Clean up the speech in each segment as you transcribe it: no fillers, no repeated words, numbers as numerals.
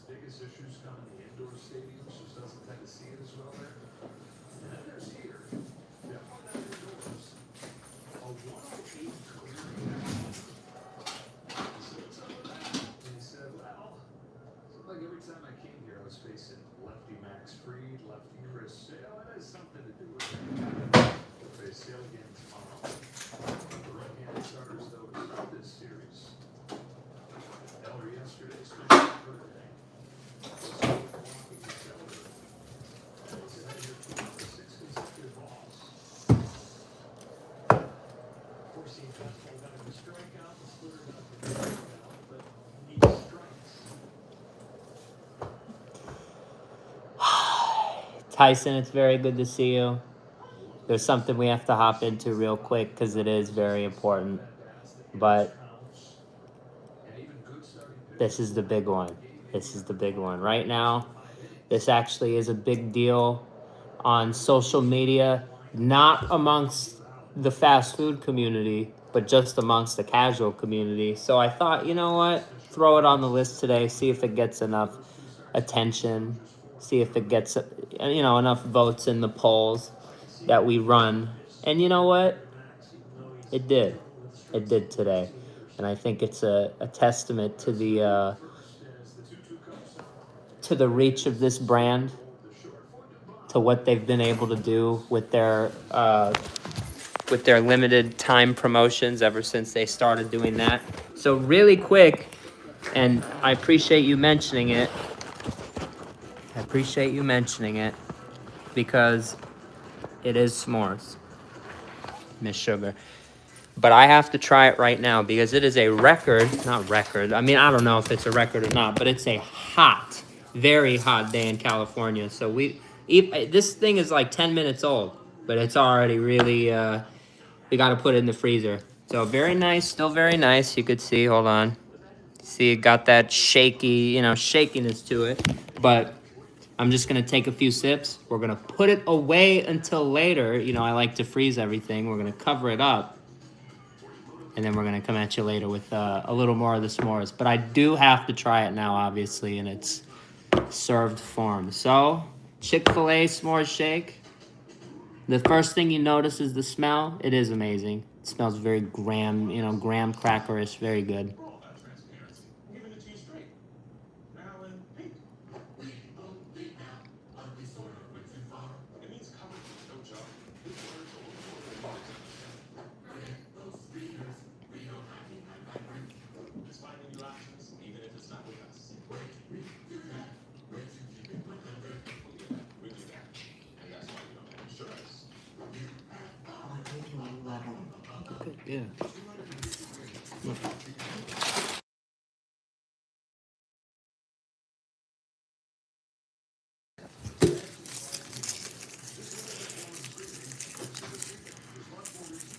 biggest issues come in the indoor stadiums, just doesn't tend to see it as well there. And then there's here, definitely not indoors, a 108 clear. So what's up with that? And he said, well, seemed like every time I came here, I was facing lefty Max Fried, lefty Chris Sale. It has something to do with that. We'll face Sale again tomorrow. The right-handed starters, though, to start this series. Eller yesterday, especially for today. Six consecutive balls. Of course, he fastball got him a strikeout, the splitter got him a strikeout, but he needs strikes. Tyson, it's very good to see you. There's something we have to hop into real quick because it is very important. But this is the big one. This is the big one. Right now, this actually is a big deal on social media, not amongst the fast food community, but just amongst the casual community. So I thought, you know what? Throw it on the list today, see if it gets enough attention, see if it gets, enough votes in the polls that we run. And you know what? It did. It did today. And I think it's a testament to the reach of this brand, to what they've been able to do with their limited time promotions ever since they started doing that. So really quick, and I appreciate you mentioning it. Because it is s'mores, Miss Sugar. But I have to try it right now because it is a record, not record. I mean, I don't know if it's a record or not, but it's a hot, very hot day in California. So this thing is like 10 minutes old, but it's already really, we got to put it in the freezer. So very nice, still very nice. You could see, hold on. See, it got that shaky, shakiness to it. But I'm just going to take a few sips. We're going to put it away until later. I like to freeze everything. We're going to cover it up. And then we're going to come at you later with a little more of the s'mores. But I do have to try it now, obviously, in its served form. So, Chick-fil-A s'mores shake. The first thing you notice is the smell. It is amazing. It smells very graham crackerish. Very good. Yeah.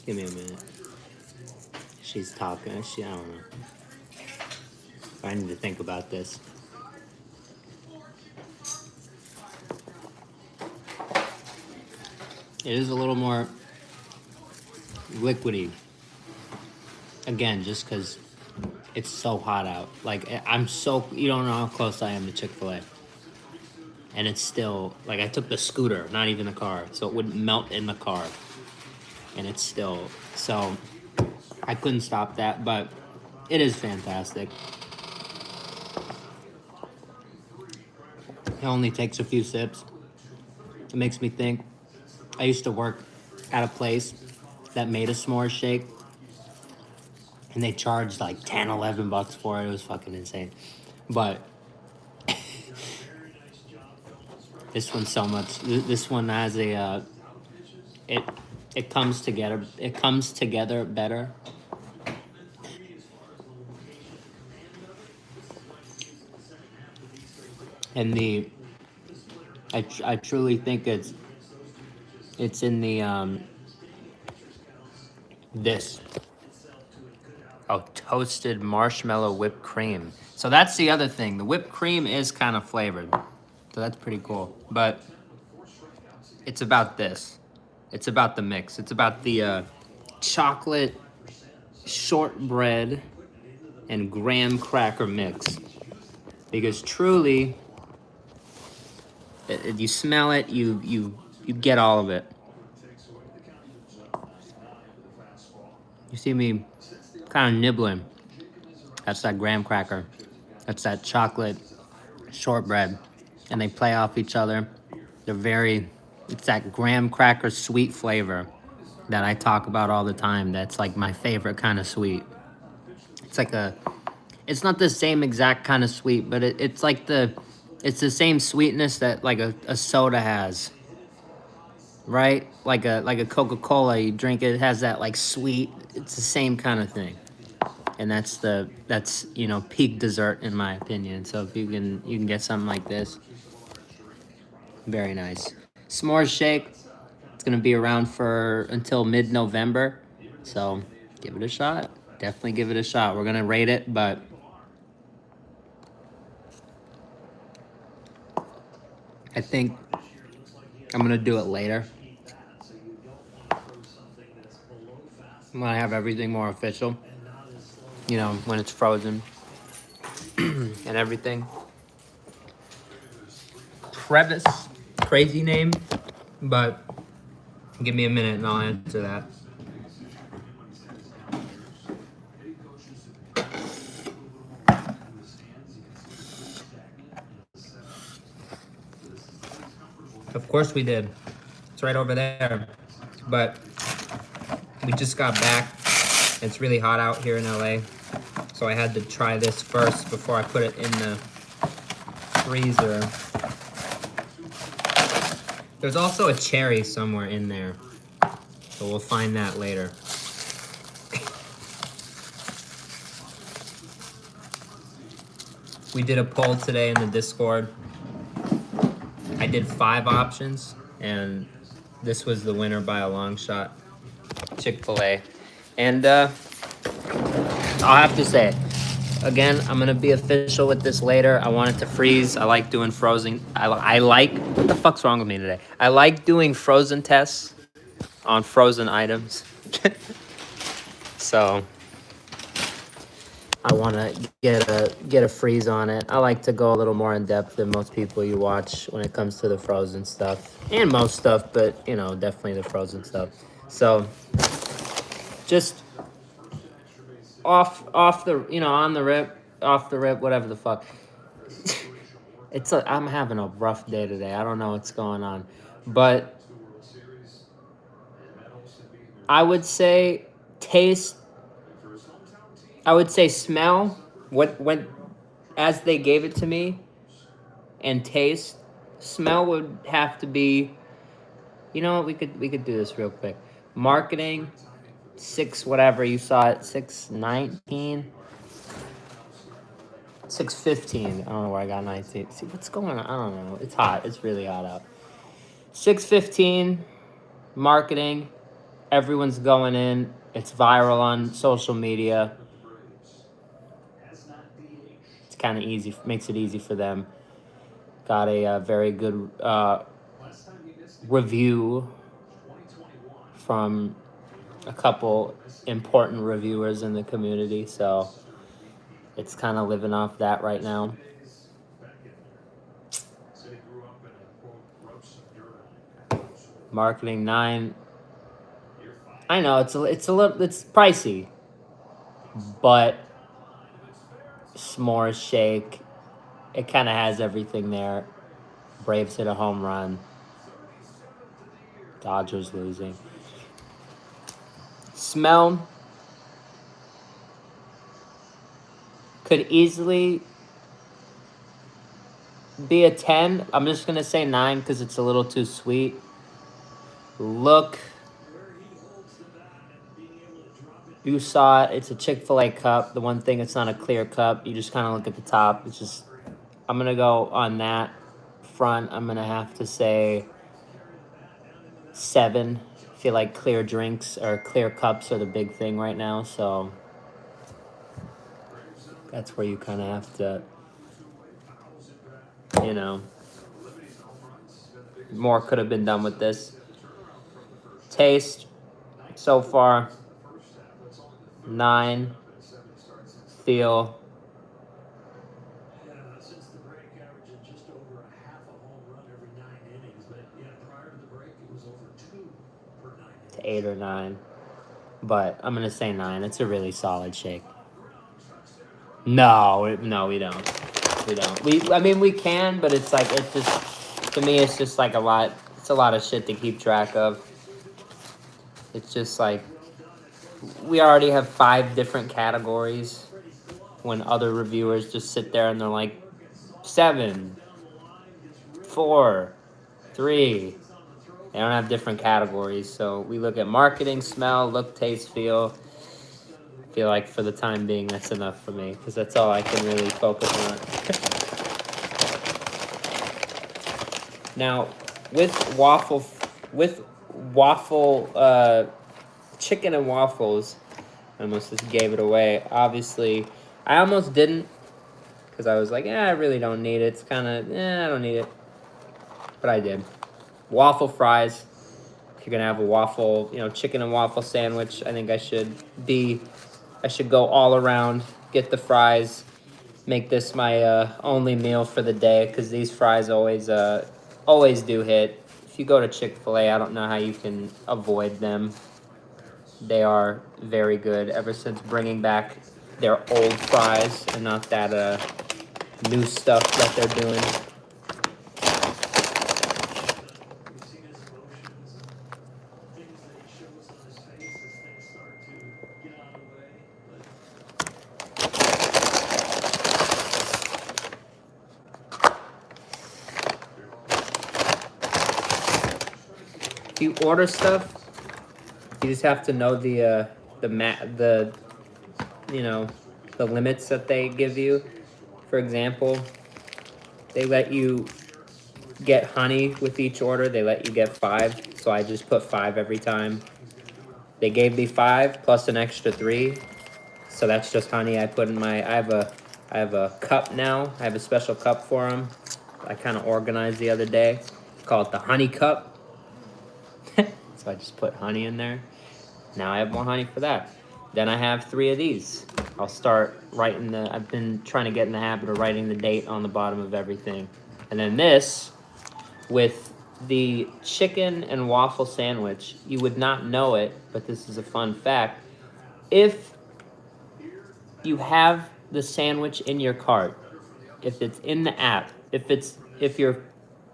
Give me a minute. She's talking. I don't know. I need to think about this. It is a little more liquidy. Again, just because it's so hot out. Like, you don't know how close I am to Chick-fil-A. And it's still, like, I took the scooter, not even the car. So it wouldn't melt in the car. And it's still, so I couldn't stop that, but it is fantastic. It only takes a few sips. It makes me think. I used to work at a place that made a s'more shake. And they charged like 10, $11 for it. It was fucking insane. But this one's so much. This one has it comes together. It comes together better. And I truly think it's in the this. Oh, toasted marshmallow whipped cream. So that's the other thing. The whipped cream is kind of flavored. So that's pretty cool. But it's about this. It's about the mix. It's about the chocolate shortbread and graham cracker mix. because truly, you smell it, you get all of it. You see me kind of nibbling. That's that graham cracker. That's that chocolate shortbread. And they play off each other. It's that graham cracker sweet flavor that I talk about all the time. That's like my favorite kind of sweet. It's like it's not the same exact kind of sweet, but it's the same sweetness that like a soda has, right? Like a Coca-Cola, you drink it, it has that like sweet, it's the same kind of thing. And that's peak dessert in my opinion. So if you can get something like this, very nice. S'mores shake, it's gonna be around for until mid-November. So give it a shot. Definitely give it a shot. We're gonna rate it, but I think I'm gonna do it later. When I have everything more official. When it's frozen and everything. Crevice, crazy name, but give me a minute and I'll answer that. Of course we did. It's right over there. But we just got back. It's really hot out here in LA. So I had to try this first before I put it in the freezer. There's also a cherry somewhere in there. So we'll find that later. We did a poll today in the Discord. I did 5 options, and this was the winner by a long shot. Chick-fil-A. And I'll have to say, again, I'm gonna be official with this later. I want it to freeze. I like doing frozen. I like, what the fuck's wrong with me today? I like doing frozen tests on frozen items. So I want to get a freeze on it. I like to go a little more in depth than most people you watch when it comes to the frozen stuff, and most stuff, but definitely the frozen stuff. So just off the on the rip, off the rip, whatever the fuck. I'm having a rough day today. I don't know what's going on, but I would say taste. I would say smell what as they gave it to me, and taste. Smell would have to be. You know what? We could do this real quick. Marketing, 6 whatever you saw it, 619, 615. I don't know where I got 19. See what's going on? I don't know. It's hot. It's really hot out. 615. Marketing. Everyone's going in. It's viral on social media. It's kind of easy. Makes it easy for them. Got a very good review from a couple important reviewers in the community, so it's kind of living off that right now. Marketing 9. I know it's pricey, but s'mores shake, it kind of has everything there. Braves hit a home run. Dodgers losing. Smell could easily be a 10. I'm just going to say 9 because it's a little too sweet. Look. You saw it. It's a Chick-fil-A cup. The one thing, it's not a clear cup. You just kind of look at the top. It's just, I'm going to go on that front. I'm going to have to say 7. I feel like clear drinks or clear cups are the big thing right now. So that's where you kind of have to, more could have been done with this. Taste, so far, 9. Feel, 8 or 9. But I'm going to say 9. It's a really solid shake. No, we don't. We don't. I mean, we can, but it's like, it's just, to me, it's just like a lot. It's a lot of shit to keep track of. It's just like, we already have 5 different categories when other reviewers just sit there and they're like, 7, 4, 3. They don't have different categories. So we look at marketing, smell, look, taste, feel. I feel like for the time being, that's enough for me because that's all I can really focus on. Now, with waffle, chicken and waffles, I almost just gave it away. Obviously, I almost didn't because I was like, I really don't need it. It's kind of, I don't need it. But I did. Waffle fries. If you're going to have a waffle, chicken and waffle sandwich, I think I should go all around, get the fries, make this my only meal for the day because these fries always do hit. If you go to Chick-fil-A, I don't know how you can avoid them. They are very good ever since bringing back their old fries and not that new stuff that they're doing. If you order stuff, you just have to know the limits that they give you. For example, they let you get honey with each order. They let you get 5, so I just put 5 every time. They gave me 5 plus an extra 3, so that's just honey I put in my. I have a cup now. I have a special cup for them. I kind of organized the other day. Call it the honey cup. So I just put honey in there. Now I have more honey for that. Then I have 3 of these. I'll start writing I've been trying to get in the habit of writing the date on the bottom of everything. And then this, with the chicken and waffle sandwich, you would not know it, but this is a fun fact. If you have the sandwich in your cart, if it's in the app, if you're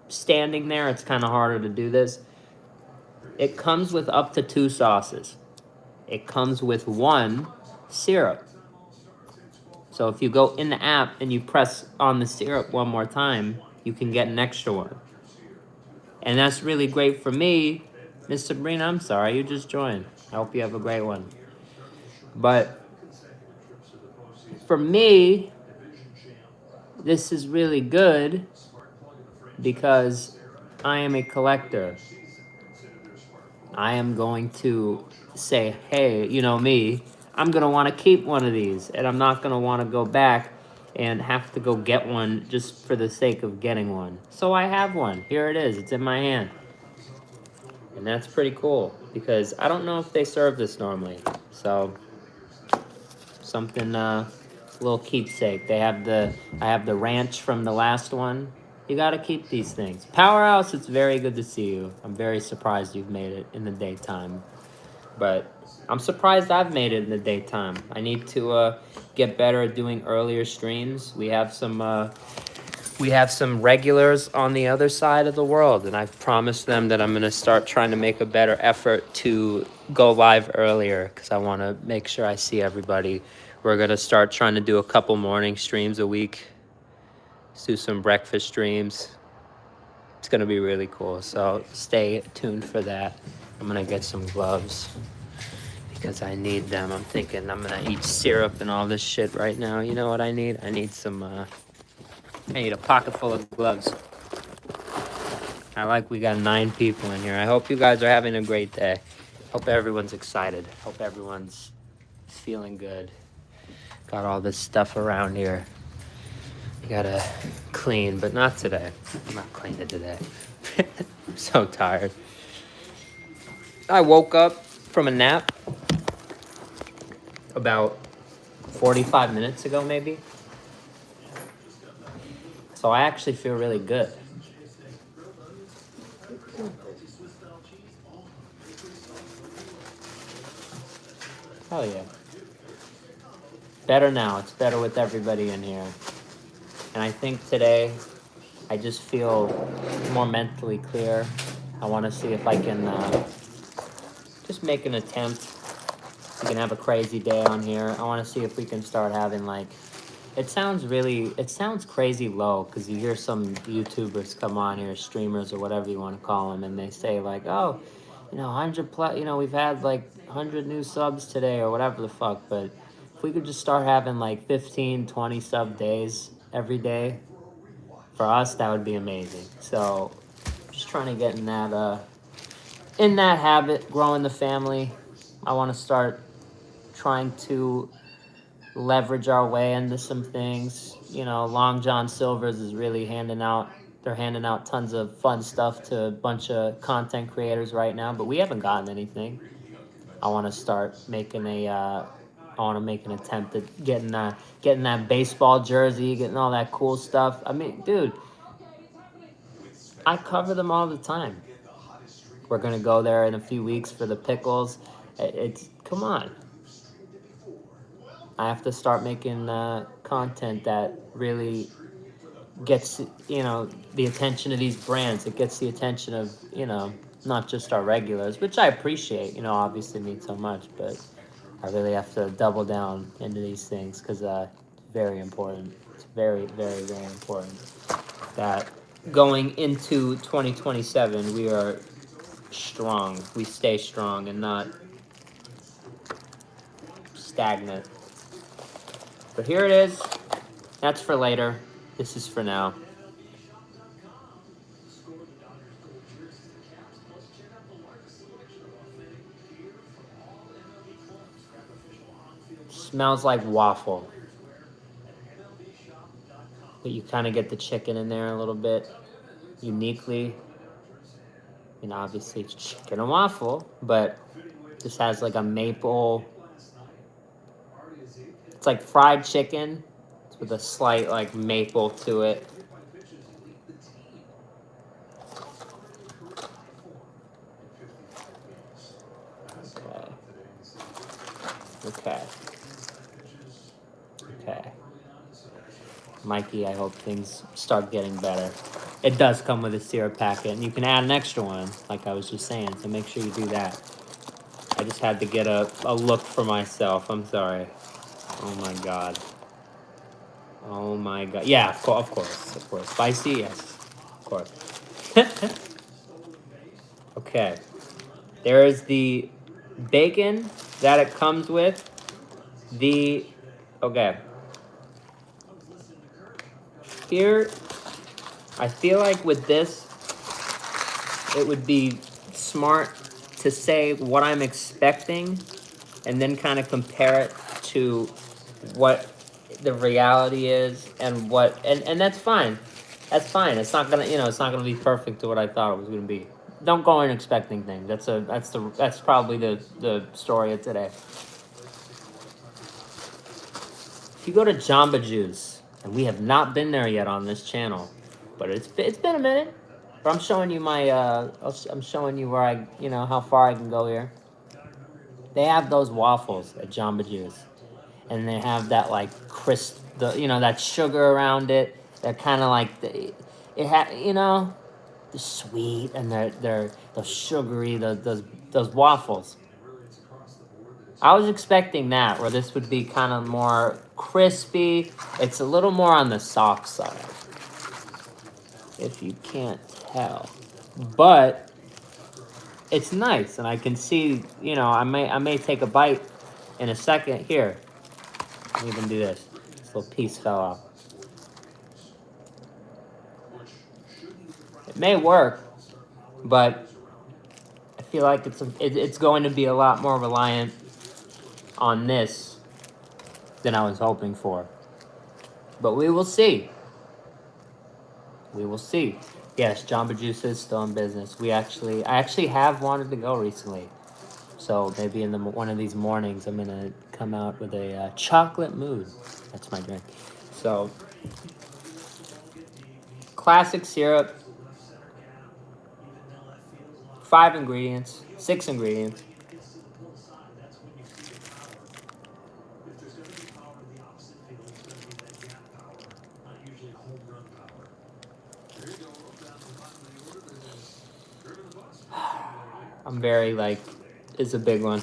standing there, it's kind of harder to do this. It comes with up to 2 sauces. It comes with 1 syrup. So if you go in the app and you press on the syrup one more time, you can get an extra one. And that's really great for me. Miss Sabrina, I'm sorry, you just joined. I hope you have a great one. But for me, this is really good because I am a collector. I am going to say, hey, me, I'm going to want to keep one of these, and I'm not going to want to go back and have to go get one just for the sake of getting one. So I have one. Here it is. It's in my hand. And that's pretty cool because I don't know if they serve this normally. So something, little keepsake. I have the ranch from the last one. You got to keep these things. Powerhouse, it's very good to see you. I'm very surprised you've made it in the daytime. But I'm surprised I've made it in the daytime. I need to get better at doing earlier streams. We have some regulars on the other side of the world, and I've promised them that I'm going to start trying to make a better effort to go live earlier because I want to make sure I see everybody. We're going to start trying to do a couple morning streams a week. Let's do some breakfast streams. It's going to be really cool, so stay tuned for that. I'm going to get some gloves because I need them. I'm thinking I'm going to eat syrup and all this shit right now. You know what I need? I need a pocket full of gloves. We got 9 people in here. I hope you guys are having a great day. Hope everyone's excited. Hope everyone's feeling good. Got all this stuff around here. You gotta clean, but not today. I'm not cleaning today. I'm so tired. I woke up from a nap about 45 minutes ago, maybe. So I actually feel really good. Hell yeah. Better now. It's better with everybody in here. And I think today I just feel more mentally clear. I want to see if I can just make an attempt. We can have a crazy day on here. I want to see if we can start having like, it sounds crazy low because you hear some YouTubers come on here, streamers or whatever you want to call them, and they say like, oh, 100 plus, we've had like 100 new subs today or whatever the fuck. But if we could just start having like 15, 20 sub days every day, for us, that would be amazing. So just trying to get in that habit, growing the family. I want to start trying to leverage our way into some things. Long John Silver's is really they're handing out tons of fun stuff to a bunch of content creators right now, but we haven't gotten anything. I want to start making I want to make an attempt at getting that baseball jersey, getting all that cool stuff. I mean, dude, I cover them all the time. We're gonna go there in a few weeks for the pickles. Come on. I have to start making content that really gets the attention of these brands. It gets the attention of not just our regulars, which I appreciate. Obviously means so much, but I really have to double down into these things because it's very important. It's very, very, very important that going into 2027 we are strong. We stay strong and not stagnant. But here it is. That's for later. This is for now. Smells like waffle. But you kind of get the chicken in there a little bit uniquely. Obviously it's chicken and waffle, but this has like a maple. It's like fried chicken with a slight like maple to it. Okay. Mikey, I hope things start getting better. It does come with a syrup packet, and you can add an extra one, like I was just saying, so make sure you do that. I just had to get a look for myself. I'm sorry. Oh my god. Oh my god. Yeah, of course. Spicy, yes. Of course. Okay. There is the bacon that it comes with. Okay. Here, I feel like with this, it would be smart to say what I'm expecting and then kind of compare it to what the reality is and that's fine. That's fine. It's not gonna be perfect to what I thought it was gonna be. Don't go in expecting things. That's probably the story of today. If you go to Jamba Juice, and we have not been there yet on this channel, but it's been a minute. But I'm showing you I'm showing you where how far I can go here. They have those waffles at Jamba Juice, and they have that like crisp, that sugar around it. They're kind of like they're sweet and they're sugary. Those waffles. I was expecting that, where this would be kind of more crispy. It's a little more on the soft side, if you can't tell. But it's nice, and I can see, I may take a bite in a second. Here, let me even do this. This little piece fell off. It may work, but I feel like it's going to be a lot more reliant on this than I was hoping for. But we will see. We will see. Yes, Jamba Juice is still in business. I actually have wanted to go recently. So maybe in one of these mornings, I'm gonna come out with a chocolate mood. That's my drink. So, classic syrup. 5 ingredients, 6 ingredients. I'm very like, it's a big one.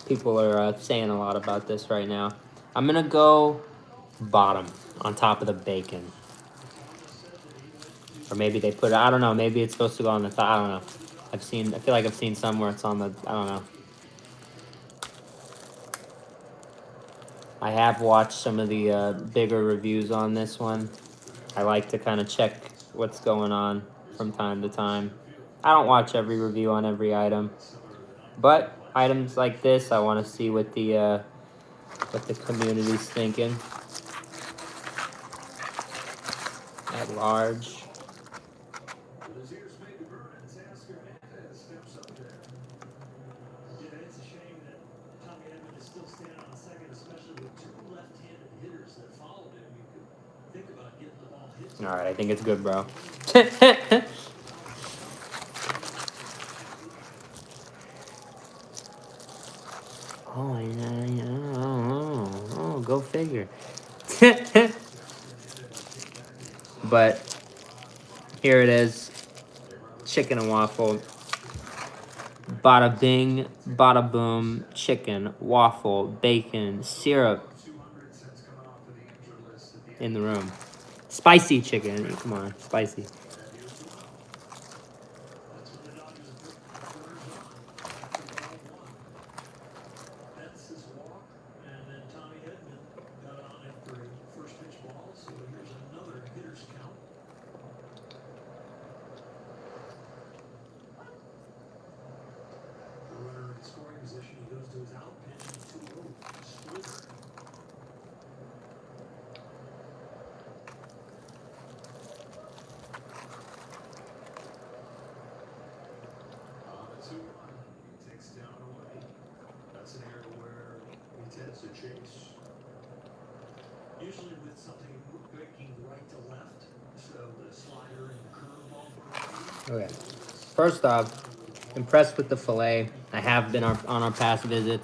People are saying a lot about this right now. I'm gonna go bottom on top of the bacon. Or maybe they put it, I don't know, maybe it's supposed to go on the top, I don't know. I feel like I've seen somewhere it's on the, I don't know. I have watched some of the bigger reviews on this one. I like to kind of check what's going on from time to time. I don't watch every review on every item, but items like this, I want to see what the community's thinking. At large. All right, I think it's good, bro. Oh, yeah. Oh, go figure. But here it is. Chicken and waffle. Bada bing, bada boom. Chicken, waffle, bacon, syrup in the room. Spicy chicken. Come on, spicy. Usually with something breaking right to left, so the slider and curveball. Okay. First off, impressed with the filet. I have been on our past visit.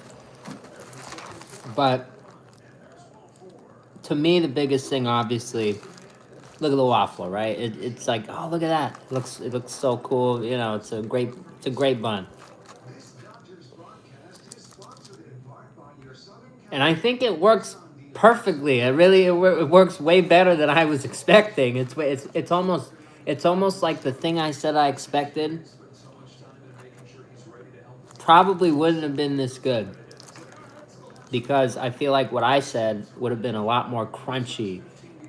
But to me, the biggest thing, obviously, look at the waffle, right? It's like, oh, look at that. It looks so cool. You know, it's a great bun. And I think it works perfectly. It works way better than I was expecting. It's almost like the thing I said I expected probably wouldn't have been this good, because I feel like what I said would have been a lot more crunchy,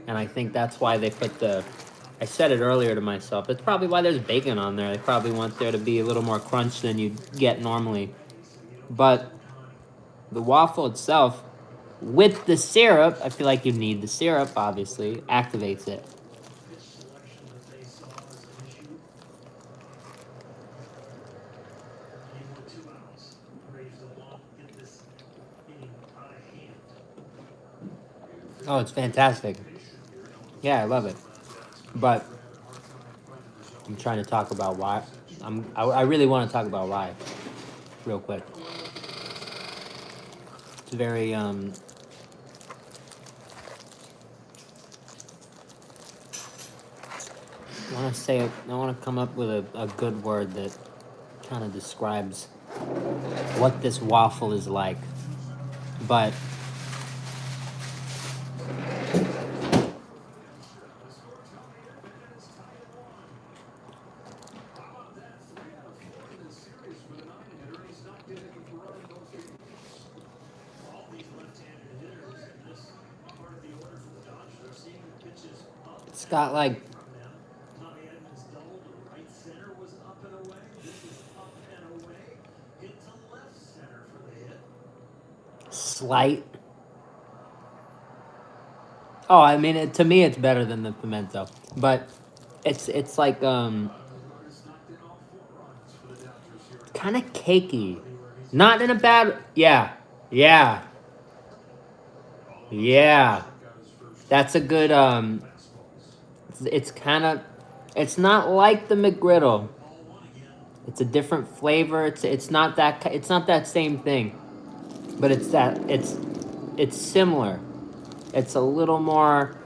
and I think that's why they put I said it earlier to myself, it's probably why there's bacon on there. They probably want there to be a little more crunch than you get normally. But the waffle itself, with the syrup, I feel like you need the syrup, obviously, activates it. Oh, it's fantastic. Yeah, I love it. But I'm trying to talk about why. I really want to talk about why, real quick. It's very I want to say it. I want to come up with a good word that kind of describes what this waffle is like. But it's got like slight. Oh, I mean, to me, it's better than the pimento, but it's like kind of cakey, not in a bad. Yeah. That's a good It's kind of, it's not like the McGriddle. It's a different flavor. It's not that same thing, but it's similar. It's a little more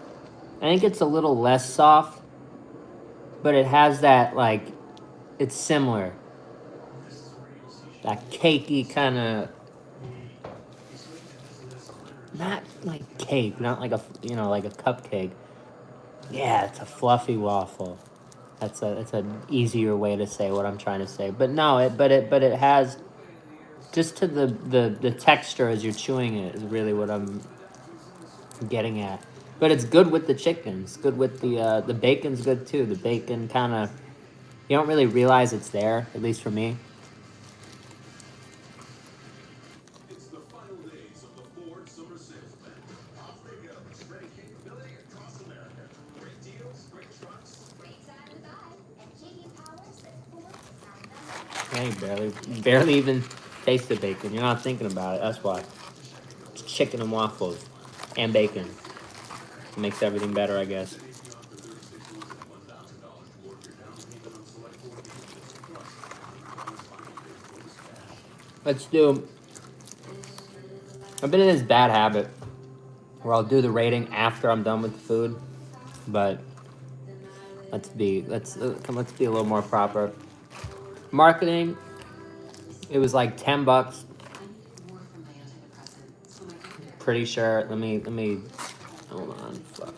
I think it's a little less soft, but it has that, like, it's similar. That cakey kind of, not like cake, not like a, like a cupcake. Yeah, it's a fluffy waffle. That's an easier way to say what I'm trying to say. But no, it has, just to the texture as you're chewing it is really what I'm getting at. But it's good with the chicken. It's good with the bacon's good too. The bacon kind of, you don't really realize it's there, at least for me. It's the final days of the Ford Summer Sales Event. Off they go, spreading capability across America. Great deals, great trucks. Great time to buy at JD Power says Ford is Yeah, you barely even taste the bacon. You're not thinking about it. That's why. It's chicken and waffles and bacon. It makes everything better, I guess. Let's do. I've been in this bad habit where I'll do the rating after I'm done with the food, but let's be a little more proper. Marketing, it was like $10. Pretty sure. Let me. Hold on. Fuck.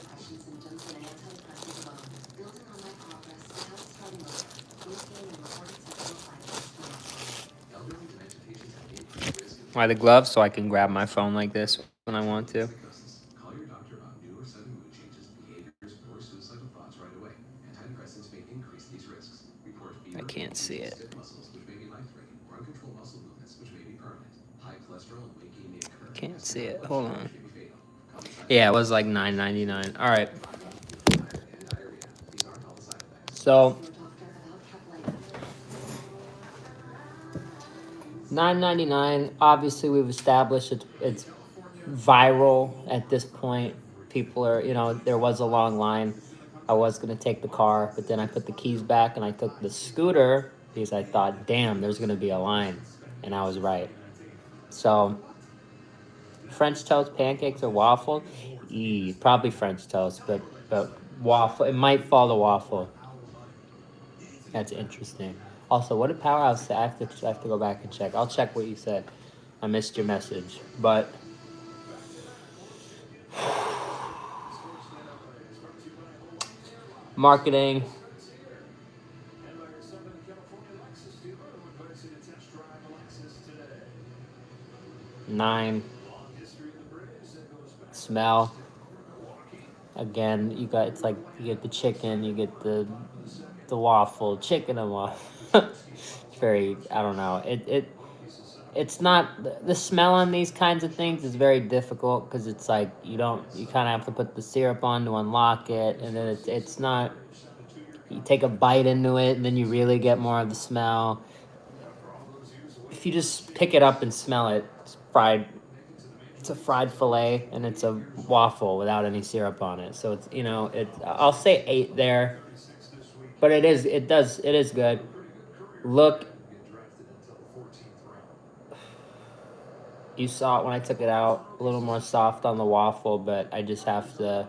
Why the gloves? So I can grab my phone like this when I want to. Call your doctor about new or sudden mood changes, behaviors, or suicidal thoughts right away. Antidepressants may increase these risks. Report fever, I can't see it. stiff muscles, which may be life-threatening, or uncontrolled muscle movements, which may be permanent. High cholesterol and weight gain may occur. Can't see it. Hold on. May be fatal. Yeah, it was like $9.99. All right. And diarrhea. These aren't all the side effects. So $9.99. Obviously, we've established it's viral at this point. People are, there was a long line. I was gonna take the car, but then I put the keys back and I took the scooter because I thought, damn, there's gonna be a line, and I was right. So, French toast, pancakes, or waffle? Probably French toast, but waffle. It might fall to waffle. That's interesting. Also, what did Powerhouse say? I have to go back and check. I'll check what you said. I missed your message, but marketing. Nine. Smell. Again, it's like you get the chicken, you get the waffle, chicken and waffle. It's very, I don't know. It's not, the smell on these kinds of things is very difficult because it's like you kind of have to put the syrup on to unlock it, and then it's not, you take a bite into it and then you really get more of the smell. If you just pick it up and smell it, it's a fried fillet and it's a waffle without any syrup on it. So I'll say 8 there, but it is good. Look, you saw it when I took it out, a little more soft on the waffle, but I just have to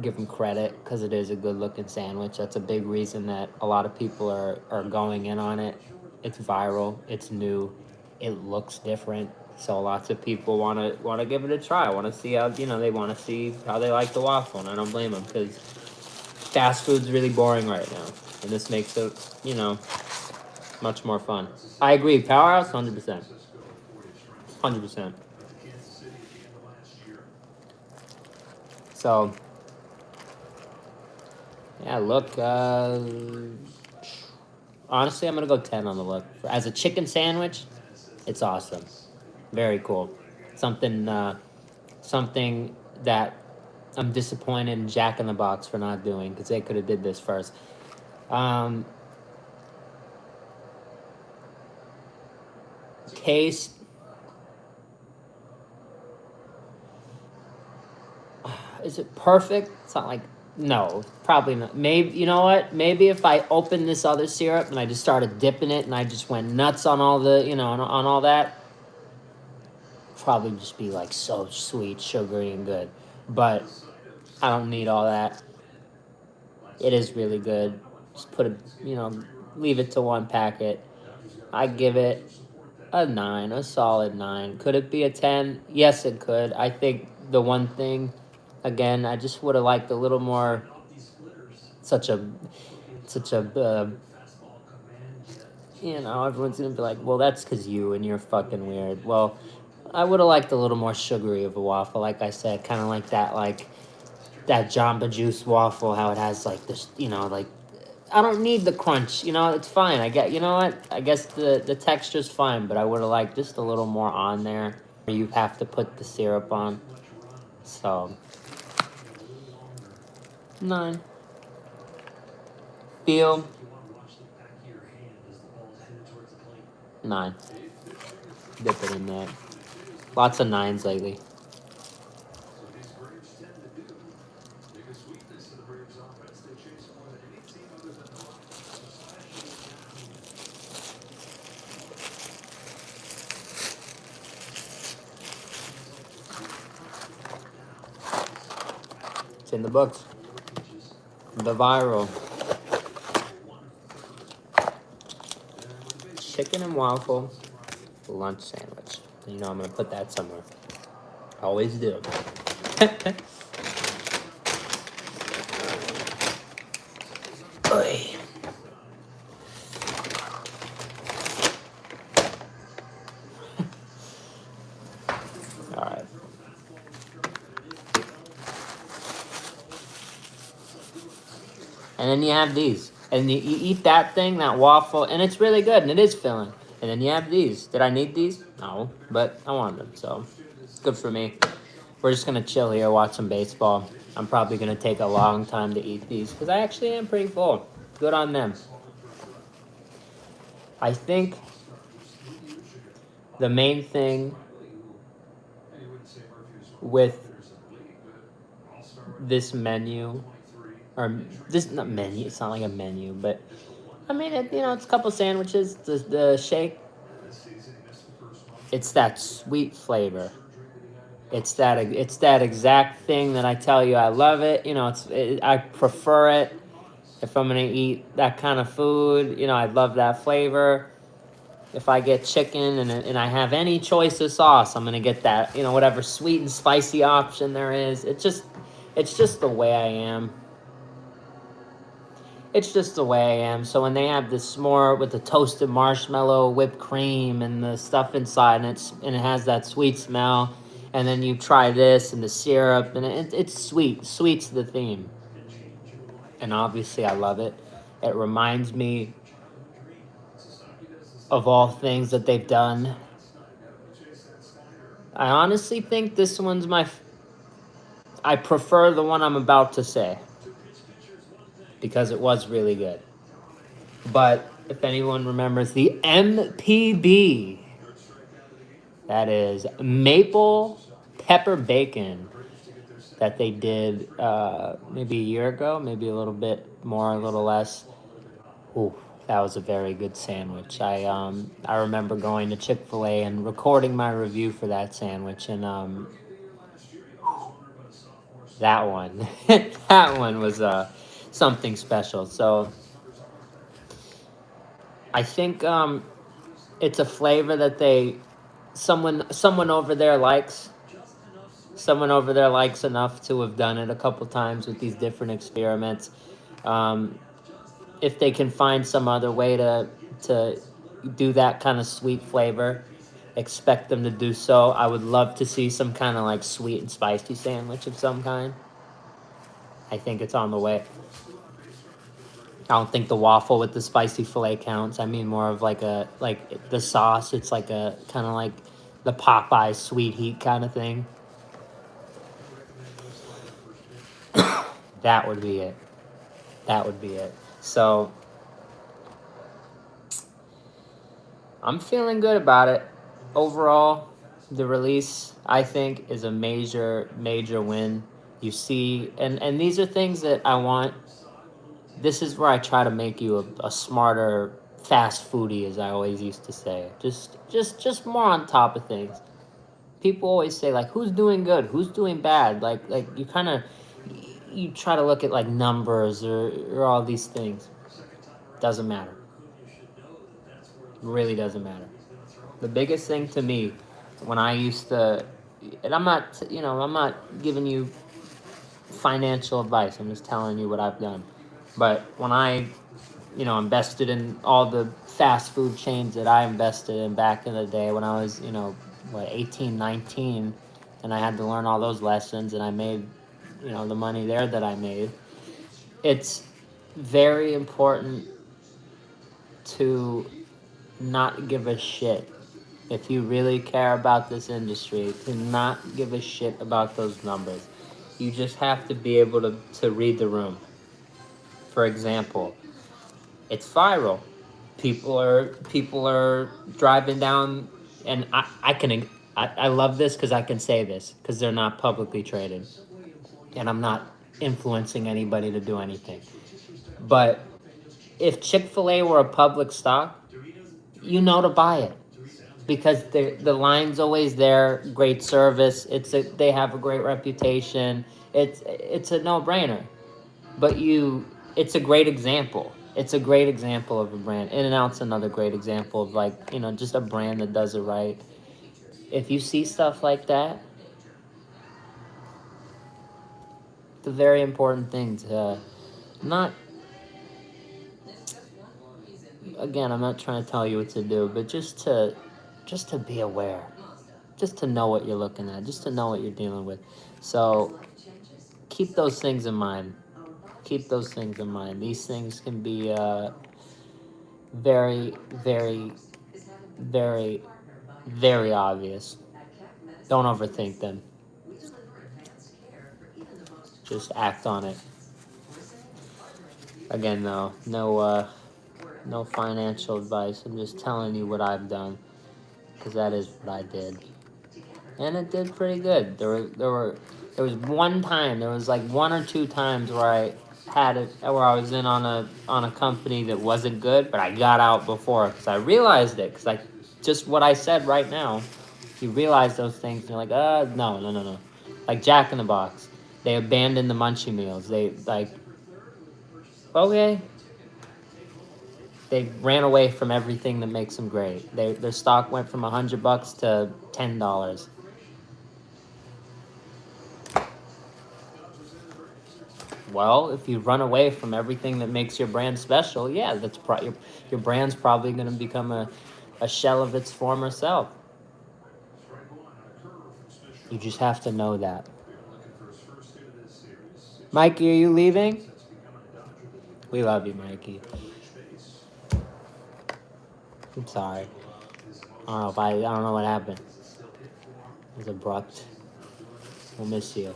give them credit because it is a good looking sandwich. That's a big reason that a lot of people are going in on it. It's viral, it's new, it looks different. So lots of people want to give it a try. Want to see how they want to see how they like the waffle, and I don't blame them because fast food's really boring right now, and this makes it much more fun. I agree. Powerhouse, 100%, 100%. So yeah, look. Honestly, I'm gonna go 10 on the look. As a chicken sandwich, it's awesome. Very cool. Something that I'm disappointed in Jack in the Box for not doing because they could have did this first. Taste. Is it perfect? It's not like, no, probably not. Maybe, you know what? Maybe if I opened this other syrup and I just started dipping it and I just went nuts on all the, on all that, probably just be like so sweet, sugary, and good. But I don't need all that. It is really good. Just put it, leave it to one packet. I give it a 9, a solid 9. Could it be a 10? Yes, it could. I think the one thing, again, I just would have liked a little more. Such a, such a, everyone's gonna be like, well, that's because you and you're fucking weird. Well, I would have liked a little more sugary of a waffle, like I said, kind of like that Jamba Juice waffle, how it has like this, like I don't need the crunch, it's fine. I get, you know what? I guess the texture's fine, but I would have liked just a little more on there. You have to put the syrup on. So 9. Feel 9. Dip it in there. Lots of 9s lately. It's in the books. The viral chicken and waffle lunch sandwich. I'm gonna put that somewhere. Always do. Oy. All right. And then you have these. And you eat that thing, that waffle, and it's really good, and it is filling. And then you have these. Did I need these? No, but I wanted them, so it's good for me. We're just going to chill here, watch some baseball. I'm probably going to take a long time to eat these, because I actually am pretty full. Good on them. I think the main thing with this menu, or this, not menu, it's not like a menu, but I mean, it's a couple sandwiches, the shake, it's that sweet flavor. It's that exact thing that I tell you I love it. I prefer it. If I'm gonna eat that kind of food, I love that flavor. If I get chicken and I have any choice of sauce, I'm gonna get that, whatever sweet and spicy option there is. It's just the way I am. It's just the way I am. So when they have this s'more with the toasted marshmallow, whipped cream, and the stuff inside, and it has that sweet smell, and then you try this and the syrup, and it's sweet. Sweet's the theme. And obviously I love it. It reminds me of all things that they've done. I honestly think this one's I prefer the one I'm about to say, because it was really good. But if anyone remembers the MPB, that is maple pepper bacon, that they did maybe a year ago, maybe a little bit more, a little less. Ooh, that was a very good sandwich. I remember going to Chick-fil-A and recording my review for that sandwich, and that one, that one was something special. So I think it's a flavor that someone over there likes. Someone over there likes enough to have done it a couple times with these different experiments. If they can find some other way to do that kind of sweet flavor, expect them to do so. I would love to see some kind of like sweet and spicy sandwich of some kind. I think it's on the way. I don't think the waffle with the spicy filet counts. I mean more of like the sauce. It's like a kind of like the Popeye sweet heat kind of thing. That would be it. That would be it. So I'm feeling good about it. Overall, the release, I think, is a major, major win. You see, and these are things that I want. This is where I try to make you a smarter fast foodie, as I always used to say. Just more on top of things. People always say, like, who's doing good? Who's doing bad? Like you kind of, you try to look at like numbers or all these things. Doesn't matter. Really doesn't matter. The biggest thing to me when I used to, and I'm not, I'm not giving you financial advice. I'm just telling you what I've done. But when I, invested in all the fast food chains that I invested in back in the day when I was, 18, 19, and I had to learn all those lessons and I made, the money there that I made. It's very important to not give a shit. If you really care about this industry, to not give a shit about those numbers. You just have to be able to read the room. For example, it's viral. People are driving down, and I love this because I can say this because they're not publicly traded, and I'm not influencing anybody to do anything. But if Chick-fil-A were a public stock, to buy it because the line's always there. Great service. They have a great reputation. It's a no-brainer. But it's a great example. It's a great example of a brand. In-N-Out's another great example of just a brand that does it right. If you see stuff like that, it's a very important thing to not. Again, I'm not trying to tell you what to do, but just to be aware, just to know what you're looking at, just to know what you're dealing with. So keep those things in mind. Keep those things in mind. These things can be very, very, very, very obvious. Don't overthink them. Just act on it. Again, though, no financial advice. I'm just telling you what I've done, because that is what I did, and it did pretty good. There was one time. There was like one or two times where I had it, where I was in on a company that wasn't good, but I got out before because I realized it. Because just what I said right now, you realize those things, and you're like, no. Like Jack in the Box, they abandoned the Munchie Meals. Okay. They ran away from everything that makes them great. Their stock went from $100 to $10. Well, if you run away from everything that makes your brand special, yeah, your brand's probably going to become a shell of its former self. You just have to know that. Mikey, are you leaving? We love you, Mikey. I'm sorry. I don't know what happened. It was abrupt. We'll miss you.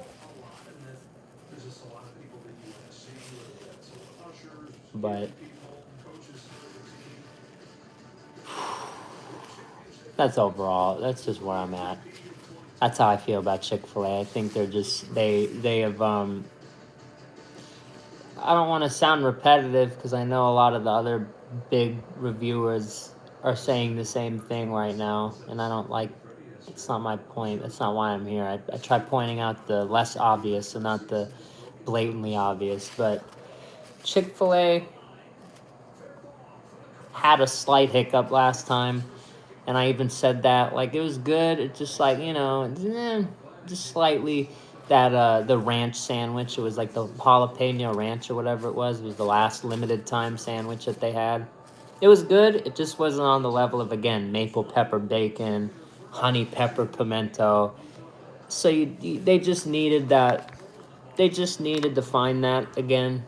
But that's overall. That's just where I'm at. That's how I feel about Chick-fil-A. I think they're just they have I don't want to sound repetitive because I know a lot of the other big reviewers are saying the same thing right now, and I don't like. It's not my point. That's not why I'm here. I try pointing out the less obvious and not the blatantly obvious. But Chick-fil-A had a slight hiccup last time, and I even said that it was good. It's just just slightly that the ranch sandwich. It was like the jalapeno ranch or whatever it was. It was the last limited time sandwich that they had. It was good. It just wasn't on the level of, again, maple pepper bacon, honey pepper pimento. So they just needed that. They just needed to find that again.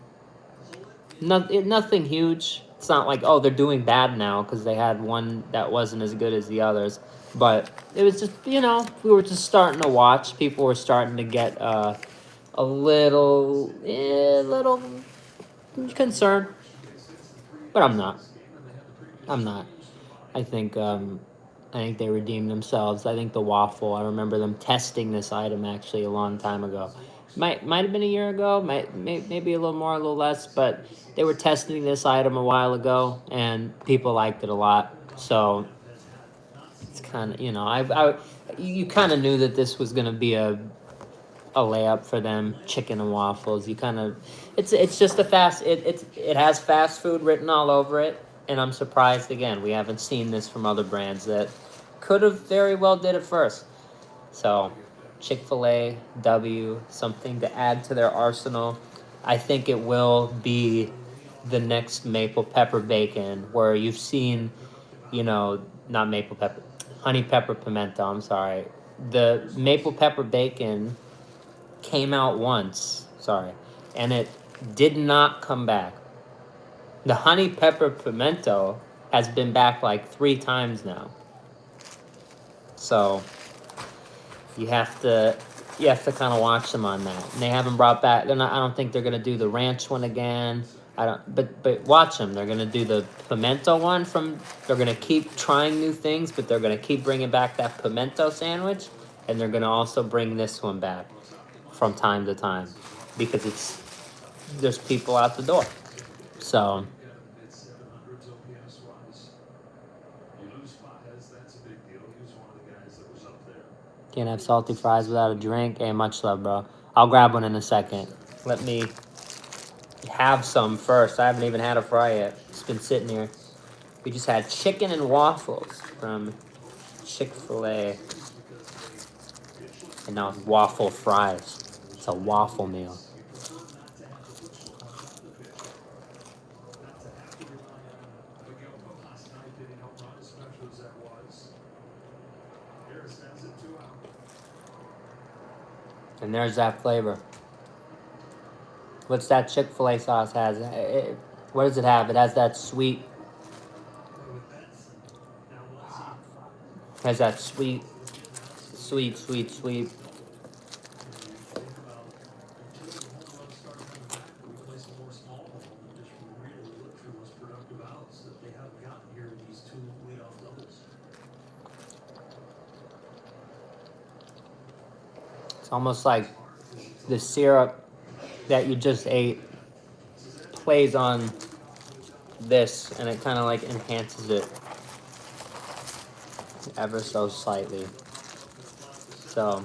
Nothing huge. It's not like, oh, they're doing bad now because they had one that wasn't as good as the others. But it was just, we were just starting to watch. People were starting to get a little concerned. But I'm not. I think they redeemed themselves. I think the waffle. I remember them testing this item actually a long time ago. Might have been a year ago. Maybe a little more, a little less. But they were testing this item a while ago, and people liked it a lot. So it's kind of I you kind of knew that this was going to be a a layup for them. Chicken and waffles. You kind of, it's just a fast. It has fast food written all over it, and I'm surprised again. We haven't seen this from other brands that could have very well did it first. So, Chick-fil-A, W, something to add to their arsenal. I think it will be the next maple pepper bacon, where you've seen, not maple pepper, honey pepper pimento. I'm sorry. The maple pepper bacon came out once, sorry, and it did not come back. The honey pepper pimento has been back like 3 times now. So you have to kind of watch them on that. And they haven't brought back. They're not. I don't think they're gonna do the ranch one again. I don't. But watch them. They're gonna do the pimento one from. They're gonna keep trying new things, but they're gonna keep bringing back that pimento sandwich, and they're gonna also bring this one back from time to time because there's people out the door. So. Mid 700s OPS wise. You lose Fajes, that's a big deal. He was one of the guys that was up there. Can't have salty fries without a drink. Hey, much love, bro. I'll grab one in a second. Let me have some first. I haven't even had a fry yet. It's been sitting here. We just had chicken and waffles from Chick-fil-A. And now it's waffle fries. It's a waffle meal. And there's that flavor. What's that Chick-fil-A sauce has? What does it have? It has that sweet. It has that sweet. It's almost like the syrup that you just ate plays on this, and it kind of like enhances it ever so slightly. So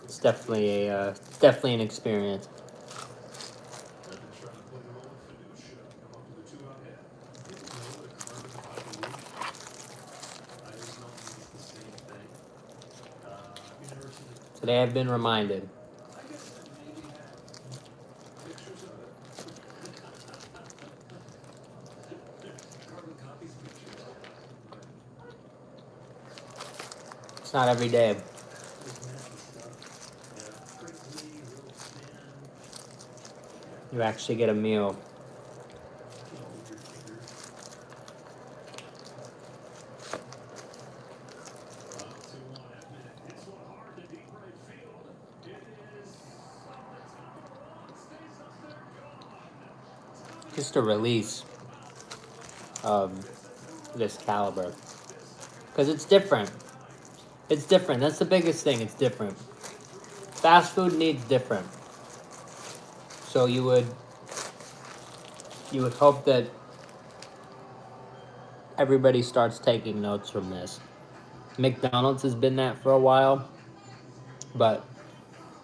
it's definitely an experience. Today I've been reminded. It's not every day. You actually get a meal. Just a release of this caliber. Because it's different. It's different. That's the biggest thing. It's different. Fast food needs different. So you would hope that everybody starts taking notes from this. McDonald's has been that for a while, but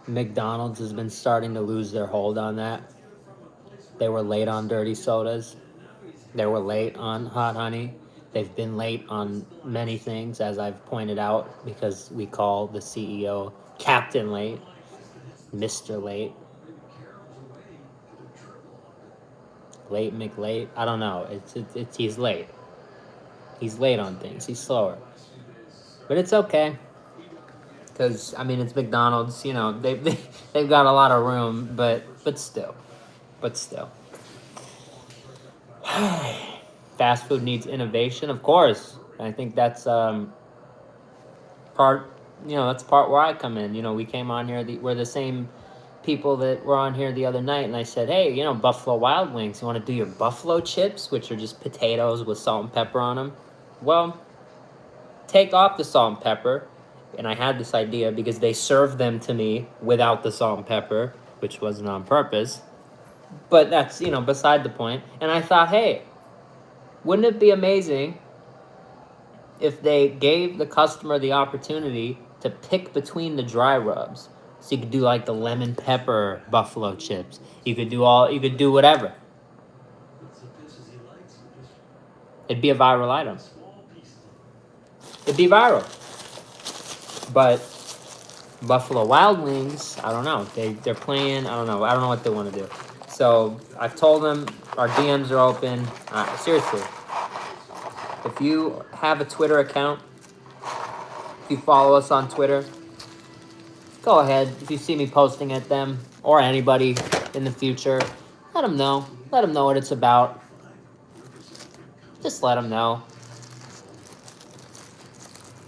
McDonald's has been starting to lose their hold on that. They were late on dirty sodas. They were late on hot honey. They've been late on many things, as I've pointed out, because we call the CEO Captain Late, Mr. Late, Late McLate. I don't know. It's he's late. He's late on things. He's slower, but it's okay. Because I mean, it's McDonald's. You know, they've got a lot of room, but still. Fast food needs innovation, of course. I think that's part. That's part where I come in. We came on here. We're the same people that were on here the other night, and I said, hey, Buffalo Wild Wings. You want to do your buffalo chips, which are just potatoes with salt and pepper on them? Well, take off the salt and pepper. And I had this idea because they served them to me without the salt and pepper, which wasn't on purpose. But that's, beside the point. And I thought, hey, wouldn't it be amazing if they gave the customer the opportunity to pick between the dry rubs? So you could do like the lemon pepper buffalo chips. You could do whatever. It'd be a viral item. It'd be viral. But Buffalo Wild Wings, I don't know. They're playing. I don't know. I don't know what they want to do. So I've told them our DMs are open. Seriously, if you have a Twitter account, if you follow us on Twitter, go ahead. If you see me posting at them or anybody in the future, let them know. Let them know what it's about. Just let them know.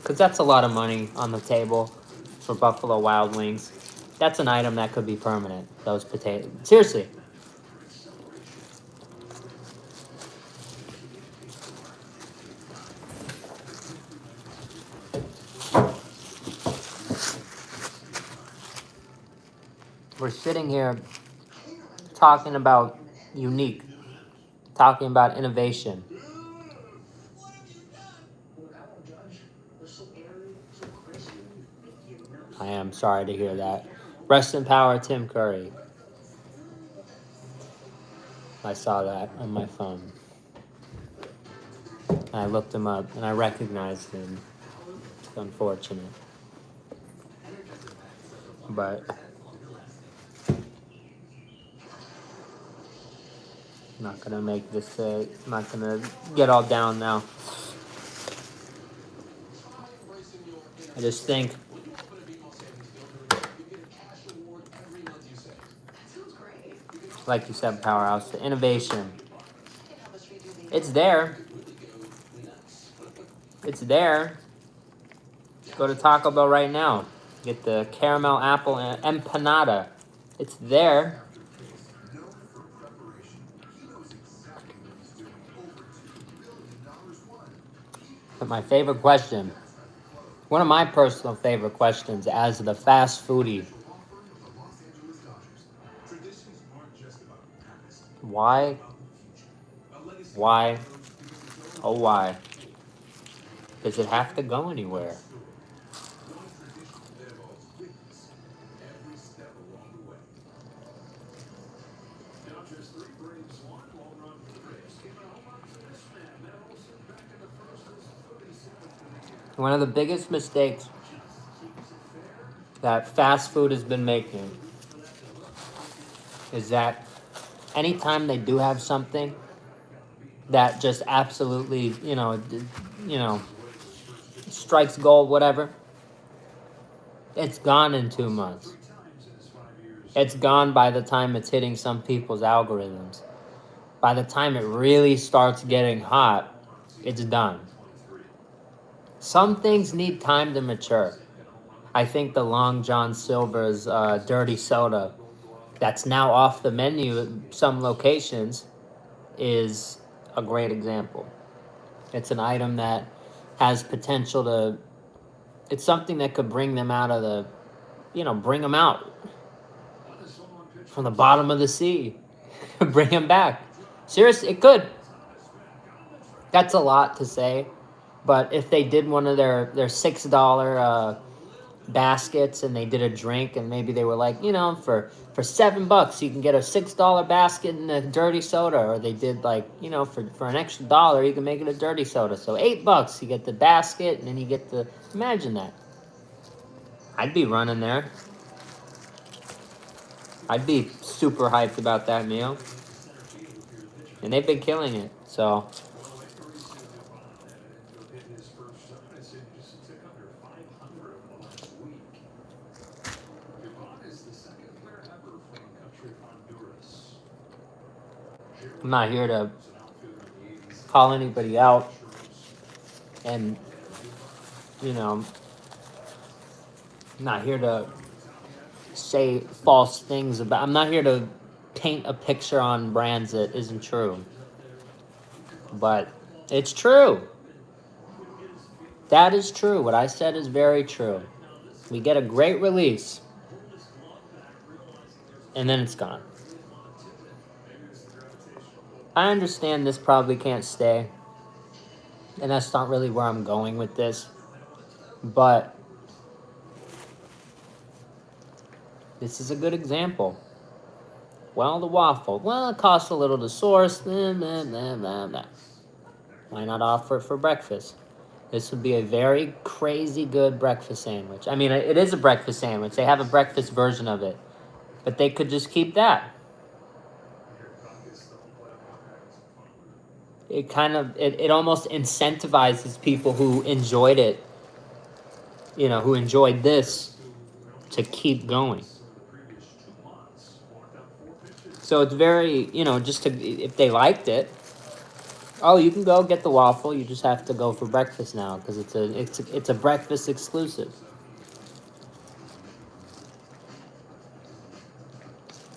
Because that's a lot of money on the table for Buffalo Wild Wings. That's an item that could be permanent, those potatoes. Seriously. We're sitting here talking about unique, talking about innovation. I am sorry to hear that. Rest in power, Tim Curry. I saw that on my phone. I looked him up and I recognized him. It's unfortunate. But I'm not gonna make this. I'm not gonna get all down now. I just think like you said, Powerhouse, the innovation. It's there. It's there. Go to Taco Bell right now. Get the caramel apple empanada. It's there. But my favorite question, one of my personal favorite questions as the fast foodie, why, oh why, does it have to go anywhere? One of the biggest mistakes that fast food has been making is that anytime they do have something that just absolutely, strikes gold, whatever, it's gone in 2 months. It's gone by the time it's hitting some people's algorithms. By the time it really starts getting hot, it's done. Some things need time to mature. I think the Long John Silver's dirty soda that's now off the menu at some locations is a great example. It's an item that has potential to, it's something that could bring them out of the, bring them out from the bottom of the sea, bring them back. Seriously, it could. That's a lot to say, but if they did one of their $6 baskets and they did a drink and maybe they were like, for $7 you can get a $6 basket and a dirty soda, or they did like, for an extra dollar you can make it a dirty soda, so $8 you get the basket and then you get the, imagine that. I'd be running there. I'd be super hyped about that meal, and they've been killing it. So I'm not here to call anybody out and, I'm not here to say false things about, I'm not here to paint a picture on brands that isn't true. But it's true. That is true. What I said is very true. We get a great release, and then it's gone. I understand this probably can't stay, and that's not really where I'm going with this, but This is a good example. Well, the waffle. Well, it costs a little to source. Blah, blah, blah, blah, blah. Why not offer it for breakfast? This would be a very crazy good breakfast sandwich. I mean, it is a breakfast sandwich. They have a breakfast version of it. But they could just keep that. It almost incentivizes people who enjoyed it, who enjoyed this, to keep going. So it's very, if they liked it, oh, you can go get the waffle. You just have to go for breakfast now because it's a breakfast exclusive.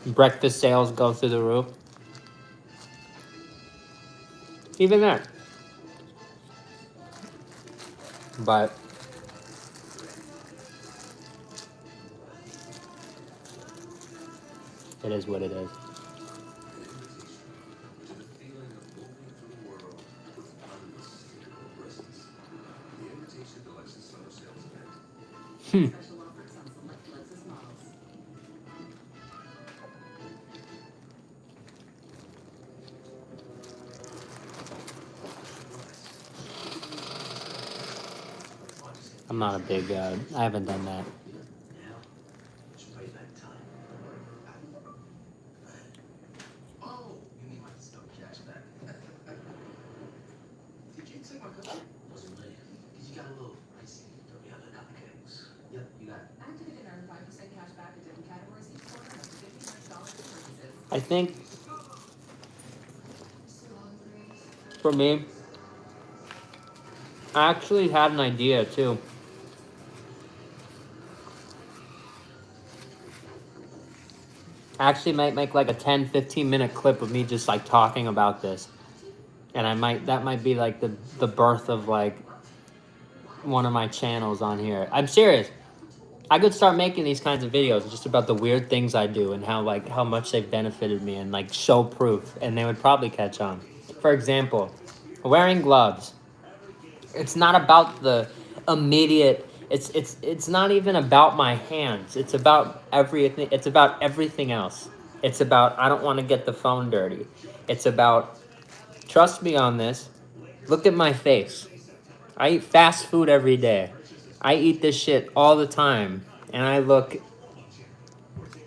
Breakfast sales go through the roof. Even there. But it is what it is. Hmm. I'm not a big, I haven't done that. I think, for me, I actually had an idea too. I actually might make like a 10-15 minute clip of me just like talking about this. And that might be like the birth of like one of my channels on here. I'm serious. I could start making these kinds of videos just about the weird things I do and how much they've benefited me and like show proof, and they would probably catch on. For example, wearing gloves. It's not about the immediate. It's not even about my hands. It's about everything. It's about everything else. It's about I don't want to get the phone dirty. It's about trust me on this. Look at my face. I eat fast food every day. I eat this shit all the time, and I look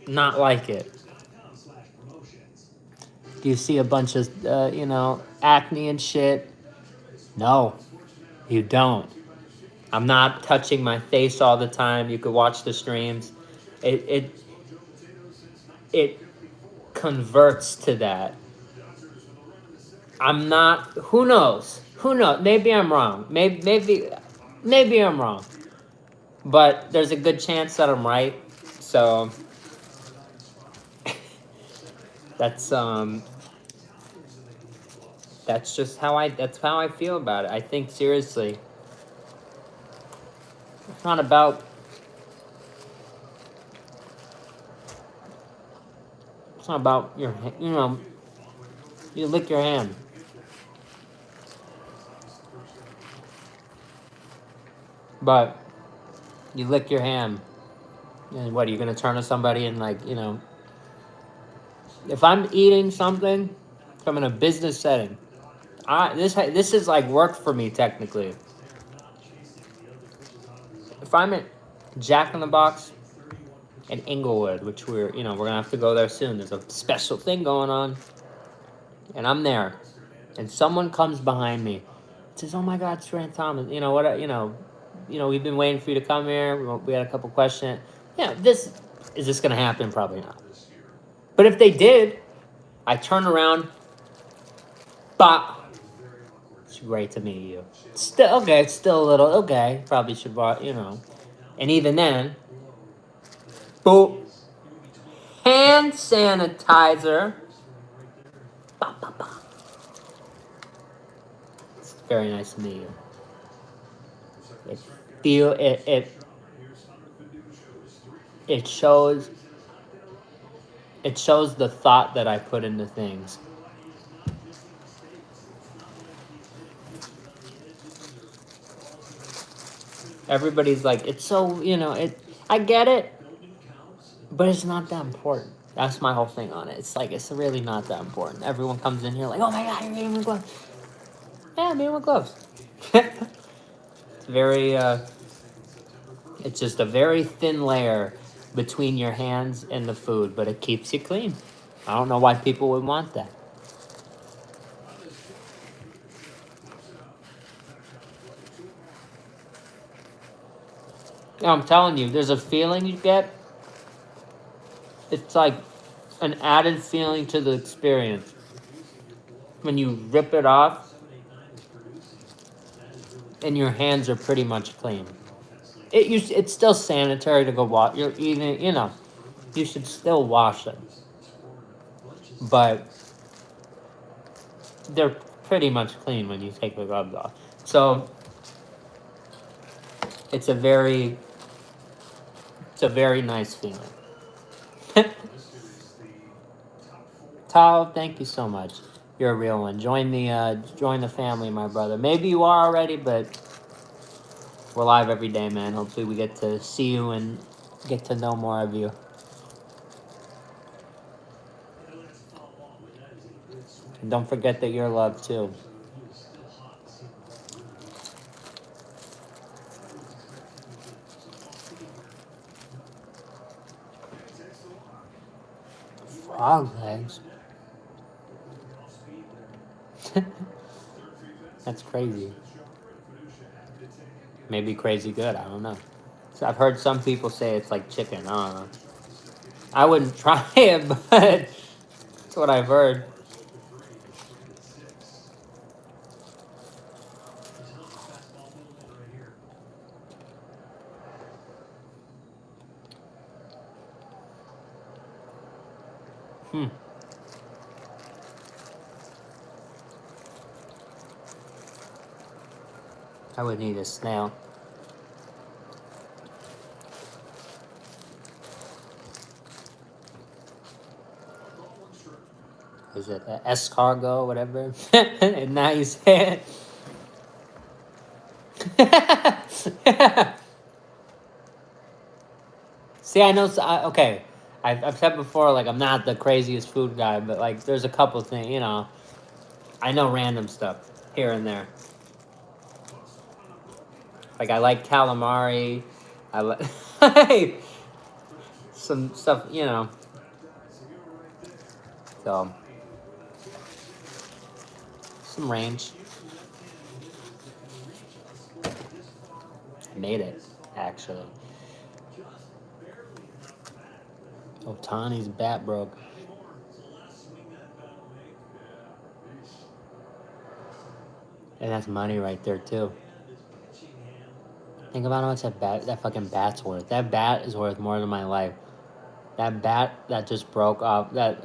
not like it. Do you see a bunch of, acne and shit? No, you don't. I'm not touching my face all the time. You could watch the streams. It converts to that. I'm not. Who knows? Who knows? Maybe I'm wrong. Maybe I'm wrong. But there's a good chance that I'm right. So that's just how I feel about it. I think seriously. It's not about your, you lick your hand. But you lick your hand. And what, are you going to turn to somebody and if I'm eating something, if I'm in a business setting, this is like work for me technically. If I'm at Jack in the Box in Inglewood, which we're going to have to go there soon. There's a special thing going on. And I'm there. And someone comes behind me. Says, "Oh my God, it's Rand Thomas. We've been waiting for you to come here. We had a couple questions." Yeah, is this gonna happen? Probably not. But if they did, I turn around. Bah. It's great to meet you. Still okay. It's still a little okay. Probably should And even then, boop. Hand sanitizer. Bah, bah, bah. It's very nice to meet you. It shows the thought that I put into things. Everybody's like, it's so, I get it. But it's not that important. That's my whole thing on it. It's like, it's really not that important. Everyone comes in here like, oh my god, you're eating with gloves. Yeah, I'm eating with gloves. It's very, it's just a very thin layer between your hands and the food, but it keeps you clean. I don't know why people would want that. Yeah, I'm telling you, there's a feeling you get. It's like an added feeling to the experience. When you rip it off and your hands are pretty much clean. It's still sanitary to go wash. You're eating, you should still wash them. But they're pretty much clean when you take the gloves off. So it's a very nice feeling. Tao, thank you so much. You're a real one. Join the family, my brother. Maybe you are already, but we're live every day, man. Hopefully we get to see you and get to know more of you. And don't forget that you're loved too. Frog legs. That's crazy. Maybe crazy good. I don't know. So I've heard some people say it's like chicken. I don't know. I wouldn't try it, but that's what I've heard. I would need a snail. Is it escargot, whatever? And now you say it. See, I know. Okay, I've said before, like I'm not the craziest food guy, but like there's a couple things, I know random stuff here and there. Like I like calamari. I like some stuff, So some range. I made it actually. Otani's bat broke. And that's money right there too. Think about how much that fucking bat's worth. That bat is worth more than my life. That bat that just broke off. That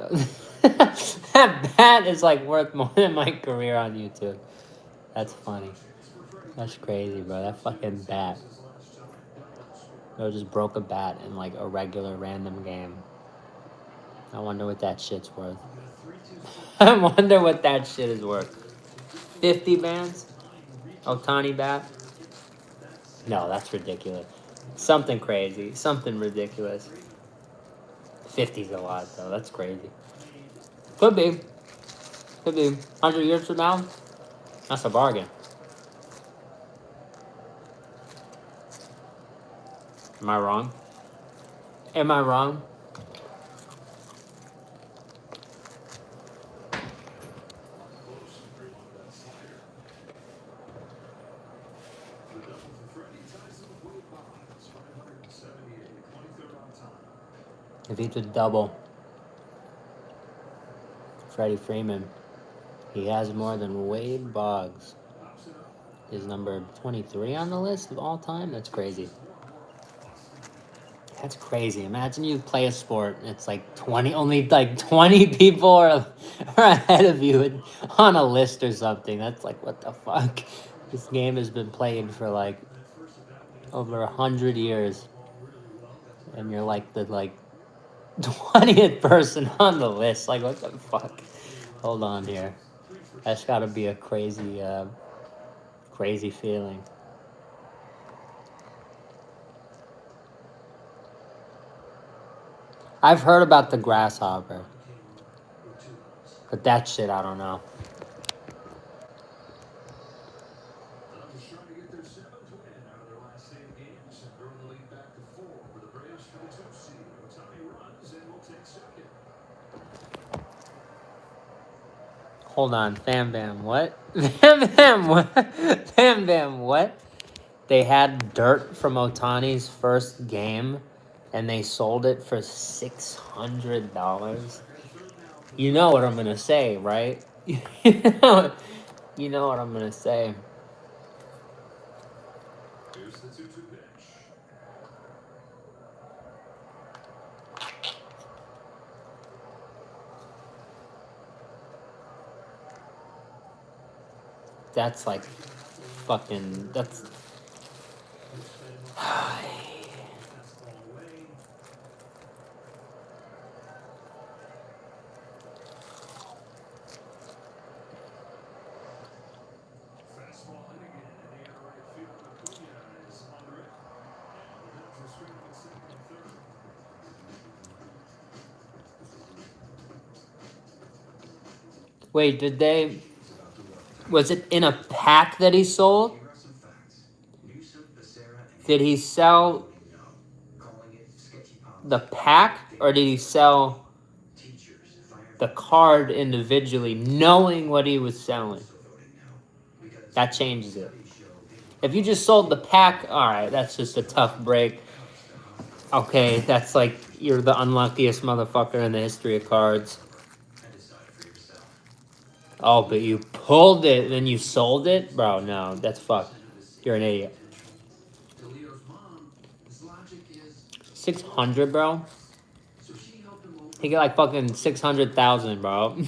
bat is like worth more than my career on YouTube. That's funny. That's crazy, bro. That fucking bat. Bro just broke a bat in like a regular random game. I wonder what that shit's worth. I wonder what that shit is worth. 50 bands? Otani bat? No, that's ridiculous. Something crazy. Something ridiculous. 50's a lot, though. That's crazy. Could be. Could be. 100 years from now? That's a bargain. Am I wrong? Am I wrong? If he could double Freddie Freeman, he has more than Wade Boggs. Is number 23 on the list of all time? That's crazy. That's crazy. Imagine you play a sport and it's like 20, only like 20 people are ahead of you on a list or something. That's like, what the fuck? This game has been played for like over 100 years. And you're like the 20th person on the list. Like, what the fuck? Hold on here. That's gotta be a crazy, crazy feeling. I've heard about the grasshopper, but that shit I don't know. Dodgers trying to get their 7th win out of their last 8 games and growing the lead back to 4 with the Braves for the 2 seed. Ohtani runs and will take second. Hold on, Bam Bam, what? Bam Bam, what? Bam Bam, what? They had dirt from Otani's first game, and they sold it for $600. You know what I'm gonna say, right? you know what I'm gonna say. Here's the 2-2 pitch. That's like fucking. That's. Fastball in again in the air right field. Acuna is under it. And the Dodgers straight up at second and third. Wait, did they? Was it in a pack that he sold? Did he sell the pack, or did he sell the card individually, knowing what he was selling? That changes it. If you just sold the pack, all right, that's just a tough break. Okay, that's like you're the unluckiest motherfucker in the history of cards. Oh, but you pulled it and then you sold it? Bro, no, that's fucked. You're an idiot. 600, bro? He got like fucking 600,000, bro.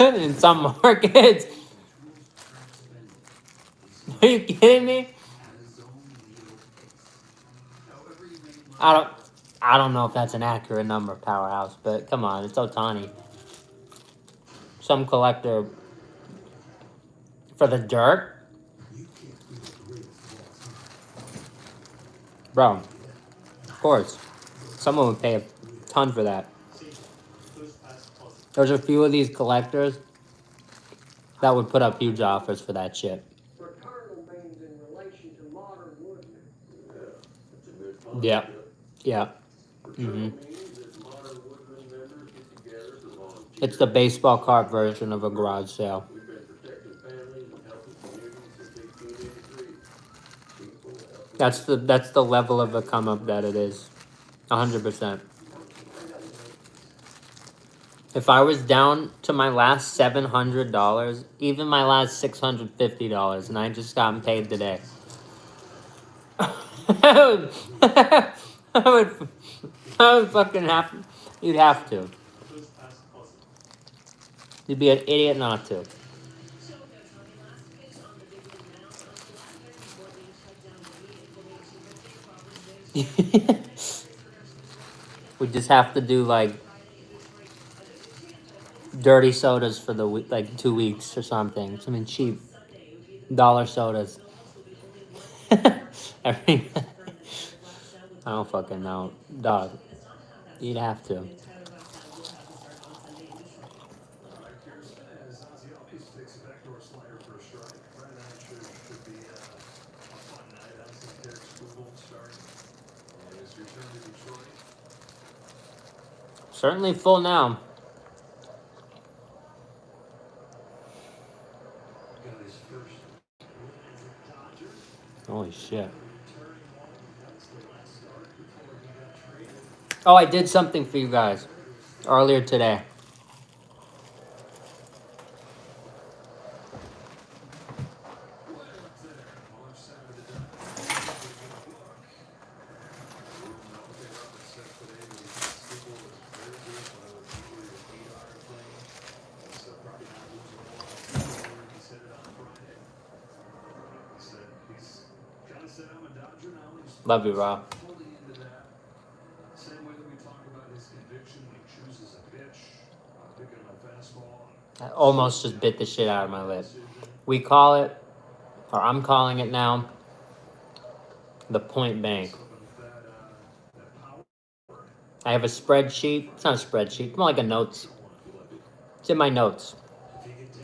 In some markets. Are you kidding me? I don't know if that's an accurate number, Powerhouse, but come on, it's Ohtani. Some collector for the dirt? Bro, of course. Someone would pay a ton for that. There's a few of these collectors that would put up huge offers for that shit. Yeah. Yeah. Mm-hmm. It's the baseball card version of a garage sale. That's the level of a come up that it is. 100%. If I was down to my last $700, even my last $650, and I just gotten paid today, I would fucking have. You'd have to. You'd be an idiot not to. We just have to do like dirty sodas for the week, like 2 weeks or something. Something cheap, dollar sodas. I don't fucking know, dog. You'd have to. Certainly full now. Holy shit. Oh, I did something for you guys earlier today. Love you, Rob. I almost just bit the shit out of my lip. We call it, or I'm calling it now, the point bank. I have a spreadsheet. It's not a spreadsheet. More like a notes. It's in my notes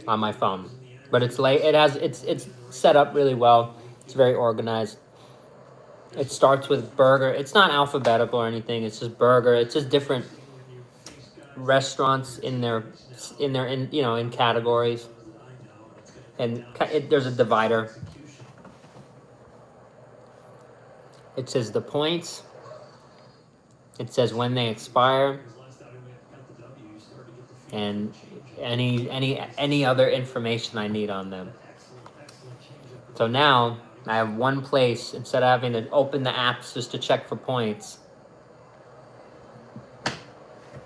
on my phone. But it's late. It's set up really well. It's very organized. It starts with burger. It's not alphabetical or anything. It's just burger. It's just different restaurants in in categories. And there's a divider. It says the points. It says when they expire, and any other information I need on them. So now I have one place instead of having to open the apps just to check for points.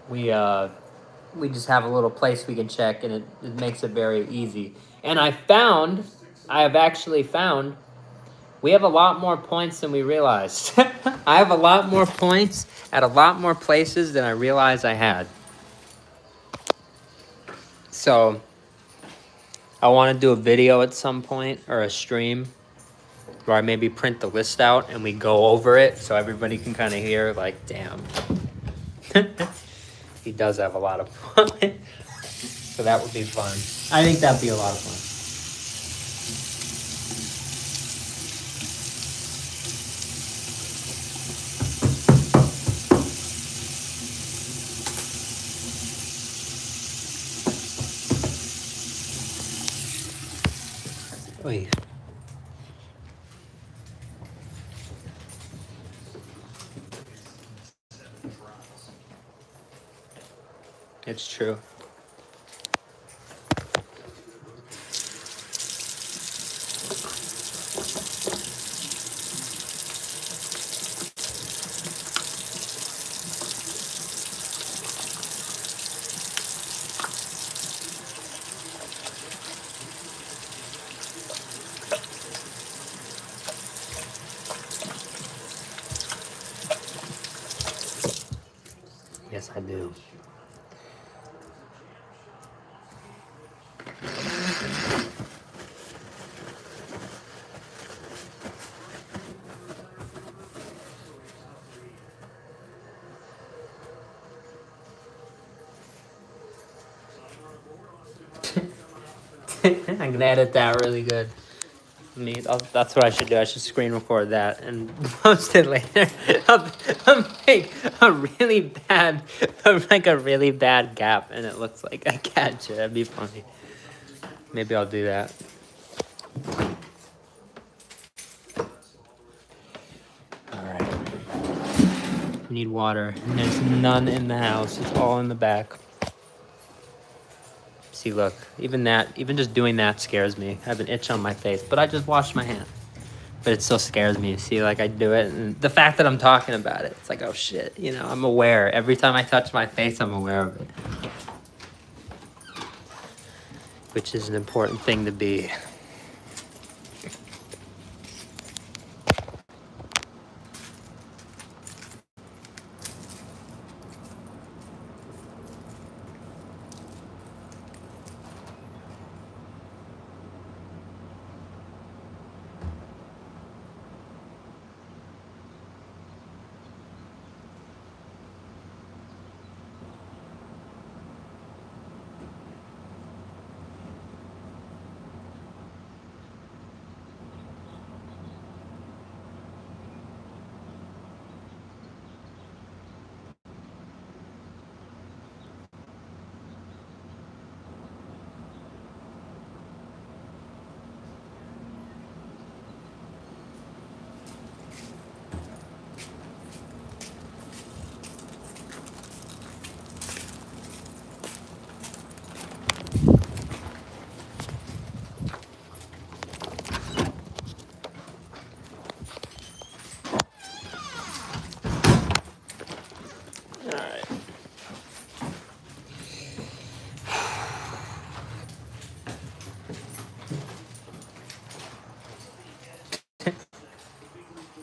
We just have a little place we can check, and it makes it very easy. And I have actually found we have a lot more points than we realized. I have a lot more points at a lot more places than I realized I had. So I want to do a video at some point, or a stream, where I maybe print the list out and we go over it so everybody can kind of hear, like, damn. He does have a lot of points. So that would be fun. I think that'd be a lot of fun. Oy. It's true. Yes, I do. I'm gonna edit that really good. That's what I should do. I should screen record that and post it later. I'll make a really bad gap, and it looks like I catch it. That'd be funny. Maybe I'll do that. All right. Need water. There's none in the house. It's all in the back. See, look, even just doing that scares me. I have an itch on my face, but I just washed my hand. But it still scares me. See, like, I do it, and the fact that I'm talking about it, it's like, oh shit, I'm aware. Every time I touch my face, I'm aware of it. Which is an important thing to be.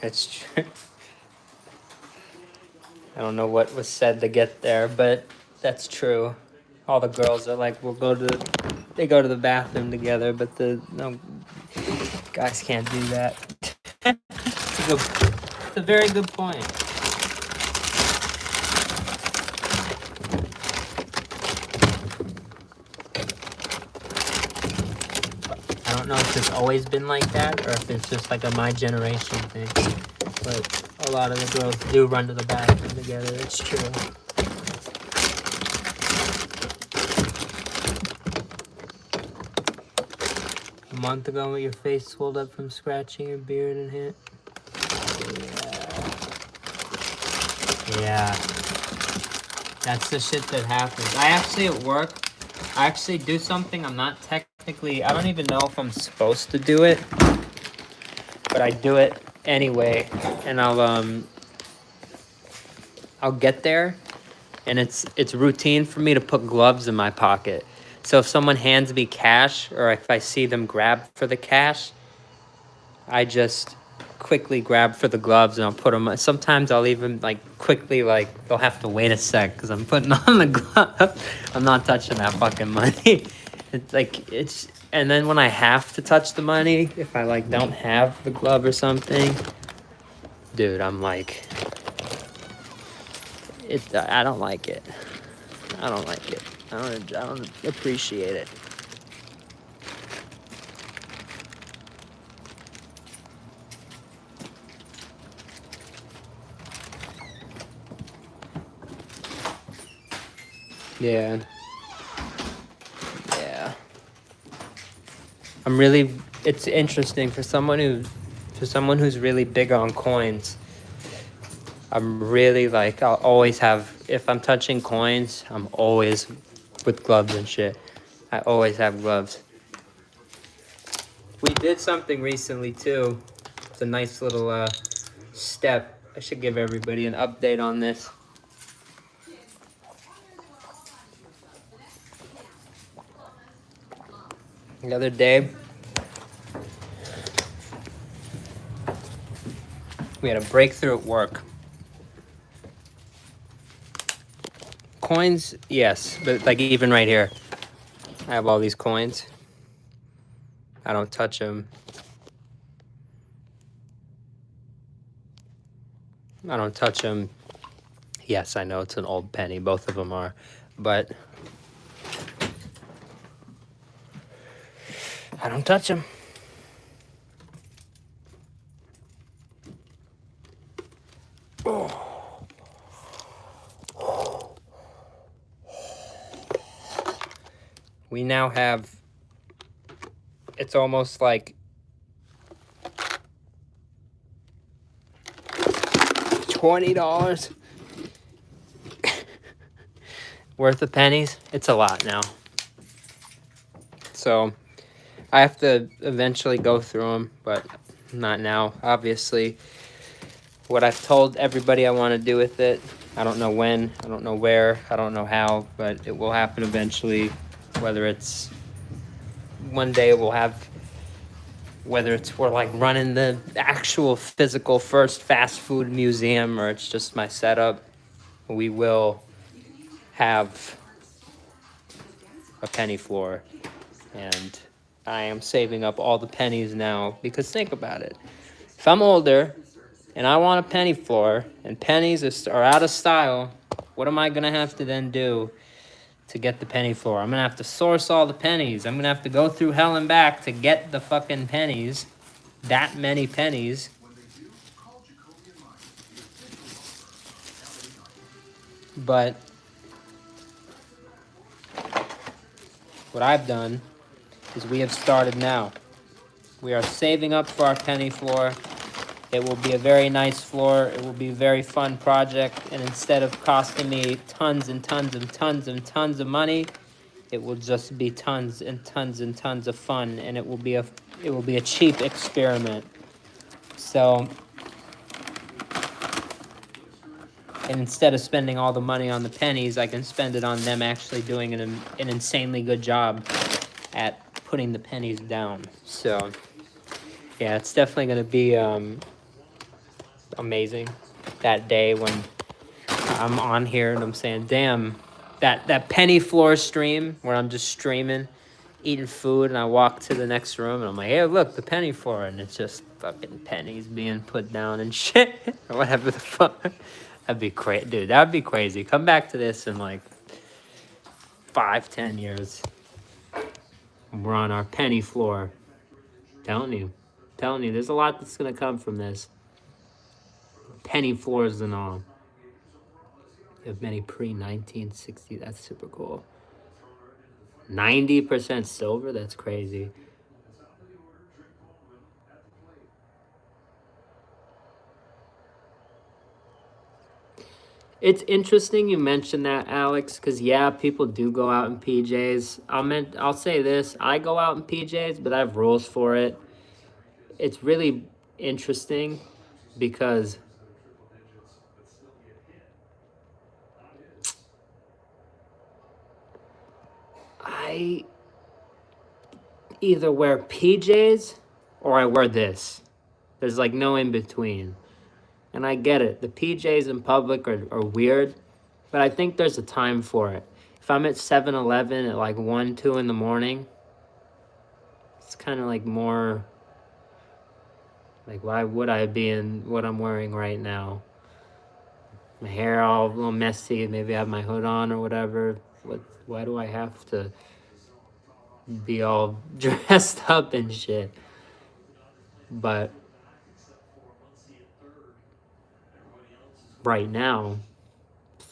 It's true. I don't know what was said to get there, but that's true. All the girls are like, they go to the bathroom together, but no, guys can't do that. It's a very good point. I don't know if it's always been like that or if it's just like a my generation thing. But a lot of the girls do run to the bathroom together. It's true. A month ago, with your face swelled up from scratching your beard and hair. Yeah. That's the shit that happens. I actually at work, I actually do something I'm not technically, I don't even know if I'm supposed to do it, but I do it anyway. And I'll get there and it's routine for me to put gloves in my pocket. So if someone hands me cash or if I see them grab for the cash, I just quickly grab for the gloves and I'll put them. Sometimes I'll even like quickly they'll have to wait a sec because I'm putting on the glove. I'm not touching that fucking money. And then when I have to touch the money, if I like don't have the glove or something, dude, I'm like, I don't like it. I don't like it. I don't appreciate it. Yeah. Yeah. It's interesting for someone who's really big on coins. I'm really like, I'll always have, if I'm touching coins, I'm always with gloves and shit. I always have gloves. We did something recently too. It's a nice little step. I should give everybody an update on this. The other day, we had a breakthrough at work. Coins, yes, but like even right here, I have all these coins. I don't touch them. I don't touch them. Yes, I know it's an old penny. Both of them are, but I don't touch them. We now have, it's almost like $20 worth of pennies. It's a lot now. So I have to eventually go through them, but not now. Obviously, what I've told everybody I want to do with it, I don't know when, I don't know where, I don't know how, but it will happen eventually. Whether it's one day we'll have, whether it's we're like running the actual physical first fast food museum or it's just my setup, we will have a penny floor. And I am saving up all the pennies now because think about it. If I'm older and I want a penny floor and pennies are out of style, what am I going to have to then do to get the penny floor? I'm going to have to source all the pennies. I'm going to have to go through hell and back to get the fucking pennies. That many pennies. But what I've done is we have started now. We are saving up for our penny floor. It will be a very nice floor. It will be a very fun project. And instead of costing me tons and tons and tons and tons of money, it will just be tons and tons and tons of fun. And it will be a cheap experiment. So, and instead of spending all the money on the pennies, I can spend it on them actually doing an insanely good job at putting the pennies down. So, yeah, it's definitely going to be amazing that day when I'm on here and I'm saying, damn, that penny floor stream where I'm just streaming, eating food, and I walk to the next room and I'm like, hey, look, the penny floor, and it's just fucking pennies being put down and shit, or whatever the fuck. That'd be crazy, dude. That'd be crazy. Come back to this in like 5-10 years. We're on our penny floor. Telling you, there's a lot that's gonna come from this. Penny floors and all. You have many pre-1960. That's super cool. 90% silver. That's crazy. It's interesting you mentioned that, Alex, because yeah, people do go out in PJs. I'll say this: I go out in PJs, but I have rules for it. It's really interesting because I either wear PJs or I wear this. There's like no in between. And I get it. The PJs in public are weird, but I think there's a time for it. If I'm at 7-Eleven at like 1, 2 in the morning, it's kind of like more like, why would I be in what I'm wearing right now? My hair all a little messy, maybe I have my hood on or whatever. Why do I have to be all dressed up and shit? But right now,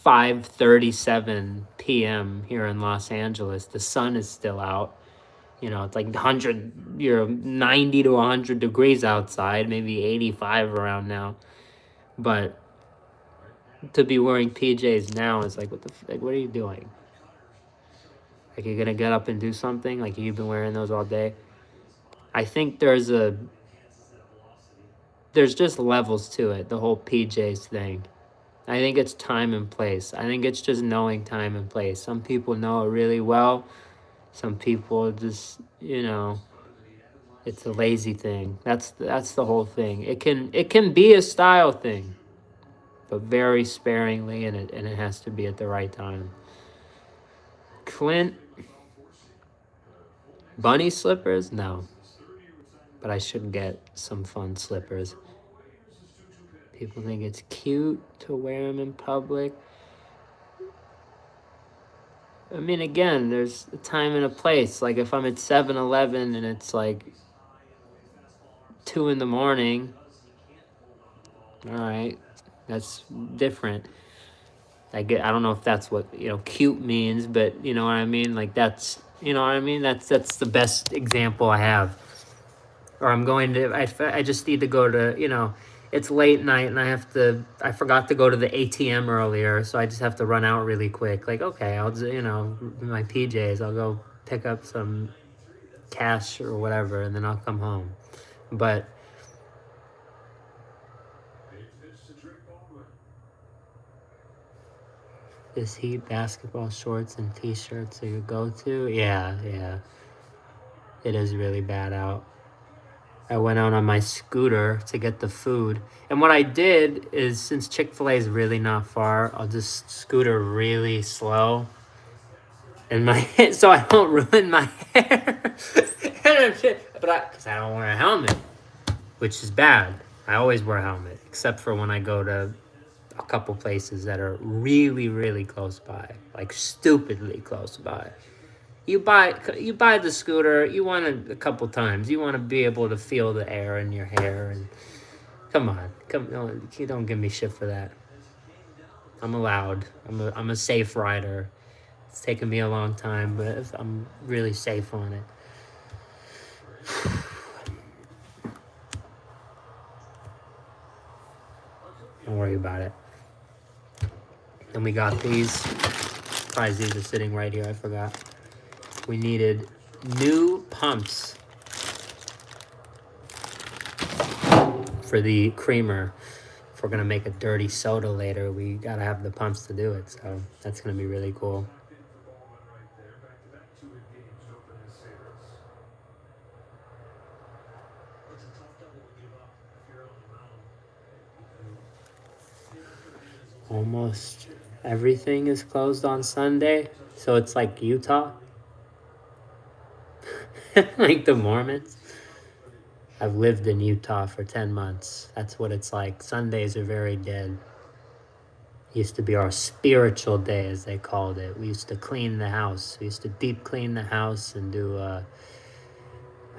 5:37 p.m. here in Los Angeles, the sun is still out. You know, it's like 90 to 100 degrees outside, maybe 85 around now. But to be wearing PJs now is like, what are you doing? Like, you're gonna get up and do something? Like, you've been wearing those all day? I think there's just levels to it, the whole PJs thing. I think it's time and place. I think it's just knowing time and place. Some people know it really well. Some people just, it's a lazy thing. That's the whole thing. It can be a style thing, but very sparingly, and it has to be at the right time. Clint, bunny slippers? No. But I should get some fun slippers. People think it's cute to wear them in public. I mean, again, there's a time and a place. Like, if I'm at 7-Eleven and it's like 2 in the morning, all right, that's different. I don't know if that's what, cute means, but you know what I mean? Like, that's, you know what I mean? That's the best example I have. Or I'm going to, I just need to go to, it's late night and I forgot to go to the ATM earlier, so I just have to run out really quick. Like, okay, I'll just, in my PJs, I'll go pick up some cash or whatever, and then I'll come home. But is he basketball shorts and t-shirts are your go-to? Yeah. It is really bad out. I went out on my scooter to get the food. And what I did is, since Chick-fil-A is really not far, I'll just scooter really slow. And so I don't ruin my hair. Because I don't wear a helmet, which is bad. I always wear a helmet, except for when I go to a couple places that are really, really close by, like stupidly close by. You buy the scooter. You want it a couple times. You want to be able to feel the air in your hair. And come on, don't give me shit for that. I'm allowed. I'm a safe rider. It's taken me a long time, but I'm really safe on it. Don't worry about it. And we got these. Surprised these are sitting right here. I forgot. We needed new pumps for the creamer. If we're going to make a dirty soda later, we got to have the pumps to do it. So that's going to be really cool. Almost everything is closed on Sunday. So it's like Utah. Like the Mormons. I've lived in Utah for 10 months. That's what it's like. Sundays are very dead. Used to be our spiritual day, as they called it. We used to clean the house. We used to deep clean the house and do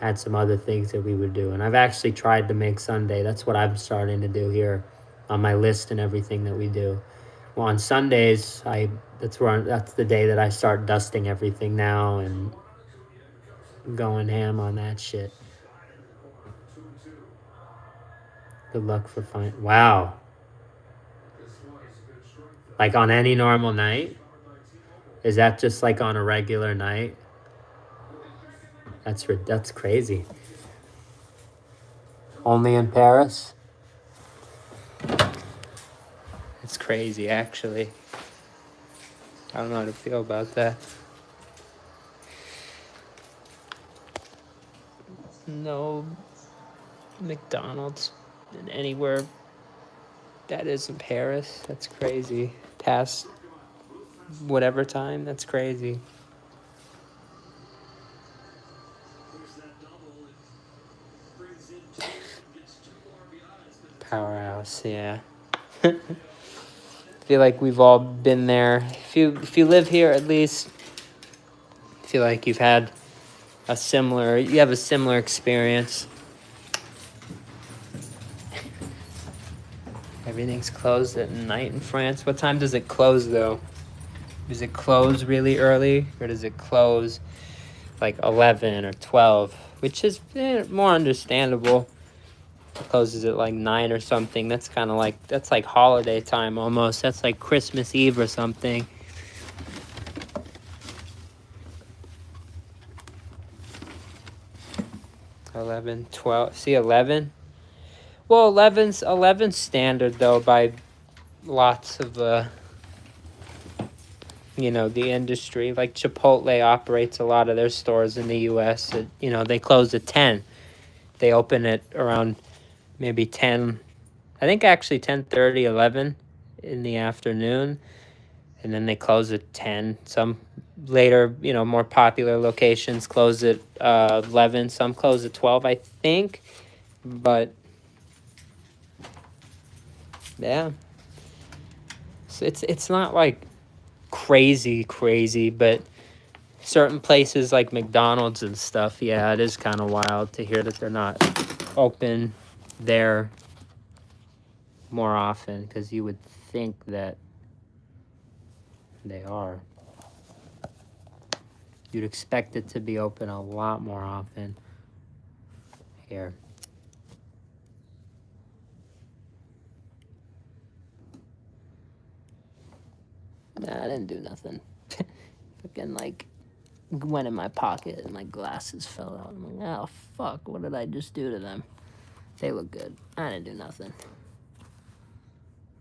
had some other things that we would do. And I've actually tried to make Sunday. That's what I'm starting to do here on my list and everything that we do. Well, on Sundays, that's the day that I start dusting everything now and going ham on that shit. Good luck for finding. Wow. Like on any normal night? Is that just like on a regular night? That's crazy. Only in Paris? It's crazy, actually. I don't know how to feel about that. No McDonald's in anywhere that is in Paris. That's crazy. Past whatever time, that's crazy. Powerhouse, yeah. I feel like we've all been there. If you live here, at least, I feel like you have a similar experience. Everything's closed at night in France. What time does it close, though? Does it close really early, or does it close like 11 or 12? Which is more understandable. It closes at like 9 or something. That's like holiday time almost. That's like Christmas Eve or something. $11, $12. See, 11. Well, 11's standard though by lots of the industry. Like Chipotle operates a lot of their stores in the U.S. They close at 10. They open at around maybe 10. I think actually 10:30, 11 in the afternoon, and then they close at 10. Some later, more popular locations close at 11. Some close at 12, I think. But yeah, so it's not like crazy, but certain places like McDonald's and stuff, yeah, it is kind of wild to hear that they're not open there more often, because you would think that they are. You'd expect it to be open a lot more often here. Nah, I didn't do nothing. Fucking went in my pocket and my glasses fell out. I'm like, oh fuck, what did I just do to them? They look good. I didn't do nothing.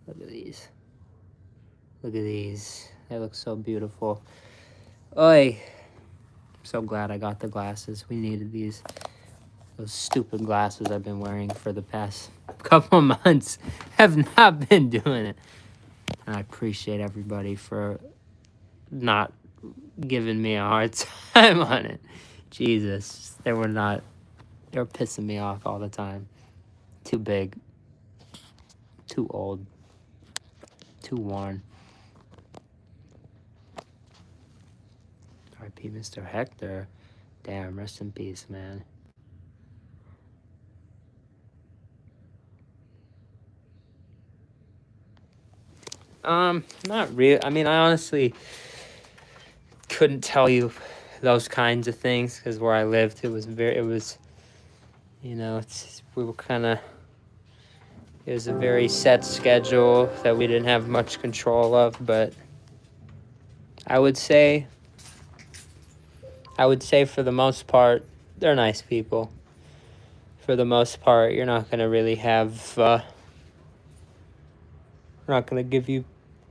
Look at these. Look at these. They look so beautiful. Oi. I'm so glad I got the glasses. We needed these. Those stupid glasses I've been wearing for the past couple months have not been doing it. And I appreciate everybody for not giving me a hard time on it. Jesus. They were pissing me off all the time. Too big. Too old. Too worn. R.I.P. Mr. Hector. Damn, rest in peace, man. Not really. I mean, I honestly couldn't tell you those kinds of things, because where I lived, it was, we were kind of, it was a very set schedule that we didn't have much control of, but I would say for the most part, they're nice people. For the most part, you're not going to really have, they're not going to give you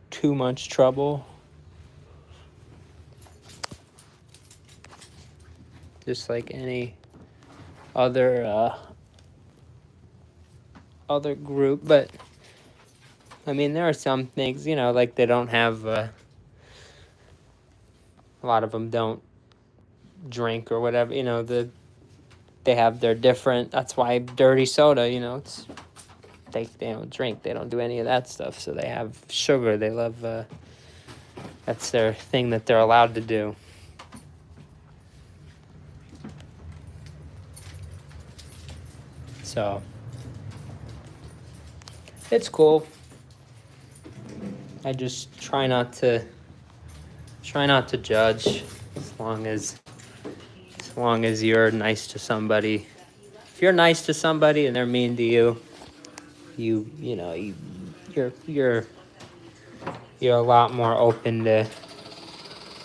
too much trouble. Just like any other group. But I mean, there are some things, like they don't have a lot of them don't drink or whatever, they have their different, that's why dirty soda, it's they don't drink, they don't do any of that stuff, so they have sugar, they love that's their thing that they're allowed to do. So it's cool. I just try not to judge as long as you're nice to somebody. If you're nice to somebody and they're mean to you, you're a lot more open to,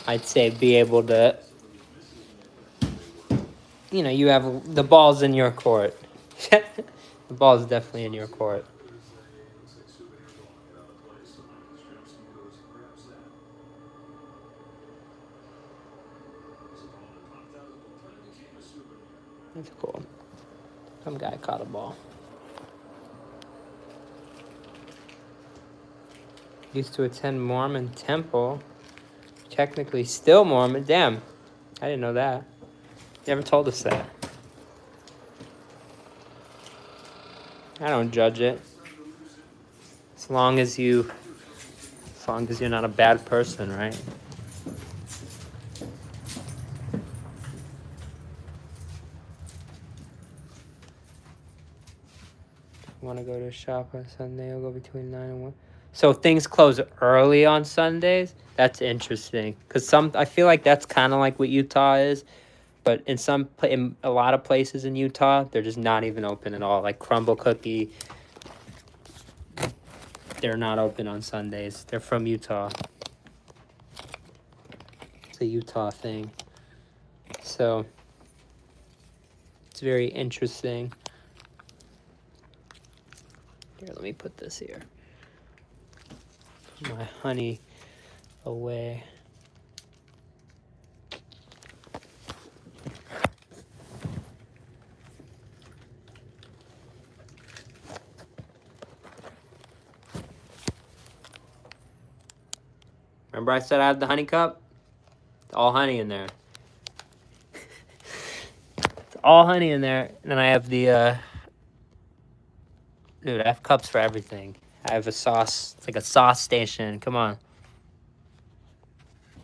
I'd say, be able to, you have the ball's in your court. The ball's definitely in your court. That's cool. Some guy caught a ball. Used to attend Mormon temple. Technically still Mormon. Damn. I didn't know that. Never told us that. I don't judge it. As long as you're not a bad person, right? Want to go to a shop on Sunday? I'll go between 9 and 1. So things close early on Sundays? That's interesting. Because I feel like that's kind of like what Utah is. But in a lot of places in Utah, they're just not even open at all. Like Crumble Cookie, they're not open on Sundays. They're from Utah. It's a Utah thing. So it's very interesting. Here, let me put this here. Put my honey away. Remember I said I have the honey cup? It's all honey in there. It's all honey in there. And then I have the, dude, I have cups for everything. I have a sauce. It's like a sauce station. Come on.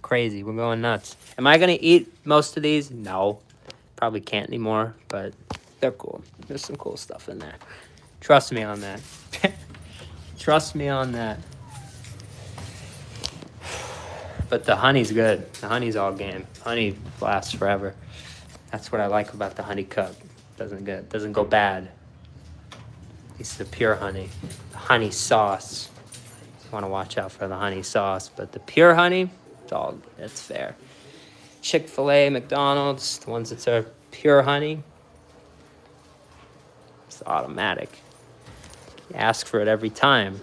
Crazy. We're going nuts. Am I going to eat most of these? No. Probably can't anymore, but they're cool. There's some cool stuff in there. Trust me on that. Trust me on that. But the honey's good. The honey's all game. Honey lasts forever. That's what I like about the honey cup. Doesn't go bad. It's the pure honey. The honey sauce. You want to watch out for the honey sauce, but the pure honey, it's fair. Chick-fil-A, McDonald's, the ones that are pure honey, it's automatic. You ask for it every time.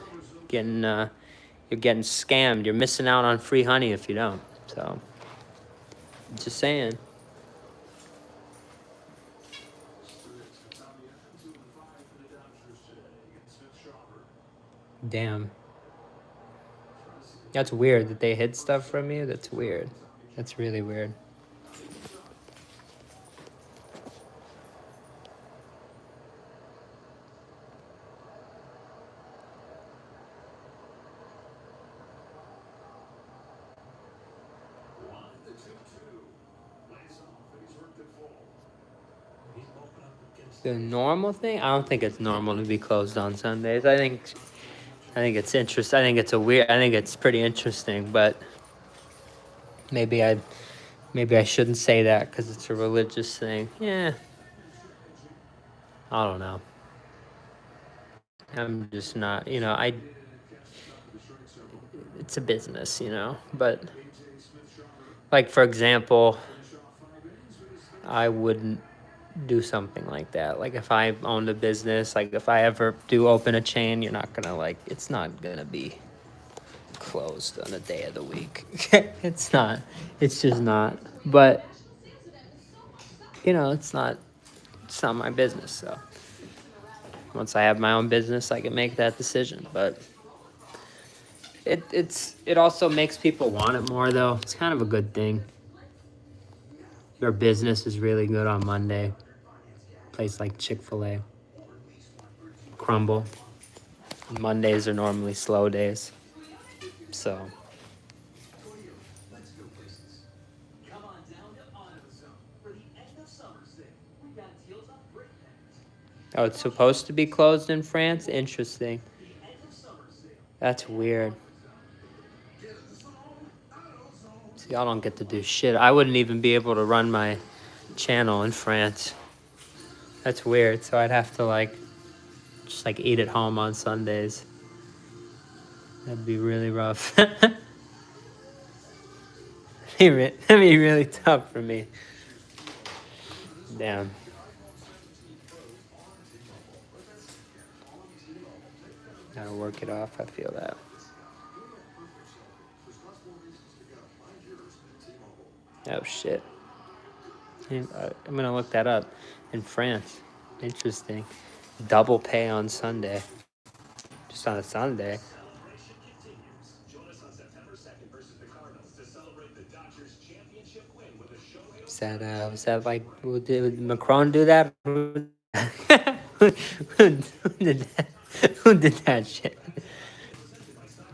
You're getting scammed. You're missing out on free honey if you don't. So, just saying. Damn. That's weird that they hid stuff from you. That's weird. That's really weird. The normal thing? I don't think it's normal to be closed on Sundays. I think it's interesting. I think it's pretty interesting, but maybe I shouldn't say that because it's a religious thing. Yeah. I don't know. I'm just not, it's a business, but like, for example, I wouldn't do something like that. Like, if I owned a business, like, if I ever do open a chain, you're not gonna, it's not gonna be closed on a day of the week. It's just not. But, it's not my business. So once I have my own business, I can make that decision. But it also makes people want it more, though. It's kind of a good thing. Your business is really good on Monday. Place like Chick-fil-A, Crumble. Mondays are normally slow days. So Oh, it's supposed to be closed in France? Interesting. That's weird. See, I don't get to do shit. I wouldn't even be able to run my channel in France. That's weird. So I'd have to like just like eat at home on Sundays. That'd be really rough. That'd be really tough for me. Damn. Gotta work it off. I feel that. Oh shit. I'm gonna look that up. In France. Interesting. Double pay on Sunday. Just on a Sunday. Was that like, did Macron do that? Who did that? Who did that shit?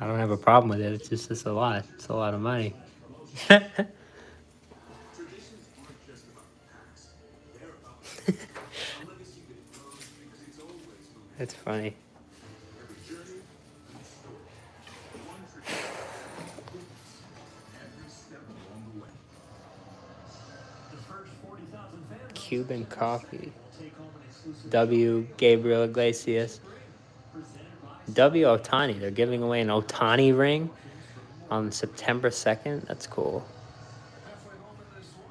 I don't have a problem with it. It's a lot. It's a lot of money. That's funny. Cuban coffee. W. Gabriel Iglesias. W. Otani. They're giving away an Otani ring on September 2nd. That's cool.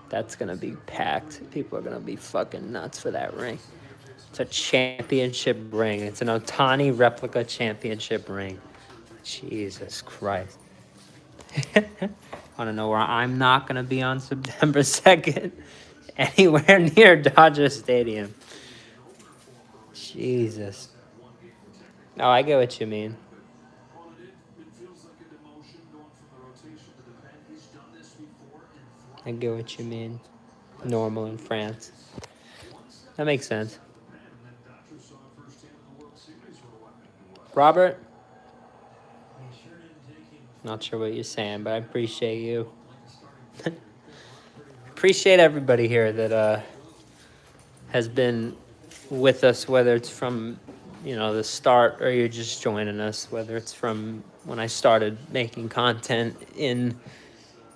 That's gonna be packed. People are gonna be fucking nuts for that ring. It's a championship ring. It's an Otani replica championship ring. Jesus Christ. Want to know where I'm not gonna be on September 2nd? Anywhere near Dodger Stadium. Jesus. Oh, I get what you mean. I get what you mean. Normal in France. That makes sense. Robert? Not sure what you're saying, but I appreciate you. Appreciate everybody here that has been with us, whether it's from the start or you're just joining us, whether it's from when I started making content in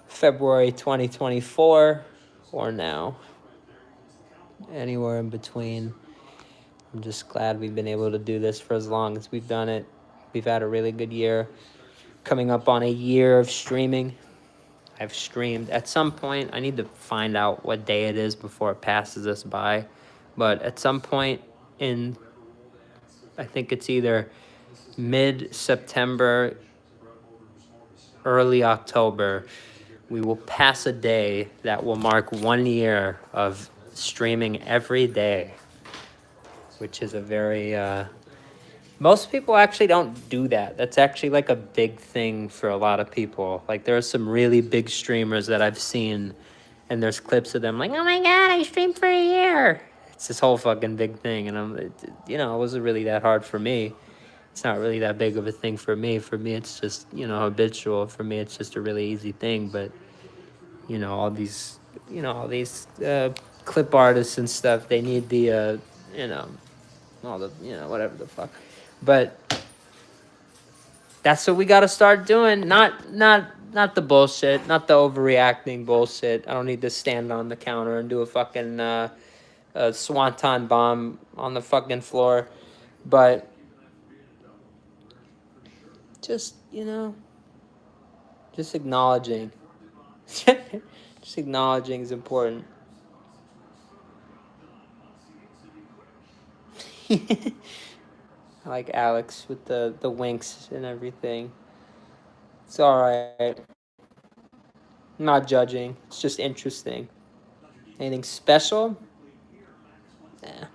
February 2024 or now, anywhere in between. I'm just glad we've been able to do this for as long as we've done it. We've had a really good year, coming up on a year of streaming. I've streamed at some point. I need to find out what day it is before it passes us by, but at some point in, I think it's either mid-September, early October, we will pass a day that will mark 1 year of streaming every day, which is a very, most people actually don't do that. That's actually like a big thing for a lot of people. Like there are some really big streamers that I've seen, and there's clips of them like, oh my God, I streamed for a year. It's this whole fucking big thing, and it wasn't really that hard for me. It's not really that big of a thing for me. For me, it's just, habitual. For me, it's just a really easy thing. But, all these clip artists and stuff, they need the, all the, whatever the fuck. But that's what we got to start doing. Not the bullshit, not the overreacting bullshit. I don't need to stand on the counter and do a fucking a swanton bomb on the fucking floor. But just, just acknowledging. Just acknowledging is important. I like Alex with the winks and everything. It's alright. I'm not judging. It's just interesting. Anything special? Nah.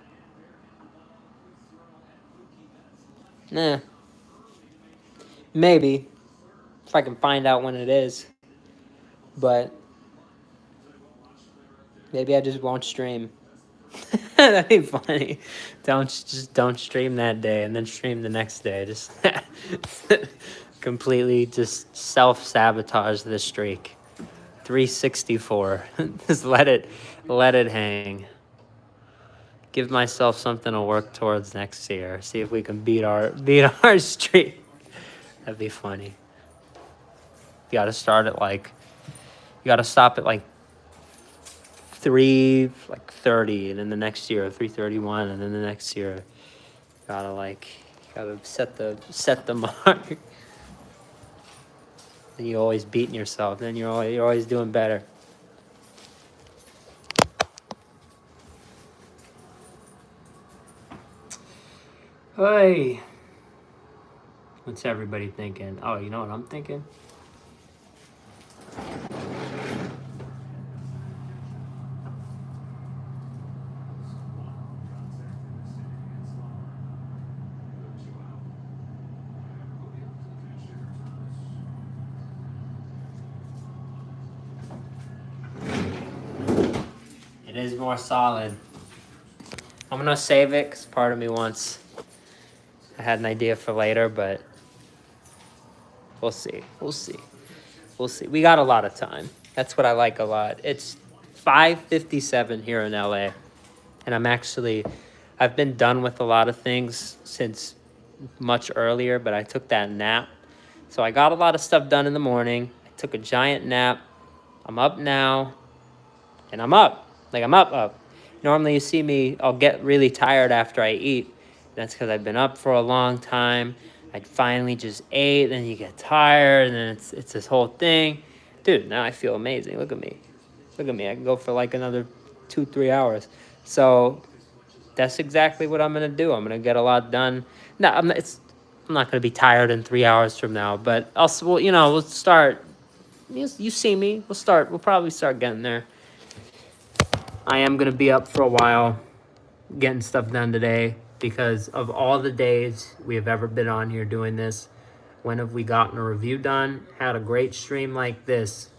Nah. Maybe. If I can find out when it is. But maybe I just won't stream. That'd be funny. Don't stream that day and then stream the next day. Just completely just self-sabotage the streak. 364. Just let it hang. Give myself something to work towards next year. See if we can beat our streak. That'd be funny. You gotta start at like, you gotta stop at like 3:30, and then the next year 3:31, and then the next year you gotta set the mark. And you're always beating yourself. Then you're always doing better. Hey, what's everybody thinking? Oh, you know what I'm thinking? It is more solid. I'm gonna save it because part of me wants. I had an idea for later, but we'll see. We'll see. We'll see. We got a lot of time. That's what I like a lot. It's 5:57 here in LA, and I've been done with a lot of things since much earlier, but I took that nap. So I got a lot of stuff done in the morning. I took a giant nap. I'm up now, and I'm up. Like, I'm up. Normally you see me, I'll get really tired after I eat. That's because I've been up for a long time. I finally just ate, then you get tired, and then it's this whole thing. Dude, now I feel amazing. Look at me. I can go for like another 2-3 hours. So that's exactly what I'm going to do. I'm going to get a lot done. No, I'm not going to be tired in 3 hours from now, but we'll start. You see me. We'll probably start getting there. I am going to be up for a while getting stuff done today because of all the days we have ever been on here doing this. When have we gotten a review done, had a great stream like this,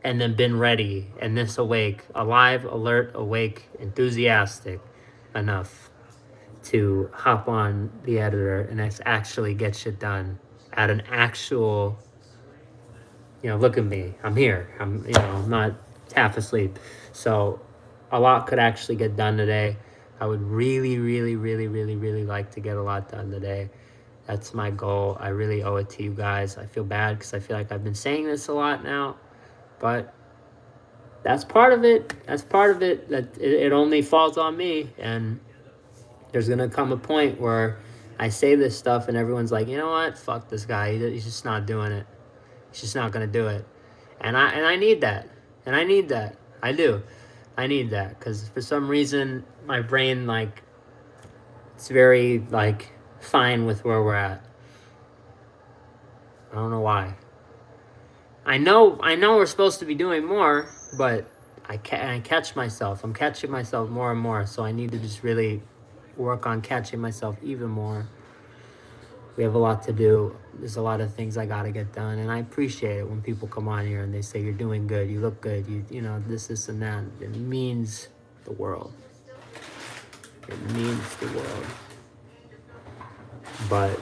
and then been ready and this awake, alive, alert, awake, enthusiastic enough to hop on the editor and actually get shit done at an actual, look at me. I'm here. I'm not half asleep. So a lot could actually get done today. I would really, really, really, really, really like to get a lot done today. That's my goal. I really owe it to you guys. I feel bad because I feel like I've been saying this a lot now, but that's part of it. That it only falls on me, and there's going to come a point where I say this stuff and everyone's like, you know what? Fuck this guy. He's just not doing it. He's just not going to do it. And I need that. I do. I need that because for some reason my brain, it's very, fine with where we're at. I don't know why. I know we're supposed to be doing more, but I catch myself. I'm catching myself more and more, so I need to just really work on catching myself even more. We have a lot to do. There's a lot of things I got to get done, and I appreciate it when people come on here and they say, you're doing good, you look good, you know, this, and that. It means the world. It means the world. But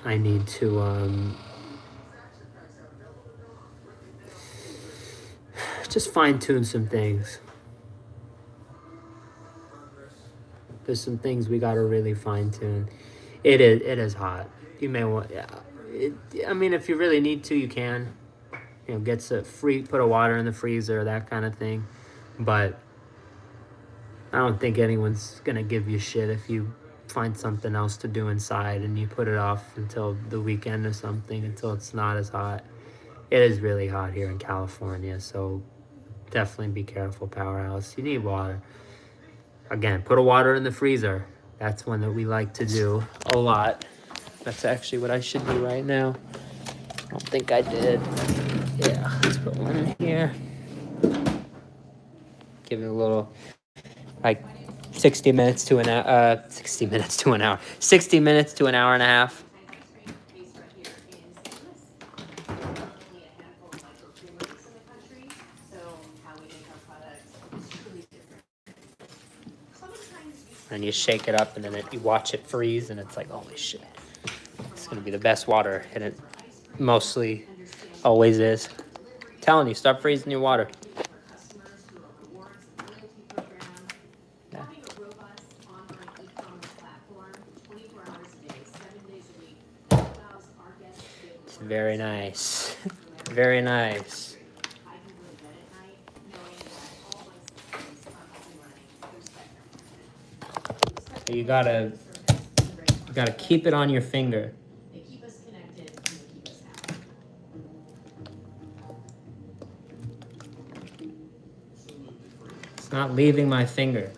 I need to just fine-tune some things. There's some things we got to really fine-tune. It is hot. You may want, if you really need to, you can. Put a water in the freezer, that kind of thing. But I don't think anyone's gonna give you shit if you find something else to do inside and you put it off until the weekend or something, until it's not as hot. It is really hot here in California, so definitely be careful, Powerhouse. You need water. Again, put a water in the freezer. That's one that we like to do a lot. That's actually what I should do right now. I don't think I did. Yeah, let's put one in here. Give it a little, 60 minutes to an hour. 60 minutes to an hour. 60 minutes to an hour and a half. And you shake it up, and then you watch it freeze, and it's like, holy shit. It's going to be the best water, and it mostly always is. I'm telling you, stop freezing your water. Yeah. Very nice. Very nice. You gotta keep it on your finger. It's not leaving my finger.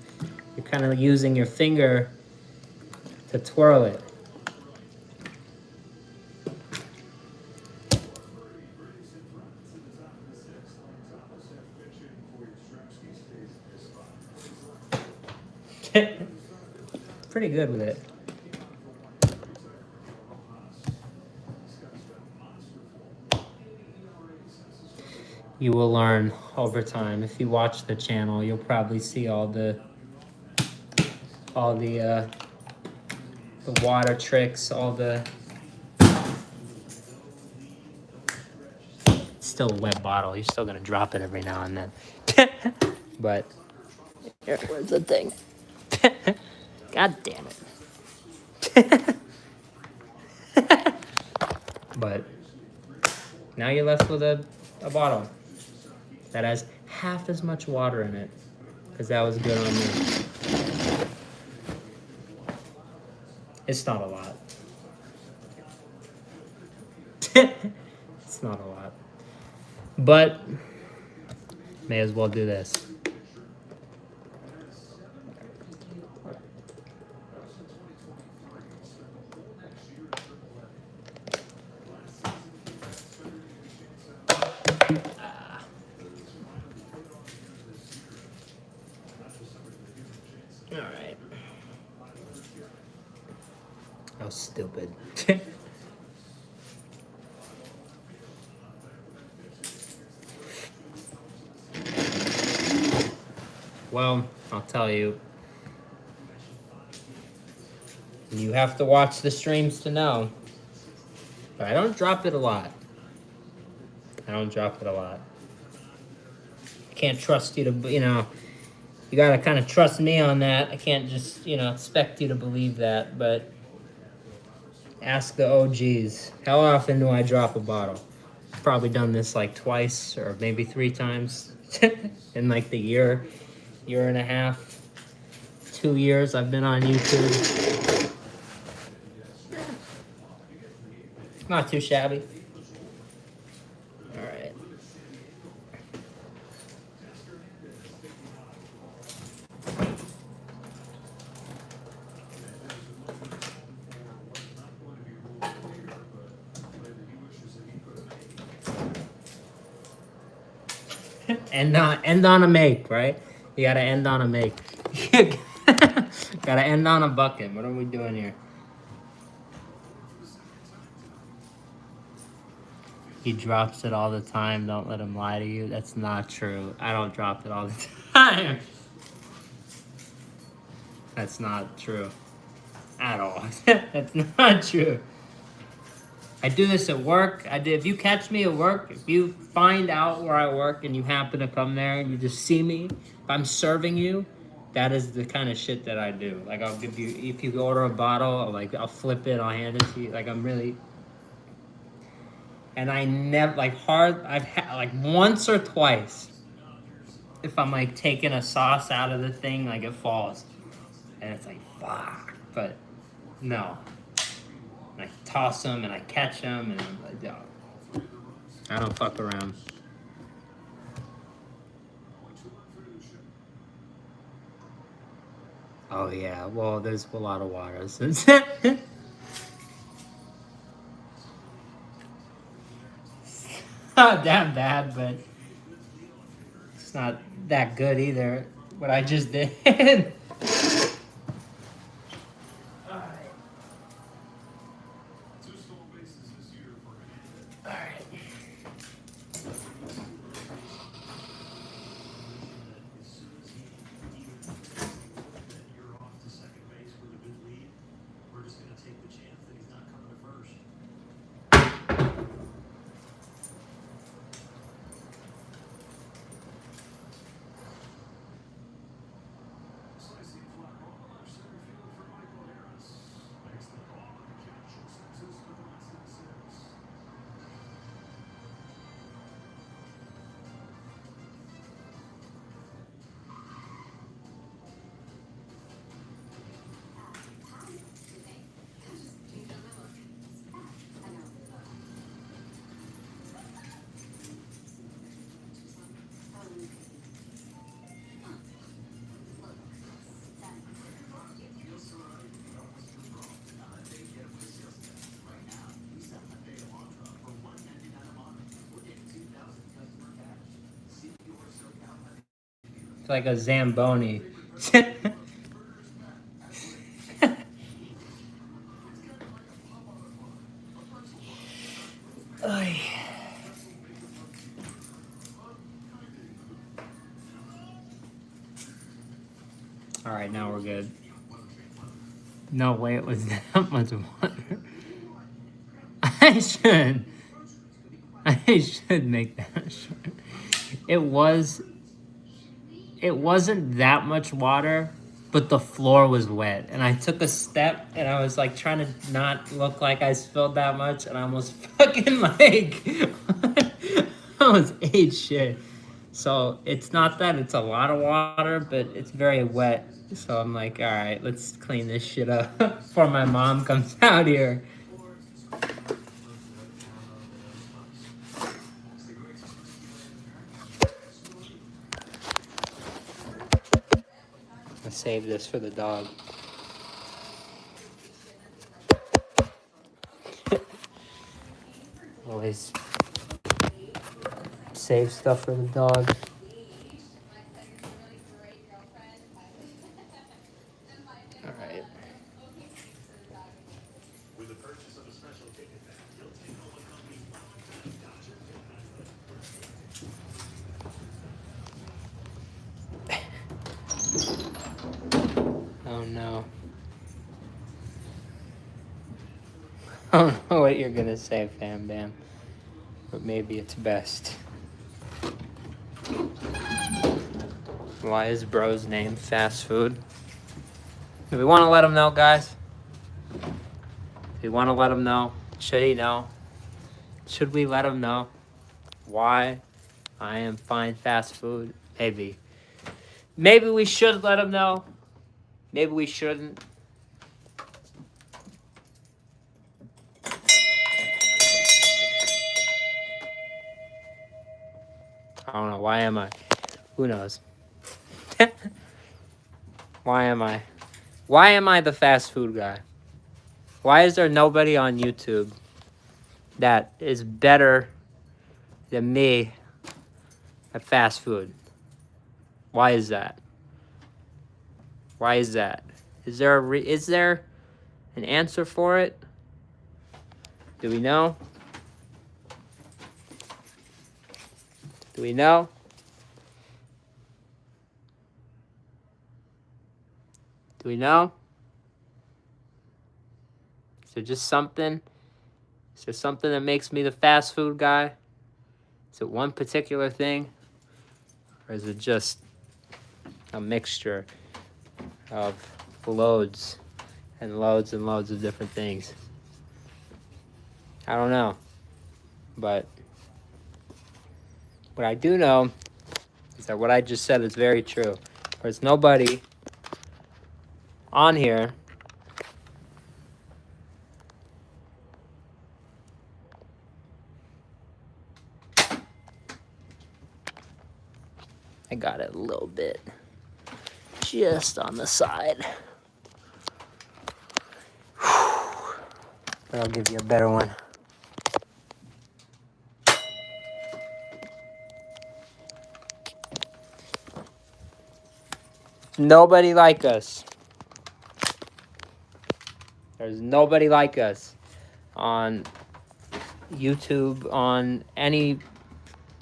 You're kind of using your finger to twirl it. Pretty good with it. You will learn over time. If you watch the channel, you'll probably see all the water tricks, all the. It's still a wet bottle. You're still gonna drop it every now and then. But here, where's the thing? God damn it. But now you're left with a bottle that has half as much water in it, because that was good on me. It's not a lot. It's not a lot. But may as well do this. All right. That was stupid. Well, I'll tell you. You have to watch the streams to know. But I don't drop it a lot. I can't trust you to, you gotta kind of trust me on that. I can't just, expect you to believe that, but ask the OGs. How often do I drop a bottle? I've probably done this like twice or maybe 3 times in like the year and a half, 2 years I've been on YouTube. Not too shabby. All right. End on a make, right? You gotta end on a make. Gotta end on a bucket. What are we doing here? He drops it all the time. Don't let him lie to you. That's not true. I don't drop it all the time. That's not true. At all. That's not true. I do this at work. If you catch me at work, if you find out where I work and you happen to come there and you just see me, if I'm serving you, that is the kind of shit that I do. Like, I'll give you, if you order a bottle, I'll flip it, I'll hand it to you. Like, I'm really... And I never, I've had, once or twice, if I'm, taking a sauce out of the thing, it falls. And it's fuck. But, no. And I toss them, and I catch them, and I'm I don't fuck around. Oh, yeah. Well, there's a lot of water. Not that bad, but it's not that good either, what I just did. It's like a Zamboni. Ay. All right, now we're good. No way it was that much water. I should. I should make that short. It wasn't that much water, but the floor was wet. And I took a step and I was like trying to not look like I spilled that much, and I almost fucking like I was ate shit. So it's not that it's a lot of water, but it's very wet. So I'm like, all right, let's clean this shit up before my mom comes out here. I'll save this for the dog. Always save stuff for the dog. All right. With the purchase of a special ticket bag, you'll take home a company Oh no. I don't know what you're gonna say, Fam Bam, but maybe it's best. Why is bro's name fast food? Do we want to let him know, guys? Do we want to let him know? Should he know? Should we let him know why I am fine fast food? Maybe. Maybe we should let him know. Maybe we shouldn't. I don't know. Why am I? Who knows? Why am I? Why am I the fast food guy? Why is there nobody on YouTube that is better than me at fast food? Why is that? Why is that? Is there an answer for it? Do we know? Do we know? Do we know? Is there just something? Is there something that makes me the fast food guy? Is it one particular thing? Or is it just a mixture of loads and loads and loads of different things? I don't know. But what I do know is that what I just said is very true. There's nobody on here I got it a little bit just on the side. But I'll give you a better one. Nobody like us. There's nobody like us on YouTube, on any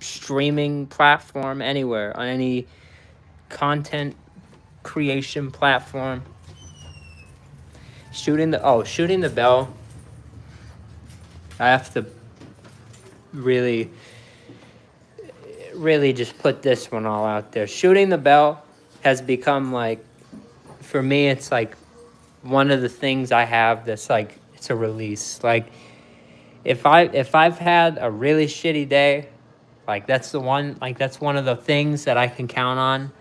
streaming platform, anywhere, on any content creation platform. Shooting the bell. I have to really just put this one all out there. Shooting the bell has become like, for me, it's like one of the things I have that's like, it's a release. Like if I've had a really shitty day, like that's one of the things that I can count on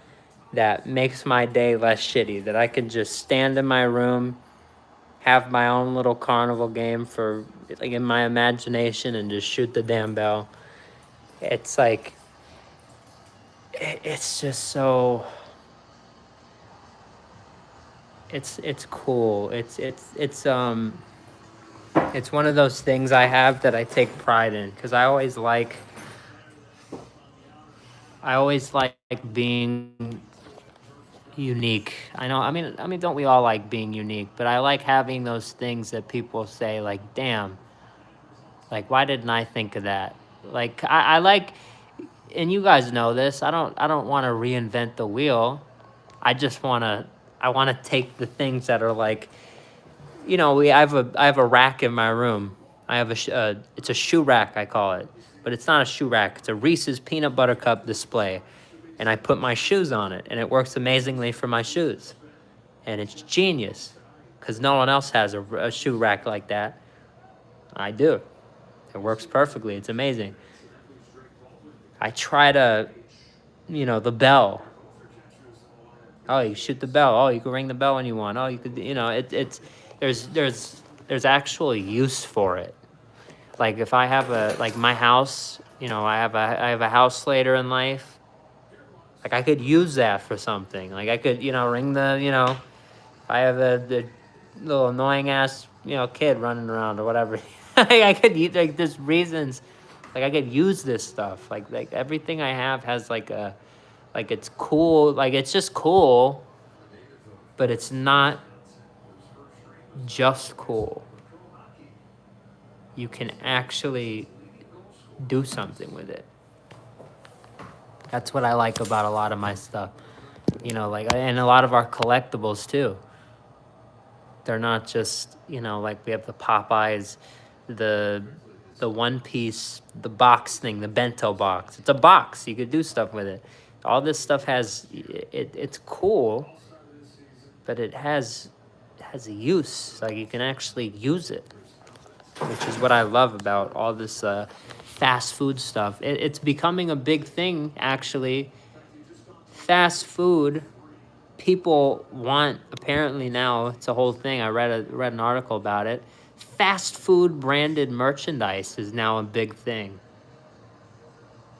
that makes my day less shitty, that I can just stand in my room, have my own little carnival game for like in my imagination and just shoot the damn bell. It's like, it's just so, it's cool. It's one of those things I have that I take pride in, because I always like being unique. I know. I mean, don't we all like being unique? But I like having those things that people say, like, "Damn, like, why didn't I think of that?" Like, I like, and you guys know this. I don't want to reinvent the wheel. I just I want to take the things that are like, I have a rack in my room. I have it's a shoe rack, I call it, but it's not a shoe rack. It's a Reese's peanut butter cup display, and I put my shoes on it, and it works amazingly for my shoes, and it's genius, because no one else has a shoe rack like that. I do. It works perfectly. It's amazing. I try to, the bell. Oh, you shoot the bell. Oh, you can ring the bell when you want. Oh, you could, it's there's actual use for it. Like if I have my house, I have a house later in life. Like I could use that for something. Like I could, ring if I have the little annoying ass, kid running around or whatever. I could use, like, there's reasons, like I could use this stuff. Like everything I have has like it's cool. Like it's just cool, but it's not just cool. You can actually do something with it. That's what I like about a lot of my stuff. And a lot of our collectibles too. They're not just, like we have the Popeyes, the One Piece, the box thing, the bento box. It's a box. You could do stuff with it. All this stuff it's cool, but it has a use. Like you can actually use it, which is what I love about all this fast food stuff. It's becoming a big thing, actually. Fast food, people want, apparently now, it's a whole thing. I read an article about it. Fast food branded merchandise is now a big thing.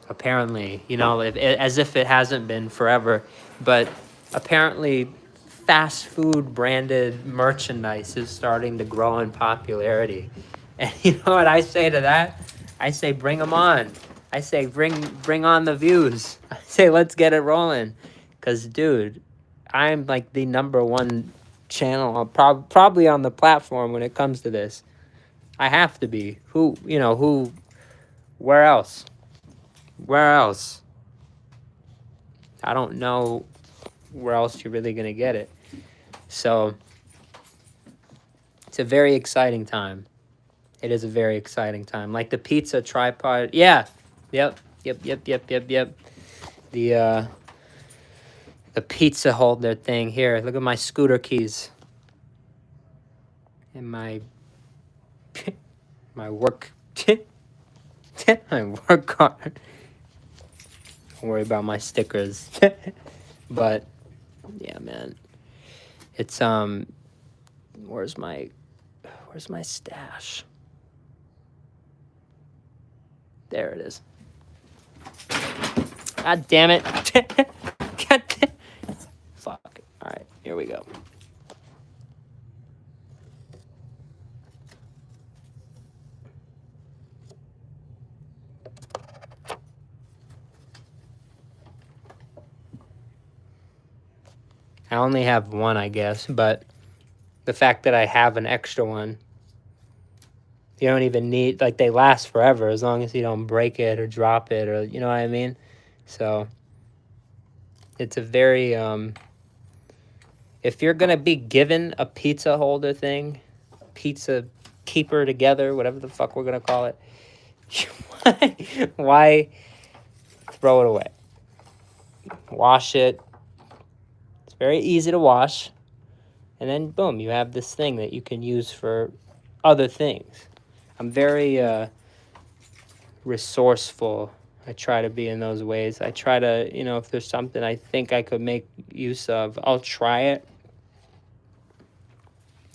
Apparently, as if it hasn't been forever, but apparently fast food branded merchandise is starting to grow in popularity. And you know what I say to that? I say, bring them on. I say, bring on the views. I say, let's get it rolling. Because, dude, I'm like the number one channel, probably on the platform when it comes to this. I have to be. Where else? Where else? I don't know where else you're really going to get it. So, it's a very exciting time. It is a very exciting time. Like the pizza tripod. Yeah. Yep. The pizza holder thing here. Look at my scooter keys. And my work my work card. Don't worry about my stickers. But yeah, man. It's where's my stash? There it is. God damn it. God damn. Fuck. All right, here we go. I only have one, I guess, but the fact that I have an extra one, you don't even need, like, they last forever as long as you don't break it or drop it, or, you know what I mean? So, it's a very, if you're going to be given a pizza holder thing, pizza keeper together, whatever the fuck we're going to call it, why throw it away? Wash it. It's very easy to wash. And then, boom, you have this thing that you can use for other things. I'm very resourceful. I try to be in those ways. I try to, if there's something I think I could make use of, I'll try it.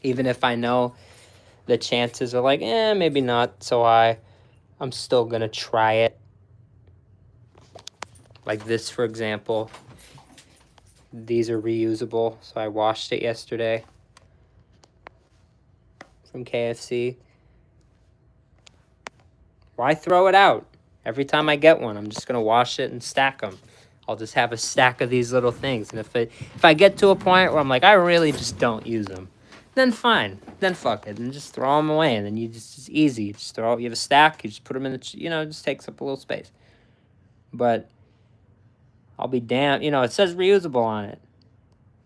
Even if I know the chances are like, maybe not so high, I'm still going to try it. Like this, for example. These are reusable, so I washed it yesterday from KFC. Why throw it out? Every time I get one, I'm just going to wash it and stack them. I'll just have a stack of these little things. And if I get to a point where I'm like, I really just don't use them, then fine. Then fuck it. And just throw them away. And then it's easy. You just you have a stack, you just put them in the, it just takes up a little space. But I'll be damned, it says reusable on it.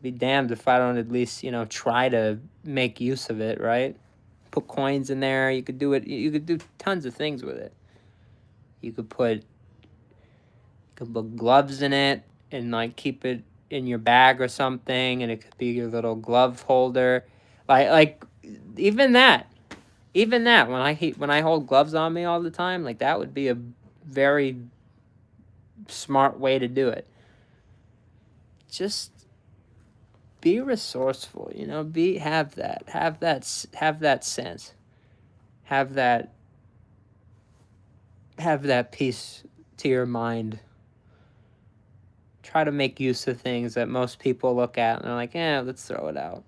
Be damned if I don't at least, try to make use of it, right? Put coins in there. You could do it. You could do tons of things with it. You could put gloves in it and like keep it in your bag or something, and it could be your little glove holder. Like even that when I hold gloves on me all the time, like that would be a very smart way to do it. Just be resourceful, have that sense, have that peace to your mind. Try to make use of things that most people look at and they're like, let's throw it out.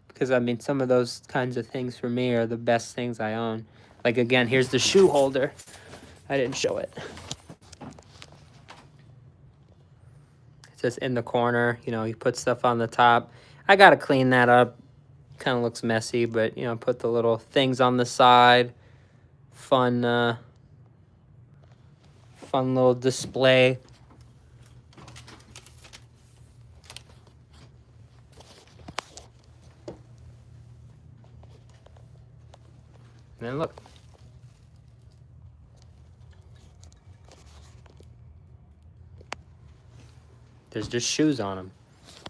Because some of those kinds of things for me are the best things I own. Like, again, here's the shoe holder. I didn't show it. It's just in the corner, you put stuff on the top. I gotta clean that up. Kind of looks messy, but, put the little things on the side. Fun little display. And then look. There's just shoes on them.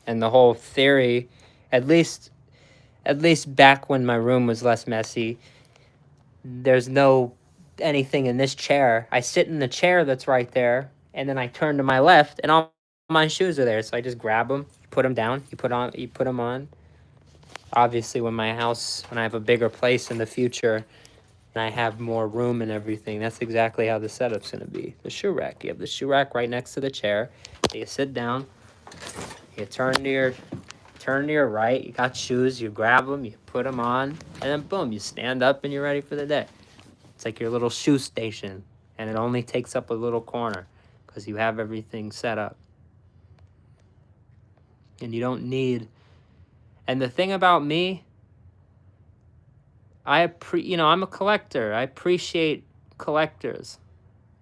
And the whole theory, at least back when my room was less messy, there's no anything in this chair. I sit in the chair that's right there, and then I turn to my left, and all my shoes are there. So I just grab them, put them down, you put them on. Obviously, when I have a bigger place in the future, and I have more room and everything, that's exactly how the setup's going to be. The shoe rack. You have the shoe rack right next to the chair. You sit down, you turn to your right, you got shoes, you grab them, you put them on, and then boom, you stand up and you're ready for the day. It's like your little shoe station, and it only takes up a little corner because you have everything set up. And you don't need... And the thing about me, I'm a collector. I appreciate collectors,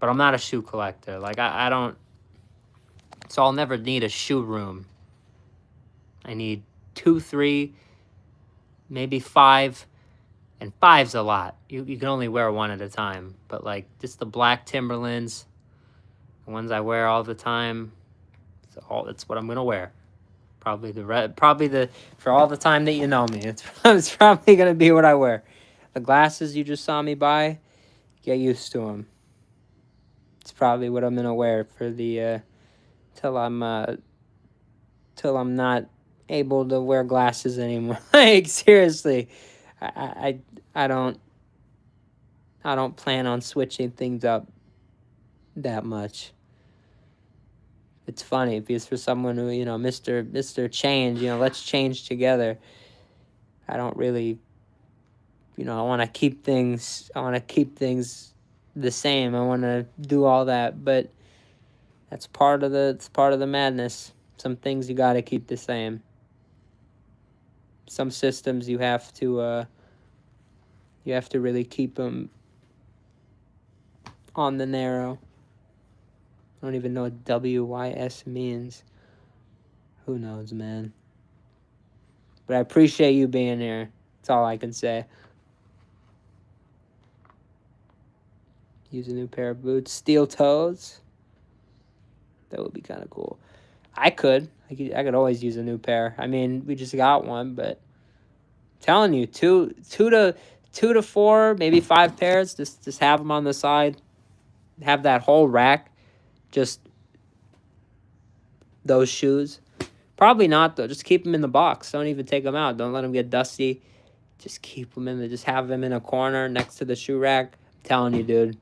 but I'm not a shoe collector. Like, I don't... So I'll never need a shoe room. I need 2, 3, maybe 5, and 5's a lot. You can only wear one at a time. But like just the black Timberlands, the ones I wear all the time, that's what I'm gonna wear. Probably for all the time that you know me, it's probably gonna be what I wear. The glasses you just saw me buy, get used to them. It's probably what I'm gonna wear for the till I'm not able to wear glasses anymore. Like, seriously, I don't plan on switching things up that much. It's funny because for someone who, Mr. Change, let's change together. I don't really, I want to keep things the same. I want to do all that, but it's part of the madness. Some things you got to keep the same. Some systems you have to really keep them on the narrow. I don't even know what WYS means. Who knows, man? But I appreciate you being here. That's all I can say. Use a new pair of boots. Steel toes. That would be kind of cool. I could always use a new pair. We just got one, but I'm telling you, two to 4, maybe 5 pairs. Just have them on the side. Have that whole rack. Just those shoes. Probably not, though. Just keep them in the box. Don't even take them out. Don't let them get dusty. Just keep them in there. Just have them in a corner next to the shoe rack. I'm telling you, dude.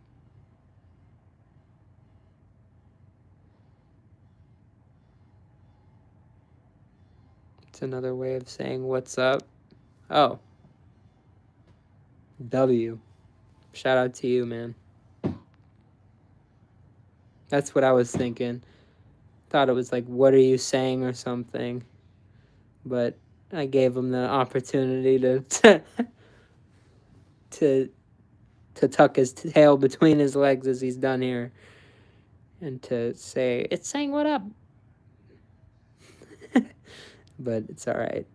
It's another way of saying what's up. Oh. W. Shout out to you, man. That's what I was thinking. Thought it was like, what are you saying or something. But I gave him the opportunity to to tuck his tail between his legs as he's done here and to say, it's saying what up. But it's all right.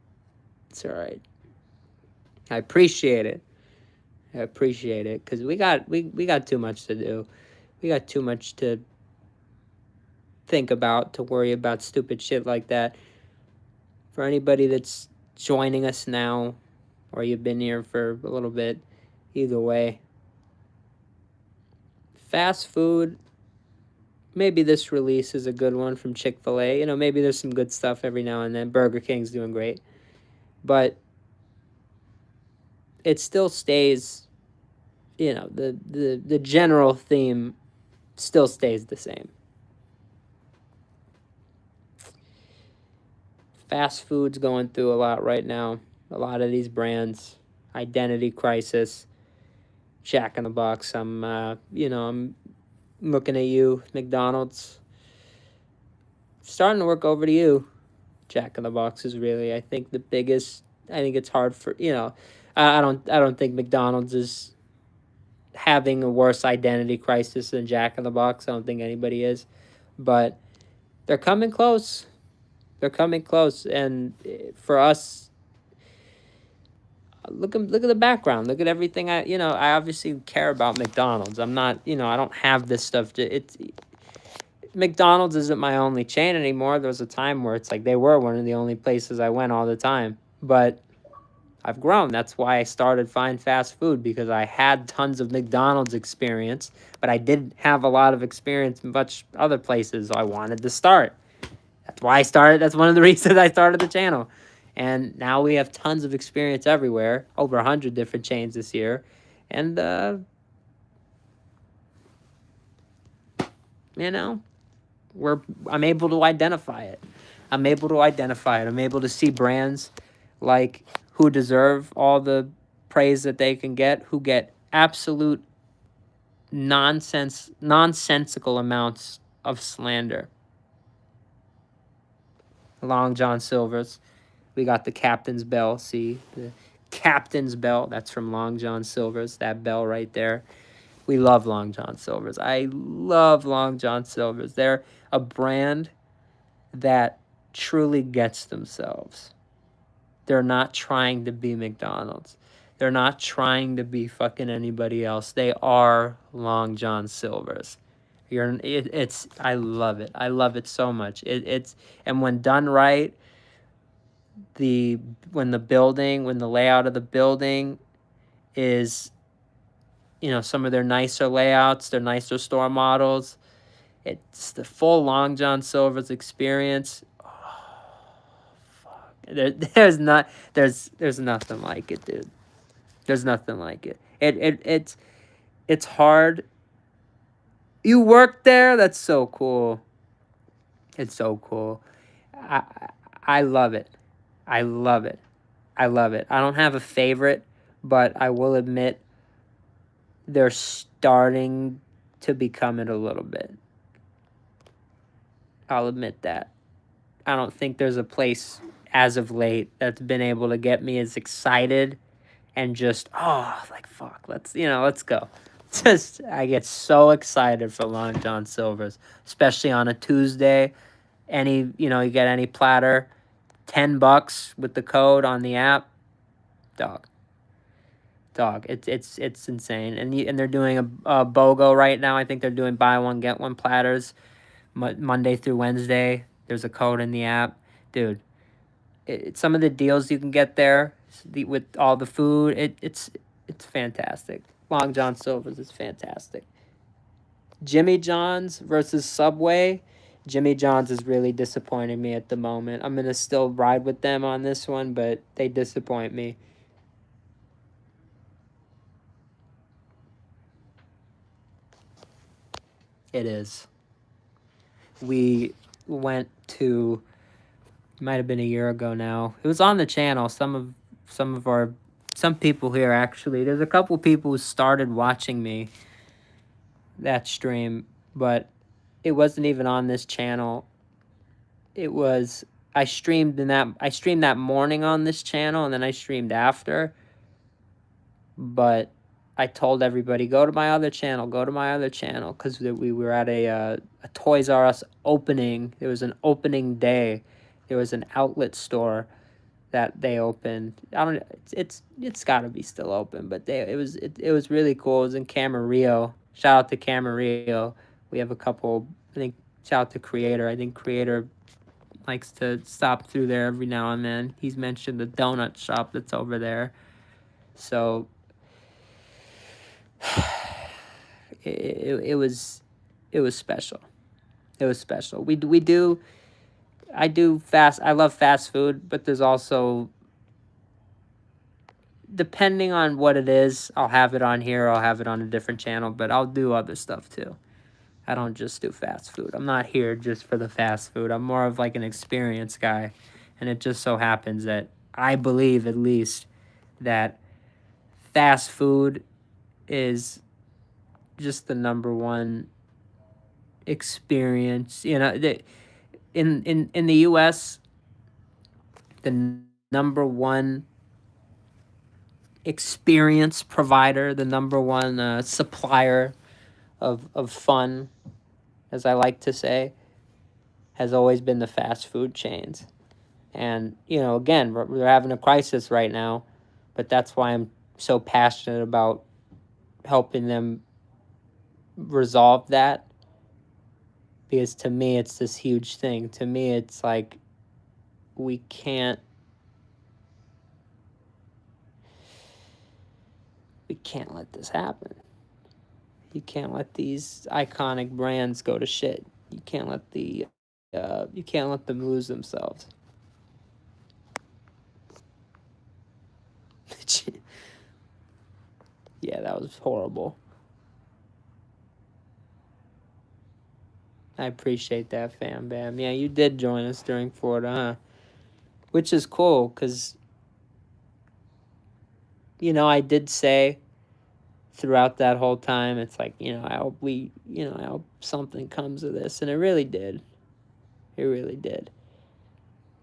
It's all right. I appreciate it. I appreciate it because we got too much to do. We got too much to think about, to worry about stupid shit like that. For anybody that's joining us now, or you've been here for a little bit, either way, fast food, maybe this release is a good one from Chick-fil-A. You know, maybe there's some good stuff every now and then. Burger King's doing great. But it still stays, you know, the general theme still stays the same. Fast food's going through a lot right now. A lot of these brands, identity crisis, Jack in the Box. I'm looking at you, McDonald's. Starting to work over to you. Jack in the Box is really, I think, the biggest. I think it's hard for, I don't think McDonald's is having a worse identity crisis than Jack in the Box. I don't think anybody is, but they're coming close. They're coming close, and for us, look at the background. Look at everything. I obviously care about McDonald's. I'm not, I don't have this stuff. It's McDonald's isn't my only chain anymore. There was a time where it's like they were one of the only places I went all the time, but I've grown. That's why I started Fine Fast Food, because I had tons of McDonald's experience, but I didn't have a lot of experience in much other places. So I wanted to start. That's why I started. That's one of the reasons I started the channel. And now we have tons of experience everywhere, over 100 different chains this year. And, I'm able to identify it. I'm able to see brands like who deserve all the praise that they can get, who get absolute nonsensical amounts of slander. Long John Silver's. We got the Captain's Bell. See, the Captain's Bell. That's from Long John Silver's. That bell right there. We love Long John Silver's. I love Long John Silver's. They're a brand that truly gets themselves. They're not trying to be McDonald's. They're not trying to be fucking anybody else. They are Long John Silver's. I love it. I love it so much. And when done right, when the layout of the building is, some of their nicer layouts, their nicer store models, it's the full Long John Silver's experience. Oh, fuck. There's nothing like it, dude. There's nothing like it. It's hard. You work there? That's so cool. It's so cool. I love it. I love it. I love it. I don't have a favorite, but I will admit they're starting to become it a little bit. I'll admit that. I don't think there's a place as of late that's been able to get me as excited and just, like, fuck, let's go. I get so excited for Long John Silver's, especially on a Tuesday. You get any platter, $10 with the code on the app. Dog. It's insane. And they're doing a BOGO right now. I think they're doing buy one, get one platters Monday through Wednesday. There's a code in the app. Dude, some of the deals you can get there with all the food, it's fantastic. Long John Silver's is fantastic. Jimmy John's versus Subway. Jimmy John's is really disappointing me at the moment. I'm going to still ride with them on this one, but they disappoint me. It is. We went to, might have been a year ago now. It was on the channel. Some people here, actually. There's a couple people who started watching me that stream, but it wasn't even on this channel. It was I streamed that morning on this channel, and then I streamed after. But I told everybody, go to my other channel, because we were at a Toys R Us opening. There was an opening day. There was an outlet store that they opened. I don't. It's got to be still open, but it was really cool. It was in Camarillo. Shout out to Camarillo. We have a couple. I think shout out to Creator. I think Creator likes to stop through there every now and then. He's mentioned the donut shop that's over there. So it was special. It was special. I love fast food, but there's also, depending on what it is, I'll have it on here, I'll have it on a different channel, but I'll do other stuff too. I don't just do fast food. I'm not here just for the fast food. I'm more of like an experience guy. And it just so happens that I believe, at least, that fast food is just the number one experience. You know, in the US, the number one experience provider, the number one supplier of fun, as I like to say, has always been the fast food chains. And, you know, again, we're having a crisis right now, but that's why I'm so passionate about helping them resolve that. Because to me, it's this huge thing. To me, it's like, we can't let this happen. You can't let these iconic brands go to shit. You can't let them lose themselves. Yeah, that was horrible. I appreciate that, fam bam. Yeah, you did join us during Florida, huh? Which is cool, because, you know, I did say throughout that whole time, it's like, you know, I hope something comes of this. And it really did. It really did.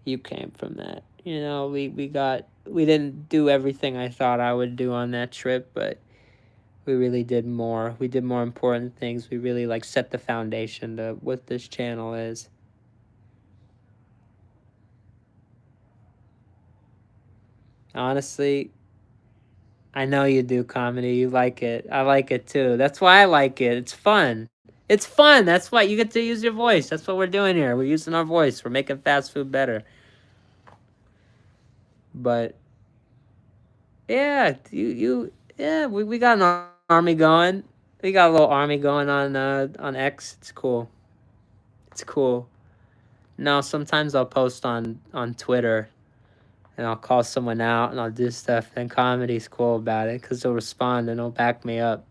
You came from that. You know, we didn't do everything I thought I would do on that trip, but we really did more. We did more important things. We really, like, set the foundation to what this channel is. Honestly, I know you do comedy. You like it. I like it too. That's why I like it. It's fun. It's fun. That's why you get to use your voice. That's what we're doing here. We're using our voice. We're making fast food better. But yeah, we got an army going. We got a little army going on X. It's cool. It's cool. No, sometimes I'll post on Twitter, and I'll call someone out, and I'll do stuff. And comedy's cool about it, because they'll respond and they'll back me up.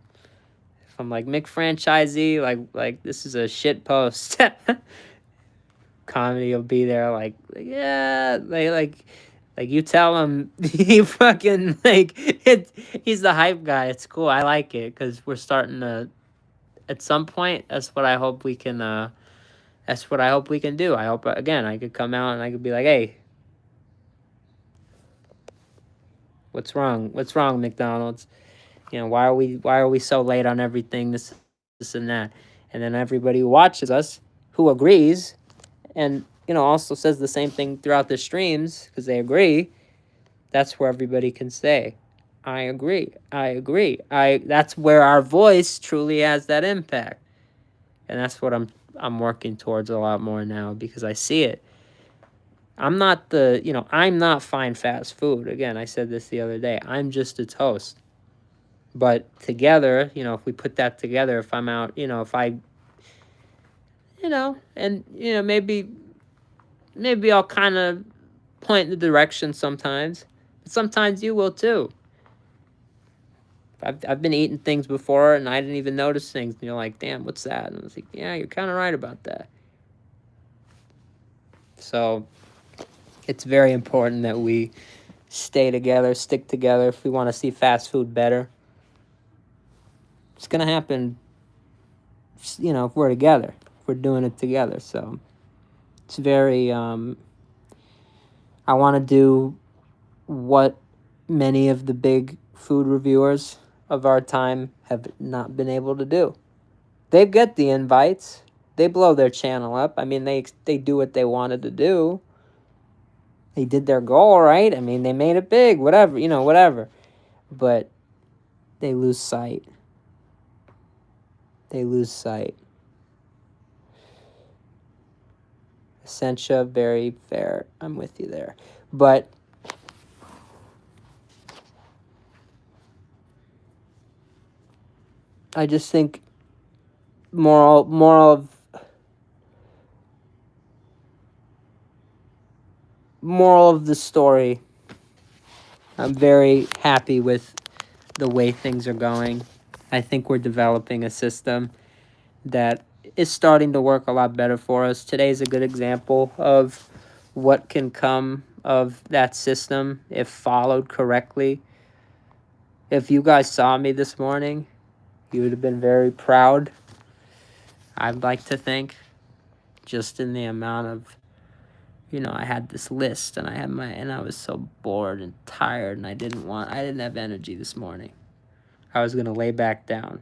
If I'm like, McFranchisee, like this is a shit post, comedy will be there, like yeah, like you tell him, he fucking, like, he's the hype guy. It's cool. I like it, because we're starting to, at some point, that's what I hope we can do. I hope, again, I could come out and I could be like, hey, what's wrong, McDonald's? You know, why are we so late on everything, this and that? And then everybody who watches us, who agrees, and, you know, also says the same thing throughout the streams, because they agree, that's where everybody can say, I agree. That's where our voice truly has that impact. And that's what I'm working towards a lot more now, because I see it. I'm not fine fast food. Again, I said this the other day. I'm just its host. But together, you know, if we put that together, if I'm out, you know, if I, you know, and, you know, maybe I'll kind of point in the direction sometimes. But sometimes you will too. I've been eating things before, and I didn't even notice things. And you're like, damn, what's that? And I was like, yeah, you're kind of right about that. So it's very important that we stay together, stick together, if we want to see fast food better. It's going to happen, you know, if we're together. If we're doing it together. So it's very, I want to do what many of the big food reviewers of our time have not been able to do. They get the invites. They blow their channel up. I mean, they do what they wanted to do. They did their goal, right? I mean, they made it big, whatever, whatever. But they lose sight. They lose sight. Essentia, very fair. I'm with you there. But I just think moral of the story, I'm very happy with the way things are going. I think we're developing a system that is starting to work a lot better for us. Today's a good example of what can come of that system if followed correctly. If you guys saw me this morning, you would have been very proud, I'd like to think, just in the amount of, I had this list and I was so bored and tired and I didn't have energy this morning. I was going to lay back down.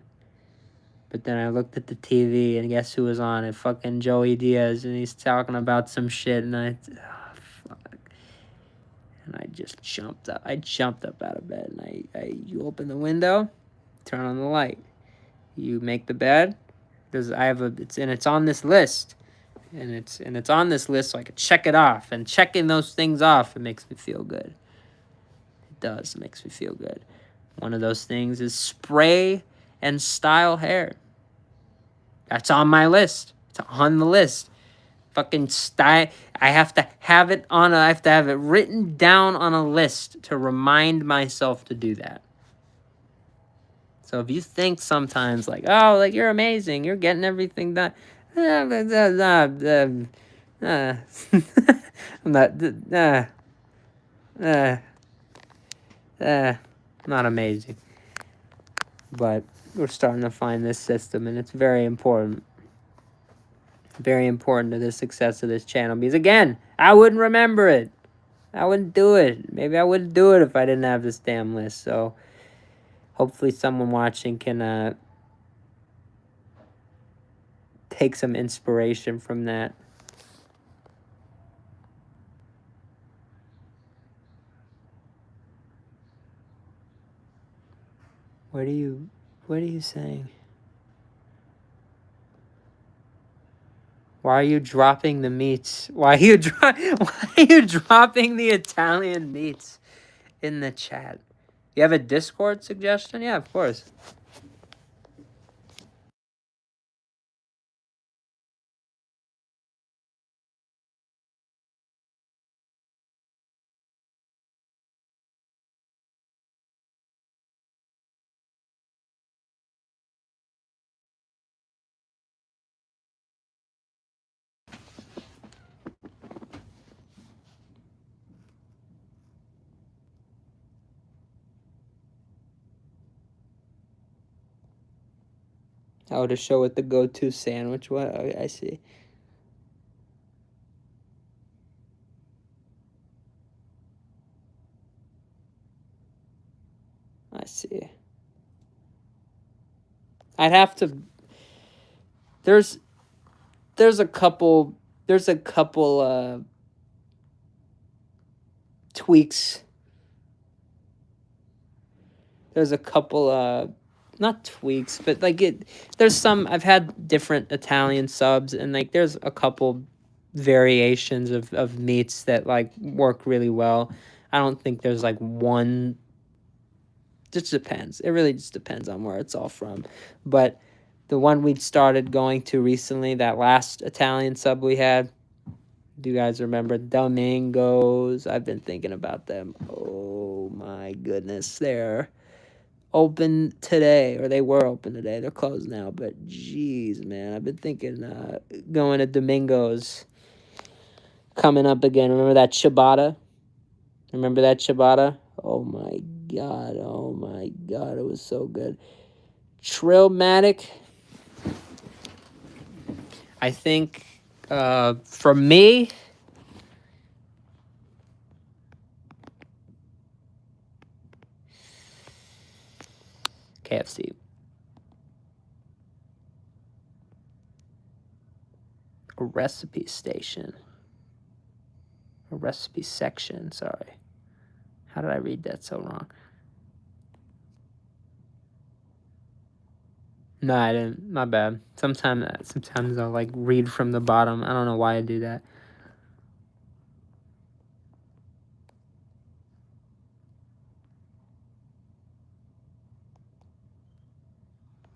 But then I looked at the TV and guess who was on it? Fucking Joey Diaz, and he's talking about some shit and fuck. And I just jumped up. I jumped up out of bed and you open the window, turn on the light. You make the bed. It's on this list. And it's on this list so I can check it off. And checking those things off, it makes me feel good. It does. It makes me feel good. One of those things is spray and style hair. That's on my list. It's on the list. Fucking style. I have to have it written down on a list to remind myself to do that. So if you think sometimes like, oh, like you're amazing, you're getting everything done. I'm not amazing. But we're starting to find this system, and it's very important. Very important to the success of this channel. Because, again, I wouldn't remember it. I wouldn't do it. Maybe I wouldn't do it if I didn't have this damn list. So, hopefully someone watching can take some inspiration from that. What are you saying? Why are you dropping the meats? Why are you dropping the Italian meats in the chat? You have a Discord suggestion? Yeah, of course. Oh, to show what the go-to sandwich was? Oh, I see. I see. I'd have to... There's a couple tweaks. There's a couple not tweaks, but like there's some, I've had different Italian subs, and like there's a couple variations of meats that like work really well. I don't think there's like one. Just depends. It really just depends on where it's all from. But the one we started going to recently, that last Italian sub we had, do you guys remember Domingos? I've been thinking about them. Oh my goodness, they're open today, or they were open today. They're closed now, but jeez, man, I've been thinking going to Domingos coming up again. Remember that ciabatta? Oh my god, it was so good. Trillmatic. I think for me, KFC. A recipe station. A recipe section, sorry. How did I read that so wrong? No, I didn't. My bad. Sometimes I'll like read from the bottom. I don't know why I do that.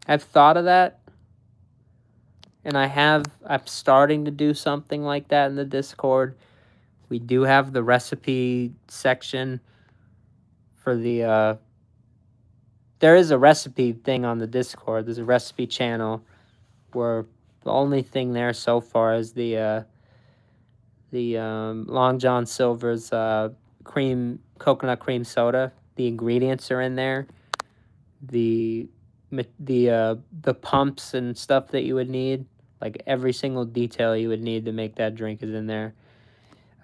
I've thought of that, and I'm starting to do something like that in the Discord. We do have the recipe section for the there is a recipe thing on the Discord. There's a recipe channel where the only thing there so far is the Long John Silver's coconut cream soda. The ingredients are in there. The pumps and stuff that you would need, like every single detail you would need to make that drink is in there.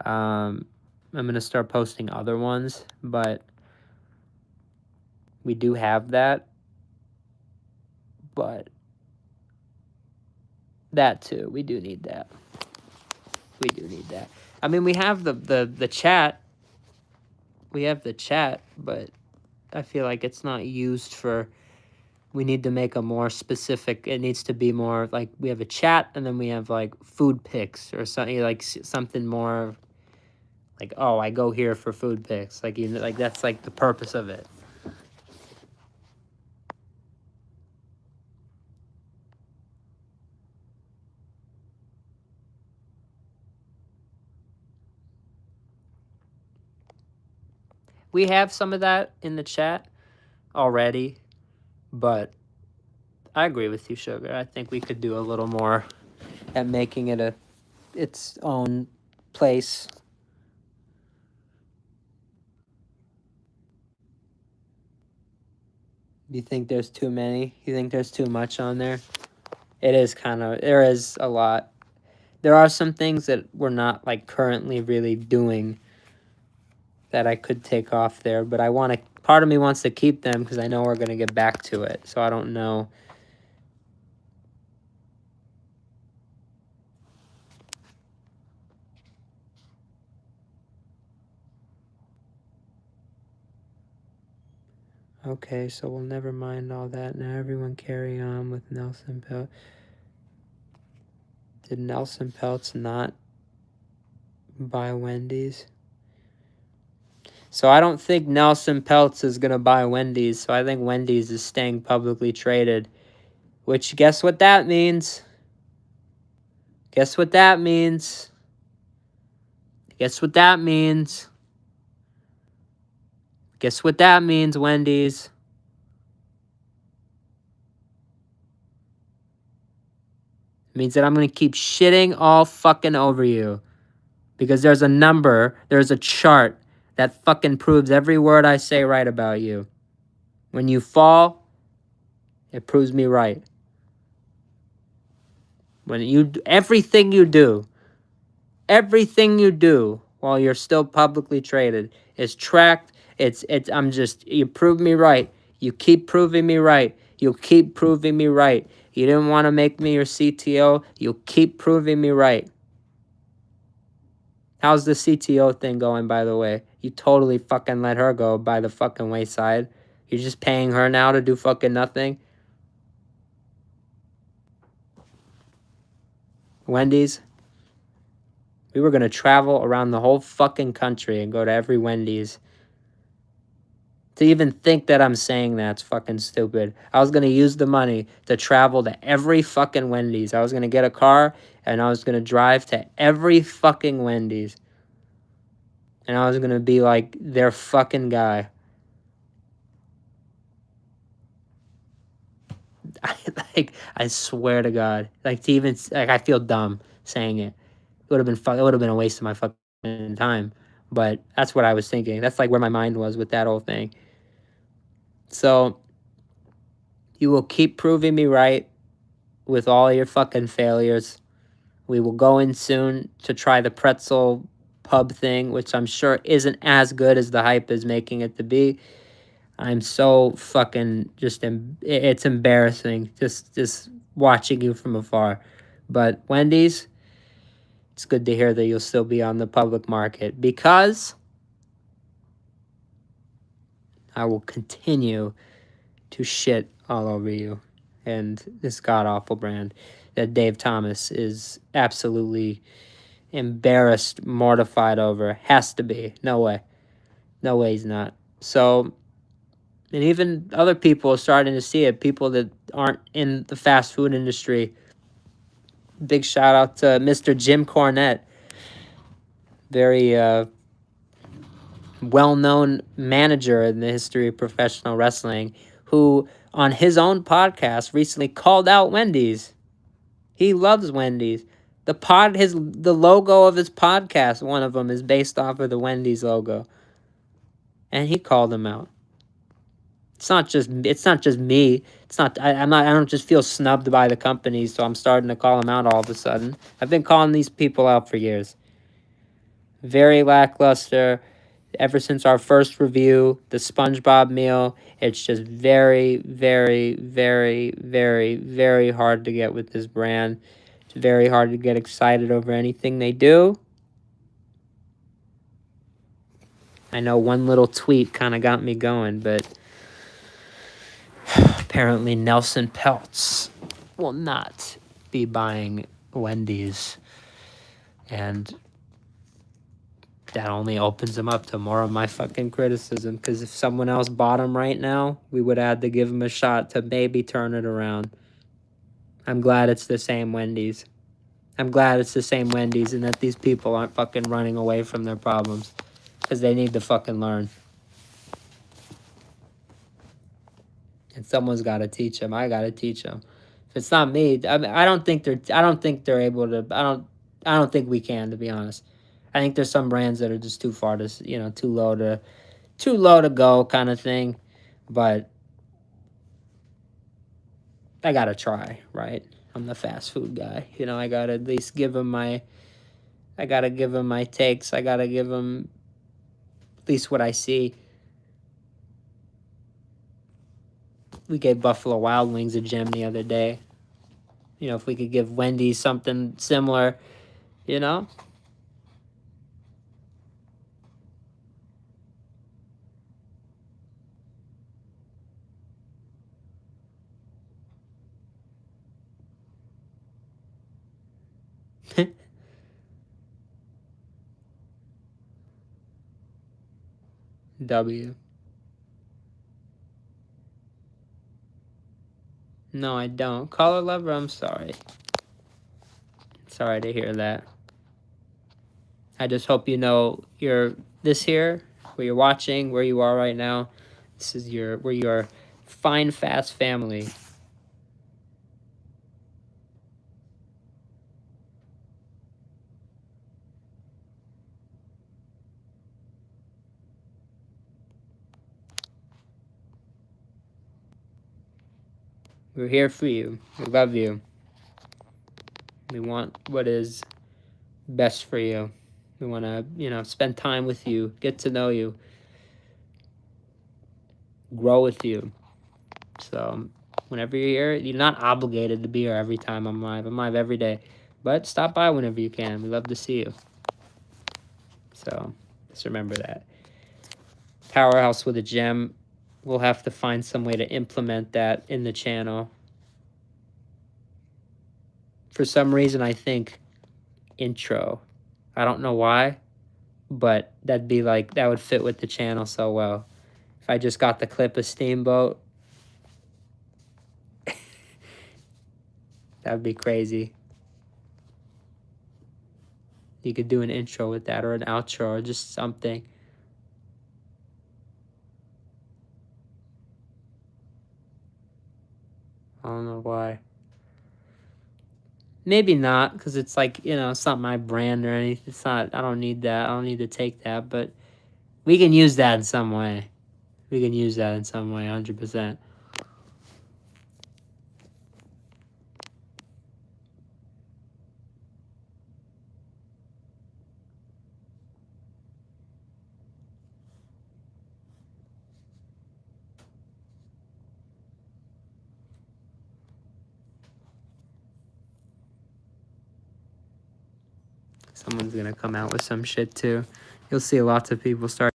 I'm gonna start posting other ones, but we do have that. But that too, we do need that. We do need that. I mean, we have the chat. We have the chat, but I feel like it's not used for. We need to make a more specific. It needs to be more like we have a chat, and then we have like food pics or something like something more. Like, oh, I go here for food pics. Like like that's like the purpose of it. We have some of that in the chat already, but I agree with you, Sugar. I think we could do a little more at making it its own place. You think there's too many? You think there's too much on there? It is there is a lot. There are some things that we're not like currently really doing that I could take off there, but part of me wants to keep them because I know we're going to get back to it. So I don't know. Okay, so we'll never mind all that. Now everyone carry on with Nelson Peltz. Did Nelson Peltz not buy Wendy's? So I don't think Nelson Peltz is going to buy Wendy's. So I think Wendy's is staying publicly traded. Which, guess what that means? Guess what that means? Guess what that means? Guess what that means, Wendy's? It means that I'm going to keep shitting all fucking over you. Because there's a number, there's a chart that fucking proves every word I say right about you. When you fall, it proves me right. Everything you do while you're still publicly traded is tracked. You prove me right. You keep proving me right. You'll keep proving me right. You didn't want to make me your CTO. You'll keep proving me right. How's the CTO thing going, by the way? You totally fucking let her go by the fucking wayside. You're just paying her now to do fucking nothing. Wendy's. We were going to travel around the whole fucking country and go to every Wendy's. To even think that I'm saying that's fucking stupid. I was going to use the money to travel to every fucking Wendy's. I was going to get a car and I was going to drive to every fucking Wendy's. And I was going to be like their fucking guy. I swear to God. I feel dumb saying it. It would have been a waste of my fucking time. But that's what I was thinking. That's like where my mind was with that whole thing. So you will keep proving me right with all your fucking failures. We will go in soon to try the pretzel pub thing, which I'm sure isn't as good as the hype is making it to be. I'm so fucking it's embarrassing just watching you from afar. But Wendy's, it's good to hear that you'll still be on the public market, because I will continue to shit all over you and this god-awful brand that Dave Thomas is absolutely embarrassed, mortified over. Has to be. No way. No way he's not. So, and even other people are starting to see it. People that aren't in the fast food industry. Big shout out to Mr. Jim Cornette. Very well-known manager in the history of professional wrestling, who on his own podcast recently called out Wendy's. He loves Wendy's. The logo of his podcast, one of them, is based off of the Wendy's logo. And he called him out. It's not just me. I don't just feel snubbed by the company, so I'm starting to call them out all of a sudden. I've been calling these people out for years. Very lackluster. Ever since our first review, the SpongeBob meal, it's just very, very, very, very, very hard to get with this brand. It's very hard to get excited over anything they do. I know one little tweet kind of got me going, but apparently Nelson Peltz will not be buying Wendy's. And that only opens him up to more of my fucking criticism, because if someone else bought him right now, we would have to give him a shot to maybe turn it around. I'm glad it's the same Wendy's. I'm glad it's the same Wendy's and that these people aren't fucking running away from their problems, because they need to fucking learn. And someone's got to teach them. I got to teach them. If it's not me, I don't think they're able to. I don't think we can, to be honest. I think there's some brands that are just too far to, too low to go kind of thing. But I gotta try, right? I'm the fast food guy. I gotta at least give him my takes. I gotta give him at least what I see. We gave Buffalo Wild Wings a gem the other day. If we could give Wendy's something similar, W. No, I don't. Caller lover, I'm sorry. Sorry to hear that. I just hope you're this here, where you're watching, where you are right now. This is where your fine, fast family. We're here for you. We love you. We want what is best for you. We want to, spend time with you, get to know you, grow with you. So whenever you're here, you're not obligated to be here every time I'm live. I'm live every day. But stop by whenever you can. We love to see you. So just remember that. Powerhouse with a gem. We'll have to find some way to implement that in the channel. For some reason, I think intro. I don't know why, but that would fit with the channel so well. If I just got the clip of Steamboat, that would be crazy. You could do an intro with that, or an outro, or just something. I don't know why. Maybe not, because it's it's not my brand or anything. It's not, I don't need that. I don't need to take that, but we can use that in some way. 100%. Someone's gonna come out with some shit too. You'll see lots of people start.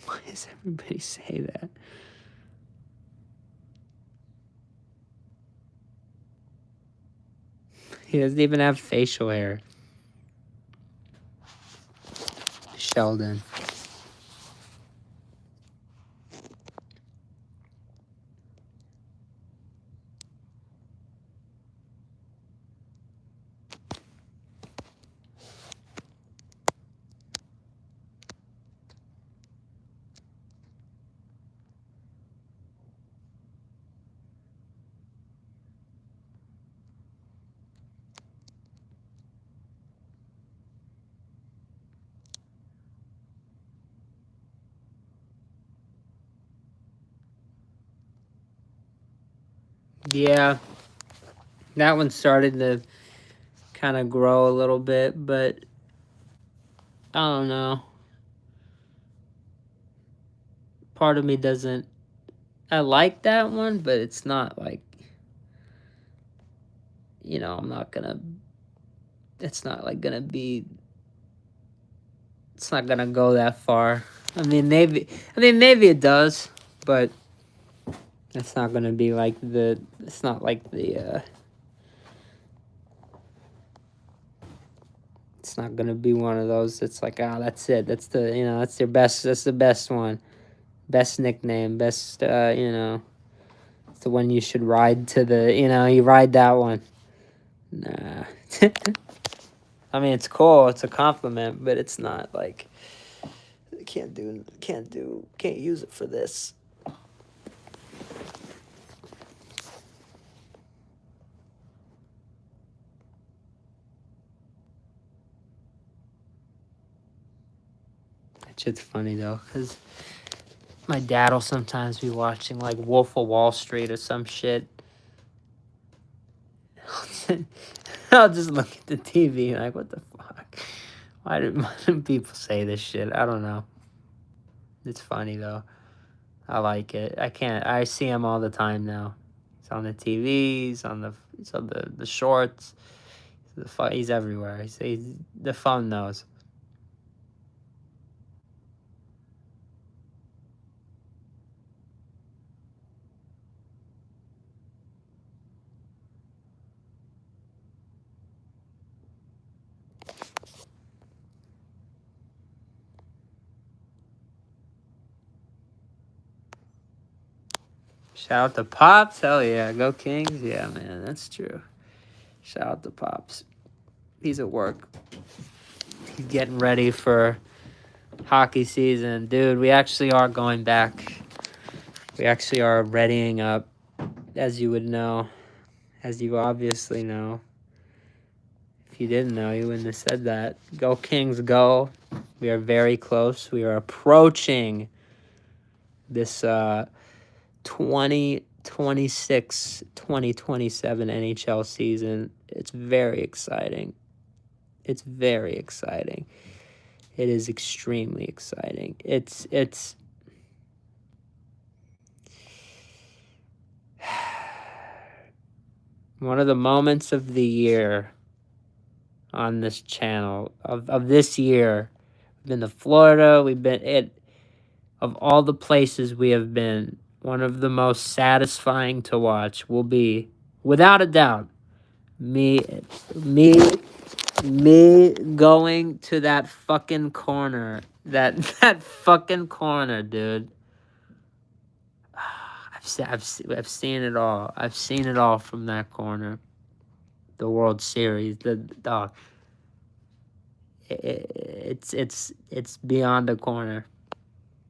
Why does everybody say that? He doesn't even have facial hair. Sheldon. Yeah, that one started to kind of grow a little bit, but I don't know. Part of me doesn't. I like that one, but it's not like, I'm not gonna. It's not like gonna be. It's not gonna go that far. I mean, maybe. Maybe it does, but it's not gonna be like the. It's not like the. It's not gonna be one of those. It's like, that's it. That's the. That's their best. That's the best one. Best nickname. Best. It's the one you should ride to the. You ride that one. Nah. I mean, it's cool. It's a compliment, but it's not like. Can't use it for this. That shit's funny though, because my dad will sometimes be watching like Wolf of Wall Street or some shit. I'll just look at the TV and like, what the fuck? Why do people say this shit? I don't know. It's funny though. I like it. I see him all the time now. He's on the TV. He's on the shorts. He's everywhere. He's the phone knows. Shout out to Pops. Hell yeah. Go Kings. Yeah, man. That's true. Shout out to Pops. He's at work. He's getting ready for hockey season. Dude, we actually are going back. We actually are readying up, as you would know. As you obviously know. If you didn't know, you wouldn't have said that. Go Kings, go. We are very close. We are approaching this 2026, 2027 NHL season. It's very exciting. It's very exciting. It is extremely exciting. It's one of the moments of the year on this channel of this year. We've been to Florida. We've been of all the places we have been, one of the most satisfying to watch will be, without a doubt, me going to that fucking corner. That fucking corner, dude. I've seen it all. I've seen it all from that corner. The World Series, the dog. It's beyond the corner.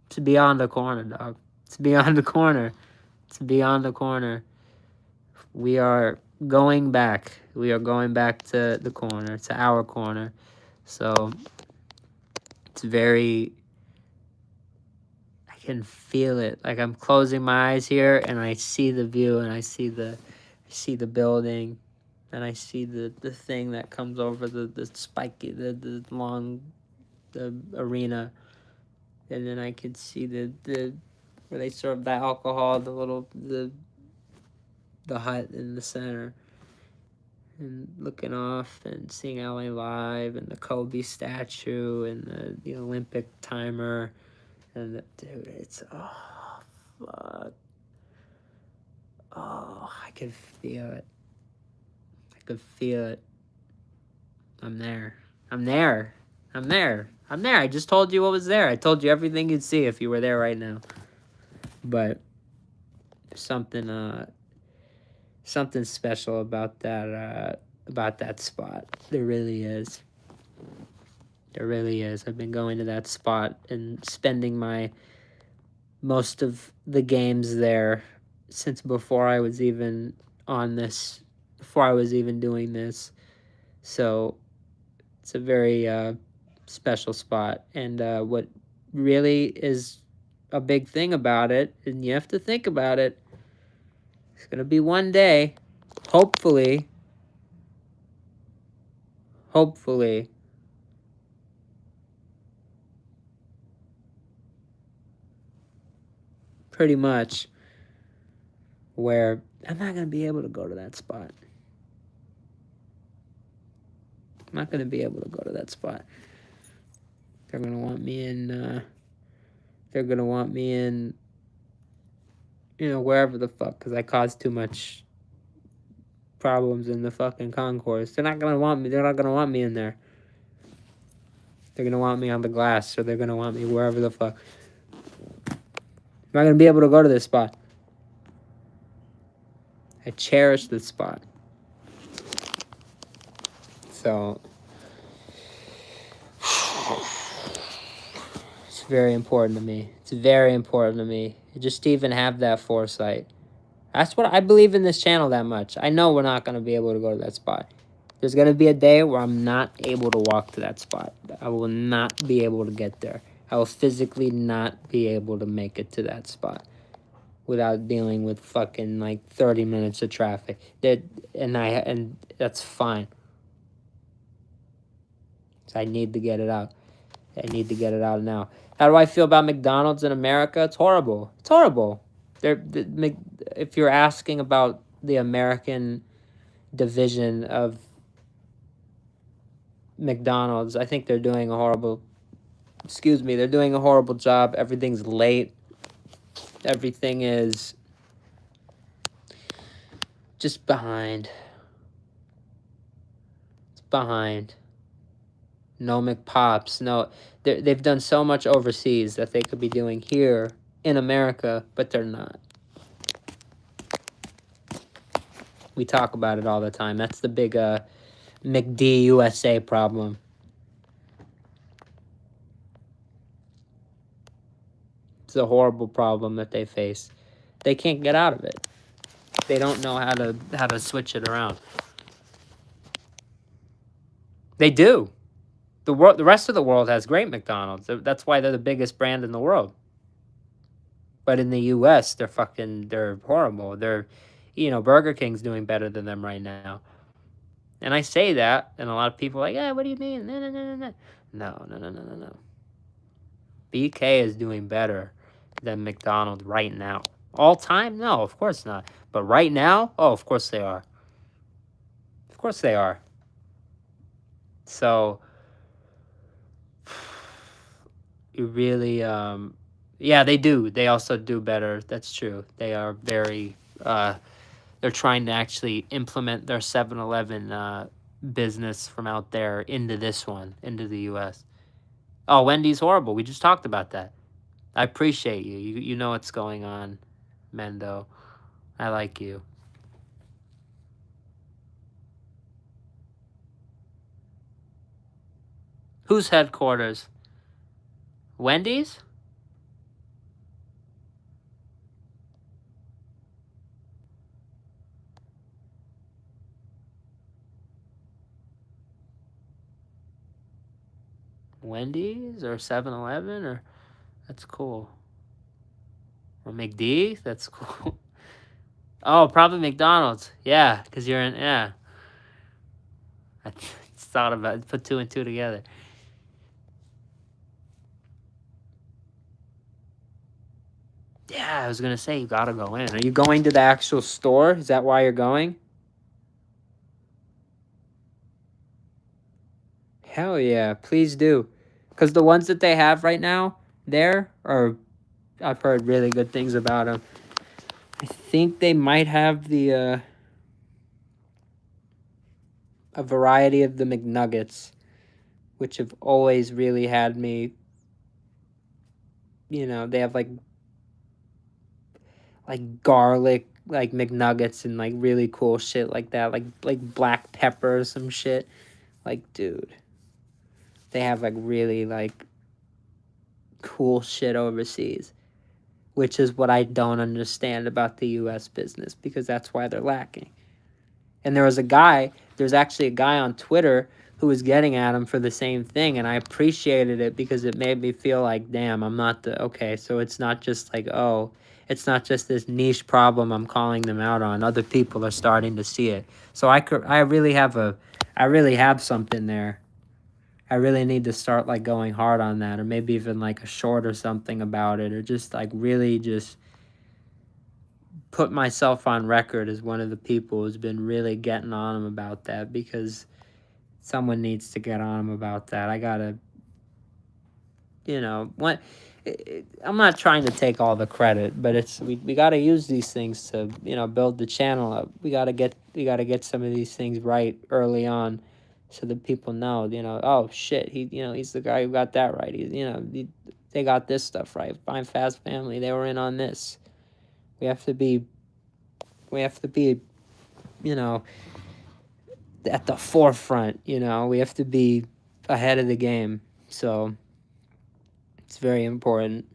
It's beyond the corner, dog. It's beyond the corner. It's beyond the corner. We are going back. We are going back to the corner, to our corner. So it's very. I can feel it. Like I'm closing my eyes here, and I see the view, and I see the building, and I see the thing that comes over the spiky, the long, the arena, and then I can see the where they serve the alcohol, the the hut in the center and looking off and seeing LA Live and the Kobe statue and the Olympic timer. And dude, it's, oh, fuck. Oh, I could feel it. I could feel it. I'm there. I'm there. I'm there. I'm there. I just told you what was there. I told you everything you'd see if you were there right now. But something special about that spot. There really is. There really is. I've been going to that spot and spending most of the games there since before I was even doing this. So it's a very special spot. And what really is a big thing about it, and you have to think about it, it's going to be one day, hopefully, pretty much, where I'm not going to be able to go to that spot. I'm not going to be able to go to that spot. They're going to want me in, wherever the fuck, because I caused too much problems in the fucking concourse. They're not going to want me in there. They're going to want me on the glass, or they're going to want me wherever the fuck. I'm not going to be able to go to this spot. I cherish this spot. So it's very important to me. It's very important to me. Just to even have that foresight. That's what I believe in this channel that much. I know we're not going to be able to go to that spot. There's going to be a day where I'm not able to walk to that spot. I will not be able to get there. I will physically not be able to make it to that spot without dealing with fucking like 30 minutes of traffic. And that's fine. So I need to get it out. I need to get it out now. How do I feel about McDonald's in America? It's horrible. It's horrible. If you're asking about the American division of McDonald's, I think they're doing a horrible job. Everything's late. Everything is just behind. It's behind. No McPops. No, they've done so much overseas that they could be doing here in America, but they're not. We talk about it all the time. That's the big McD USA problem. It's a horrible problem that they face. They can't get out of it. They don't know how to switch it around. They do. The rest of the world has great McDonald's. That's why they're the biggest brand in the world. But in the U.S., they're horrible. Burger King's doing better than them right now. And I say that, and a lot of people are like, what do you mean? No. BK is doing better than McDonald's right now. All time? No, of course not. But right now? Oh, of course they are. Of course they are. So, you really, yeah, they do. They also do better. That's true. They are very, they're trying to actually implement their 7-Eleven business from out there into the U.S. Oh, Wendy's horrible. We just talked about that. I appreciate you. You know what's going on, Mendo. I like you. Whose headquarters? Wendy's? Wendy's or 7-Eleven or that's cool. Or McD? That's cool. Oh, probably McDonald's. Yeah, because you're in, yeah. I just thought about it, put two and two together. Yeah, I was gonna say, you gotta go in. Are you going to the actual store? Is that why you're going? Hell yeah, please do. Because the ones that they have right now, there are, I've heard really good things about them. I think they might have a variety of the McNuggets, which have always really had me, they have like garlic, like McNuggets and like really cool shit like that, like black pepper or some shit. Like, dude, they have like really like cool shit overseas, which is what I don't understand about the US business, because that's why they're lacking. And there's actually a guy on Twitter who was getting at him for the same thing, and I appreciated it because it made me feel like, damn, okay, so it's not just like, oh, it's not just this niche problem I'm calling them out on. Other people are starting to see it. So I really have something there. I really need to start like going hard on that, or maybe even like a short or something about it, or just like really just put myself on record as one of the people who's been really getting on him about that, because someone needs to get on him about that. I gotta, I'm not trying to take all the credit, but we gotta use these things to, build the channel up. We gotta get some of these things right early on, so that people know, oh shit, he's the guy who got that right. They got this stuff right. Find Fast Family, they were in on this. We have to be, at the forefront, we have to be ahead of the game. So it's very important.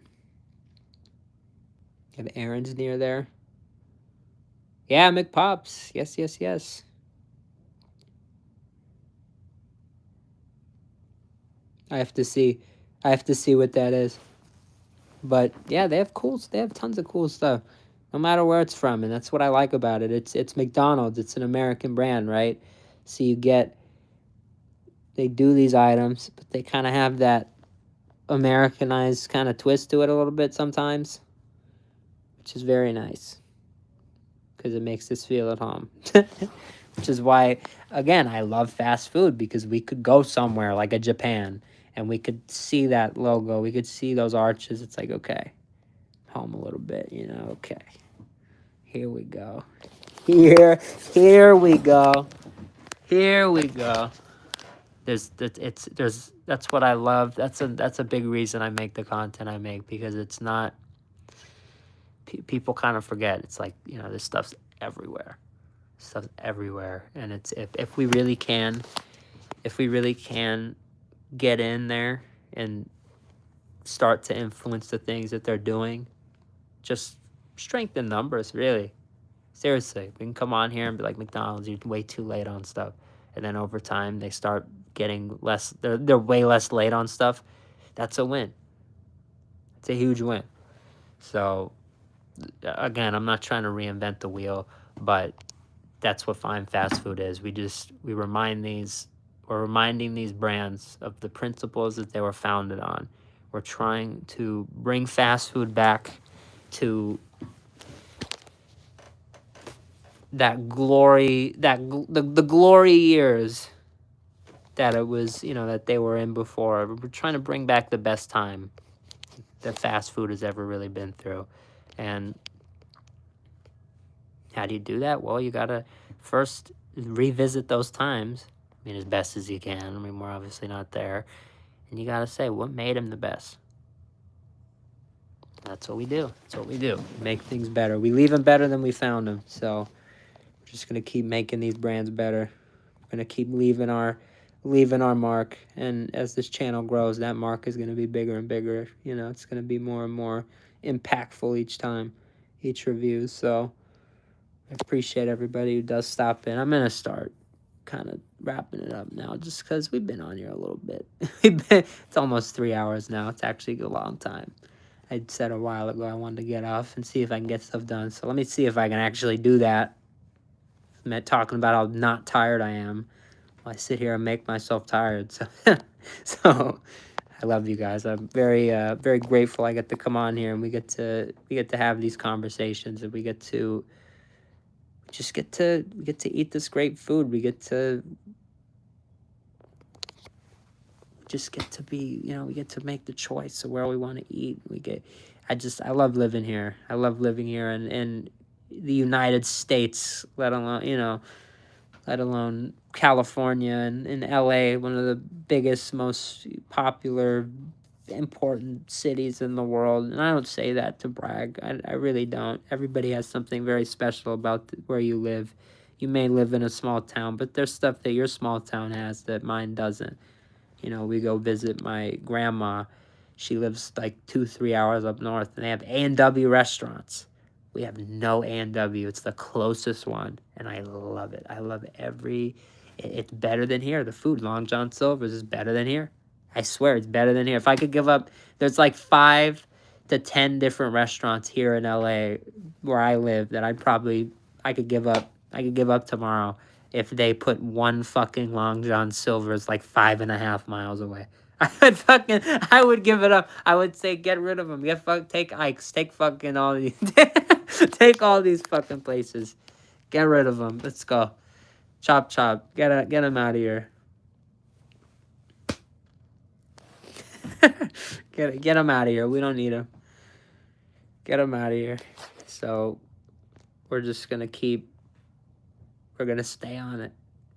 Have Aaron's near there? Yeah, McPops. Yes, yes, yes. I have to see what that is. But yeah, they have tons of cool stuff, no matter where it's from, and that's what I like about it. It's McDonald's. It's an American brand, right? So they do these items, but they kind of have that Americanized kind of twist to it a little bit sometimes, which is very nice, because it makes us feel at home. Which is why, again, I love fast food, because we could go somewhere like a Japan and we could see that logo, we could see those arches. It's like, okay, home a little bit, okay. Here we go. Here we go. Here we go. That's what I love. That's a big reason I make the content I make, because it's not, people kind of forget. It's like, this stuff's everywhere. And it's, if we really can get in there and start to influence the things that they're doing, just strengthen numbers, really. Seriously, we can come on here and be like, McDonald's, you're way too late on stuff. And then over time, they start getting less, they're way less late on stuff. That's a win. It's a huge win. So, again, I'm not trying to reinvent the wheel, but that's what fine fast food is. We're reminding these brands of the principles that they were founded on. We're trying to bring fast food back to that glory, the glory years that it was, that they were in before. We're trying to bring back the best time that fast food has ever really been through. And how do you do that? Well, you gotta first revisit those times, as best as you can. We're obviously not there. And you gotta say, what made them the best? That's what we do. We make things better. We leave them better than we found them. So we're just gonna keep making these brands better. We're gonna keep leaving our mark. And as this channel grows, that mark is gonna be bigger and bigger. It's gonna be more and more impactful each time, each review. So I appreciate everybody who does stop in. I'm gonna start kind of wrapping it up now, just because we've been on here a little bit. It's almost 3 hours now. It's actually a long time. I said a while ago I wanted to get off and see if I can get stuff done. So let me see if I can actually do that. I'm talking about how not tired I am. I sit here and make myself tired. So I love you guys. I'm very grateful I get to come on here and we get to have these conversations, and we get to eat this great food. We get to be, we get to make the choice of where we want to eat. I love living here. I love living here in the United States, let alone California and in LA, one of the biggest, most popular, important cities in the world. And I don't say that to brag. I really don't. Everybody has something very special about where you live. You may live in a small town, but there's stuff that your small town has that mine doesn't. We go visit my grandma. She lives like 2-3 hours up north, and they have A&W restaurants. We have no A&W. It's the closest one, and I love it. I love it's better than here. The food, Long John Silver's, is better than here. I swear it's better than here. If I could give up, there's like 5 to 10 different restaurants here in LA where I live that I could give up. I could give up tomorrow if they put one fucking Long John Silver's like 5.5 miles away. I would give it up. I would say get rid of them. Take Ike's. Take fucking all these. Take all these fucking places. Get rid of them. Let's go. Chop chop. Get them out of here. Get them out of here. We don't need them. Get them out of here. So we're just gonna we're gonna stay on it.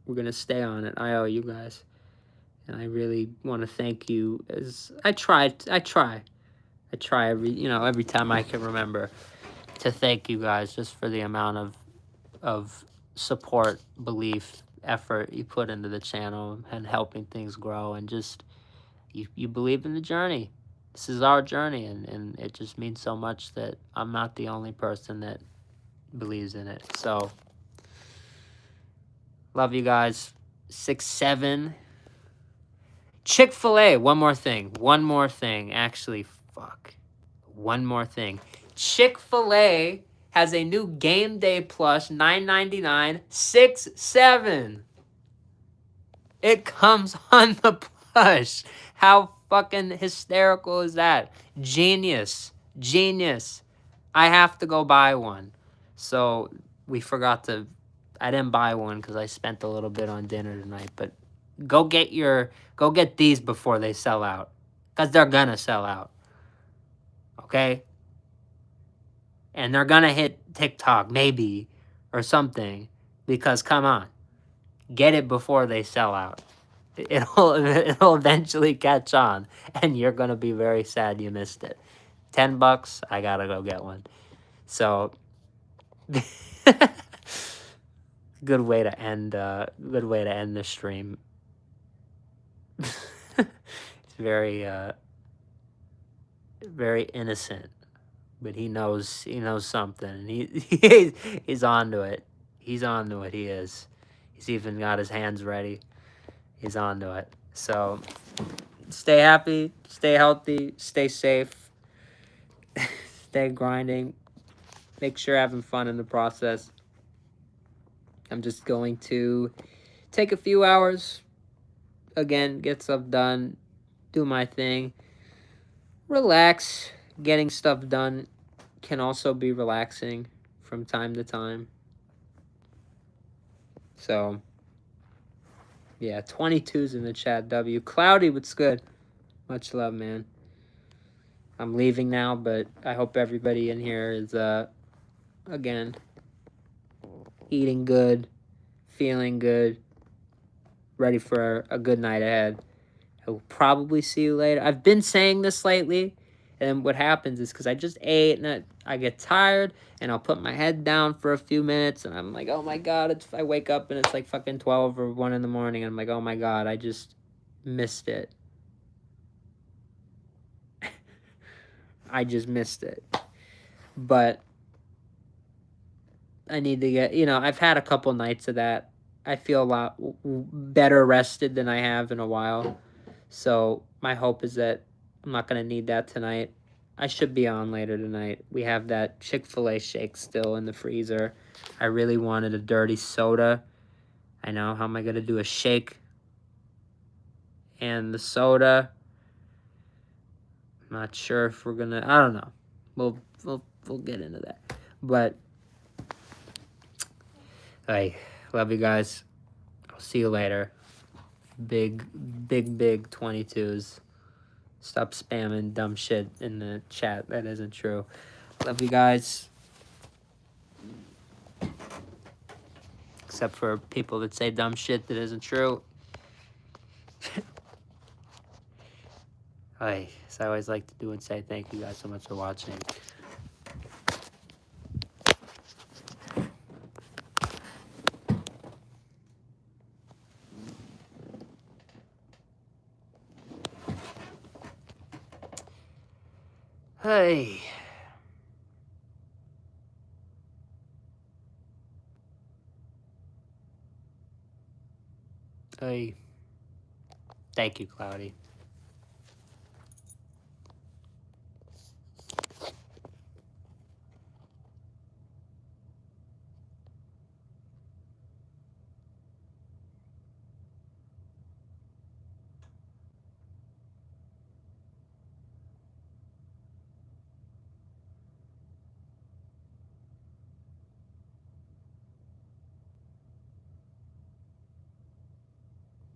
We're gonna stay on it. I owe you guys, and I really want to thank you. As I try every time I can remember to thank you guys just for the amount of support, belief, effort you put into the channel and helping things grow, and just you believe in the journey. This is our journey, and it just means so much that I'm not the only person that believes in it. So love you guys. 6-7. Chick-fil-A. One more thing. Actually, fuck. One more thing. Chick-fil-A has a new Game Day Plush, $9.99, 6-7. It comes on the plush. How fucking hysterical is that? Genius. I have to go buy one. So I didn't buy one because I spent a little bit on dinner tonight, but go get these before they sell out, because they're gonna sell out. Okay? And they're gonna hit TikTok, maybe, or something, because come on, get it before they sell out. It'll eventually catch on, and you're gonna be very sad you missed it. $10, I gotta go get one. So good way to end the stream. It's very very innocent, but he knows something, and he's onto it. He is. He's even got his hands ready. He's onto it. So stay happy, stay healthy, stay safe, stay grinding. Make sure you're having fun in the process. I'm just going to take a few hours, again, get stuff done, do my thing, relax. Getting stuff done can also be relaxing from time to time. So, yeah, 22's in the chat, W. Cloudy, what's good? Much love, man. I'm leaving now, but I hope everybody in here is, again, eating good, feeling good, ready for a good night ahead. I will probably see you later. I've been saying this lately, and what happens is because I just ate and I get tired, and I'll put my head down for a few minutes, and I'm like, oh my God, I wake up and it's like fucking 12 or 1 in the morning, and I'm like, oh my God, I just missed it. I just missed it. But I need to get, I've had a couple nights of that. I feel a lot better rested than I have in a while. So my hope is that I'm not going to need that tonight. I should be on later tonight. We have that Chick-fil-A shake still in the freezer. I really wanted a dirty soda. I know, how am I going to do a shake and the soda? I'm not sure if we're gonna. I don't know. We'll get into that. But hey, love you guys. I'll see you later. Big 22s. Stop spamming dumb shit in the chat. That isn't true. Love you guys. Except for people that say dumb shit that isn't true. Hey, as I always like to do and say, thank you guys so much for watching. Hey. Hey. Thank you, Cloudy.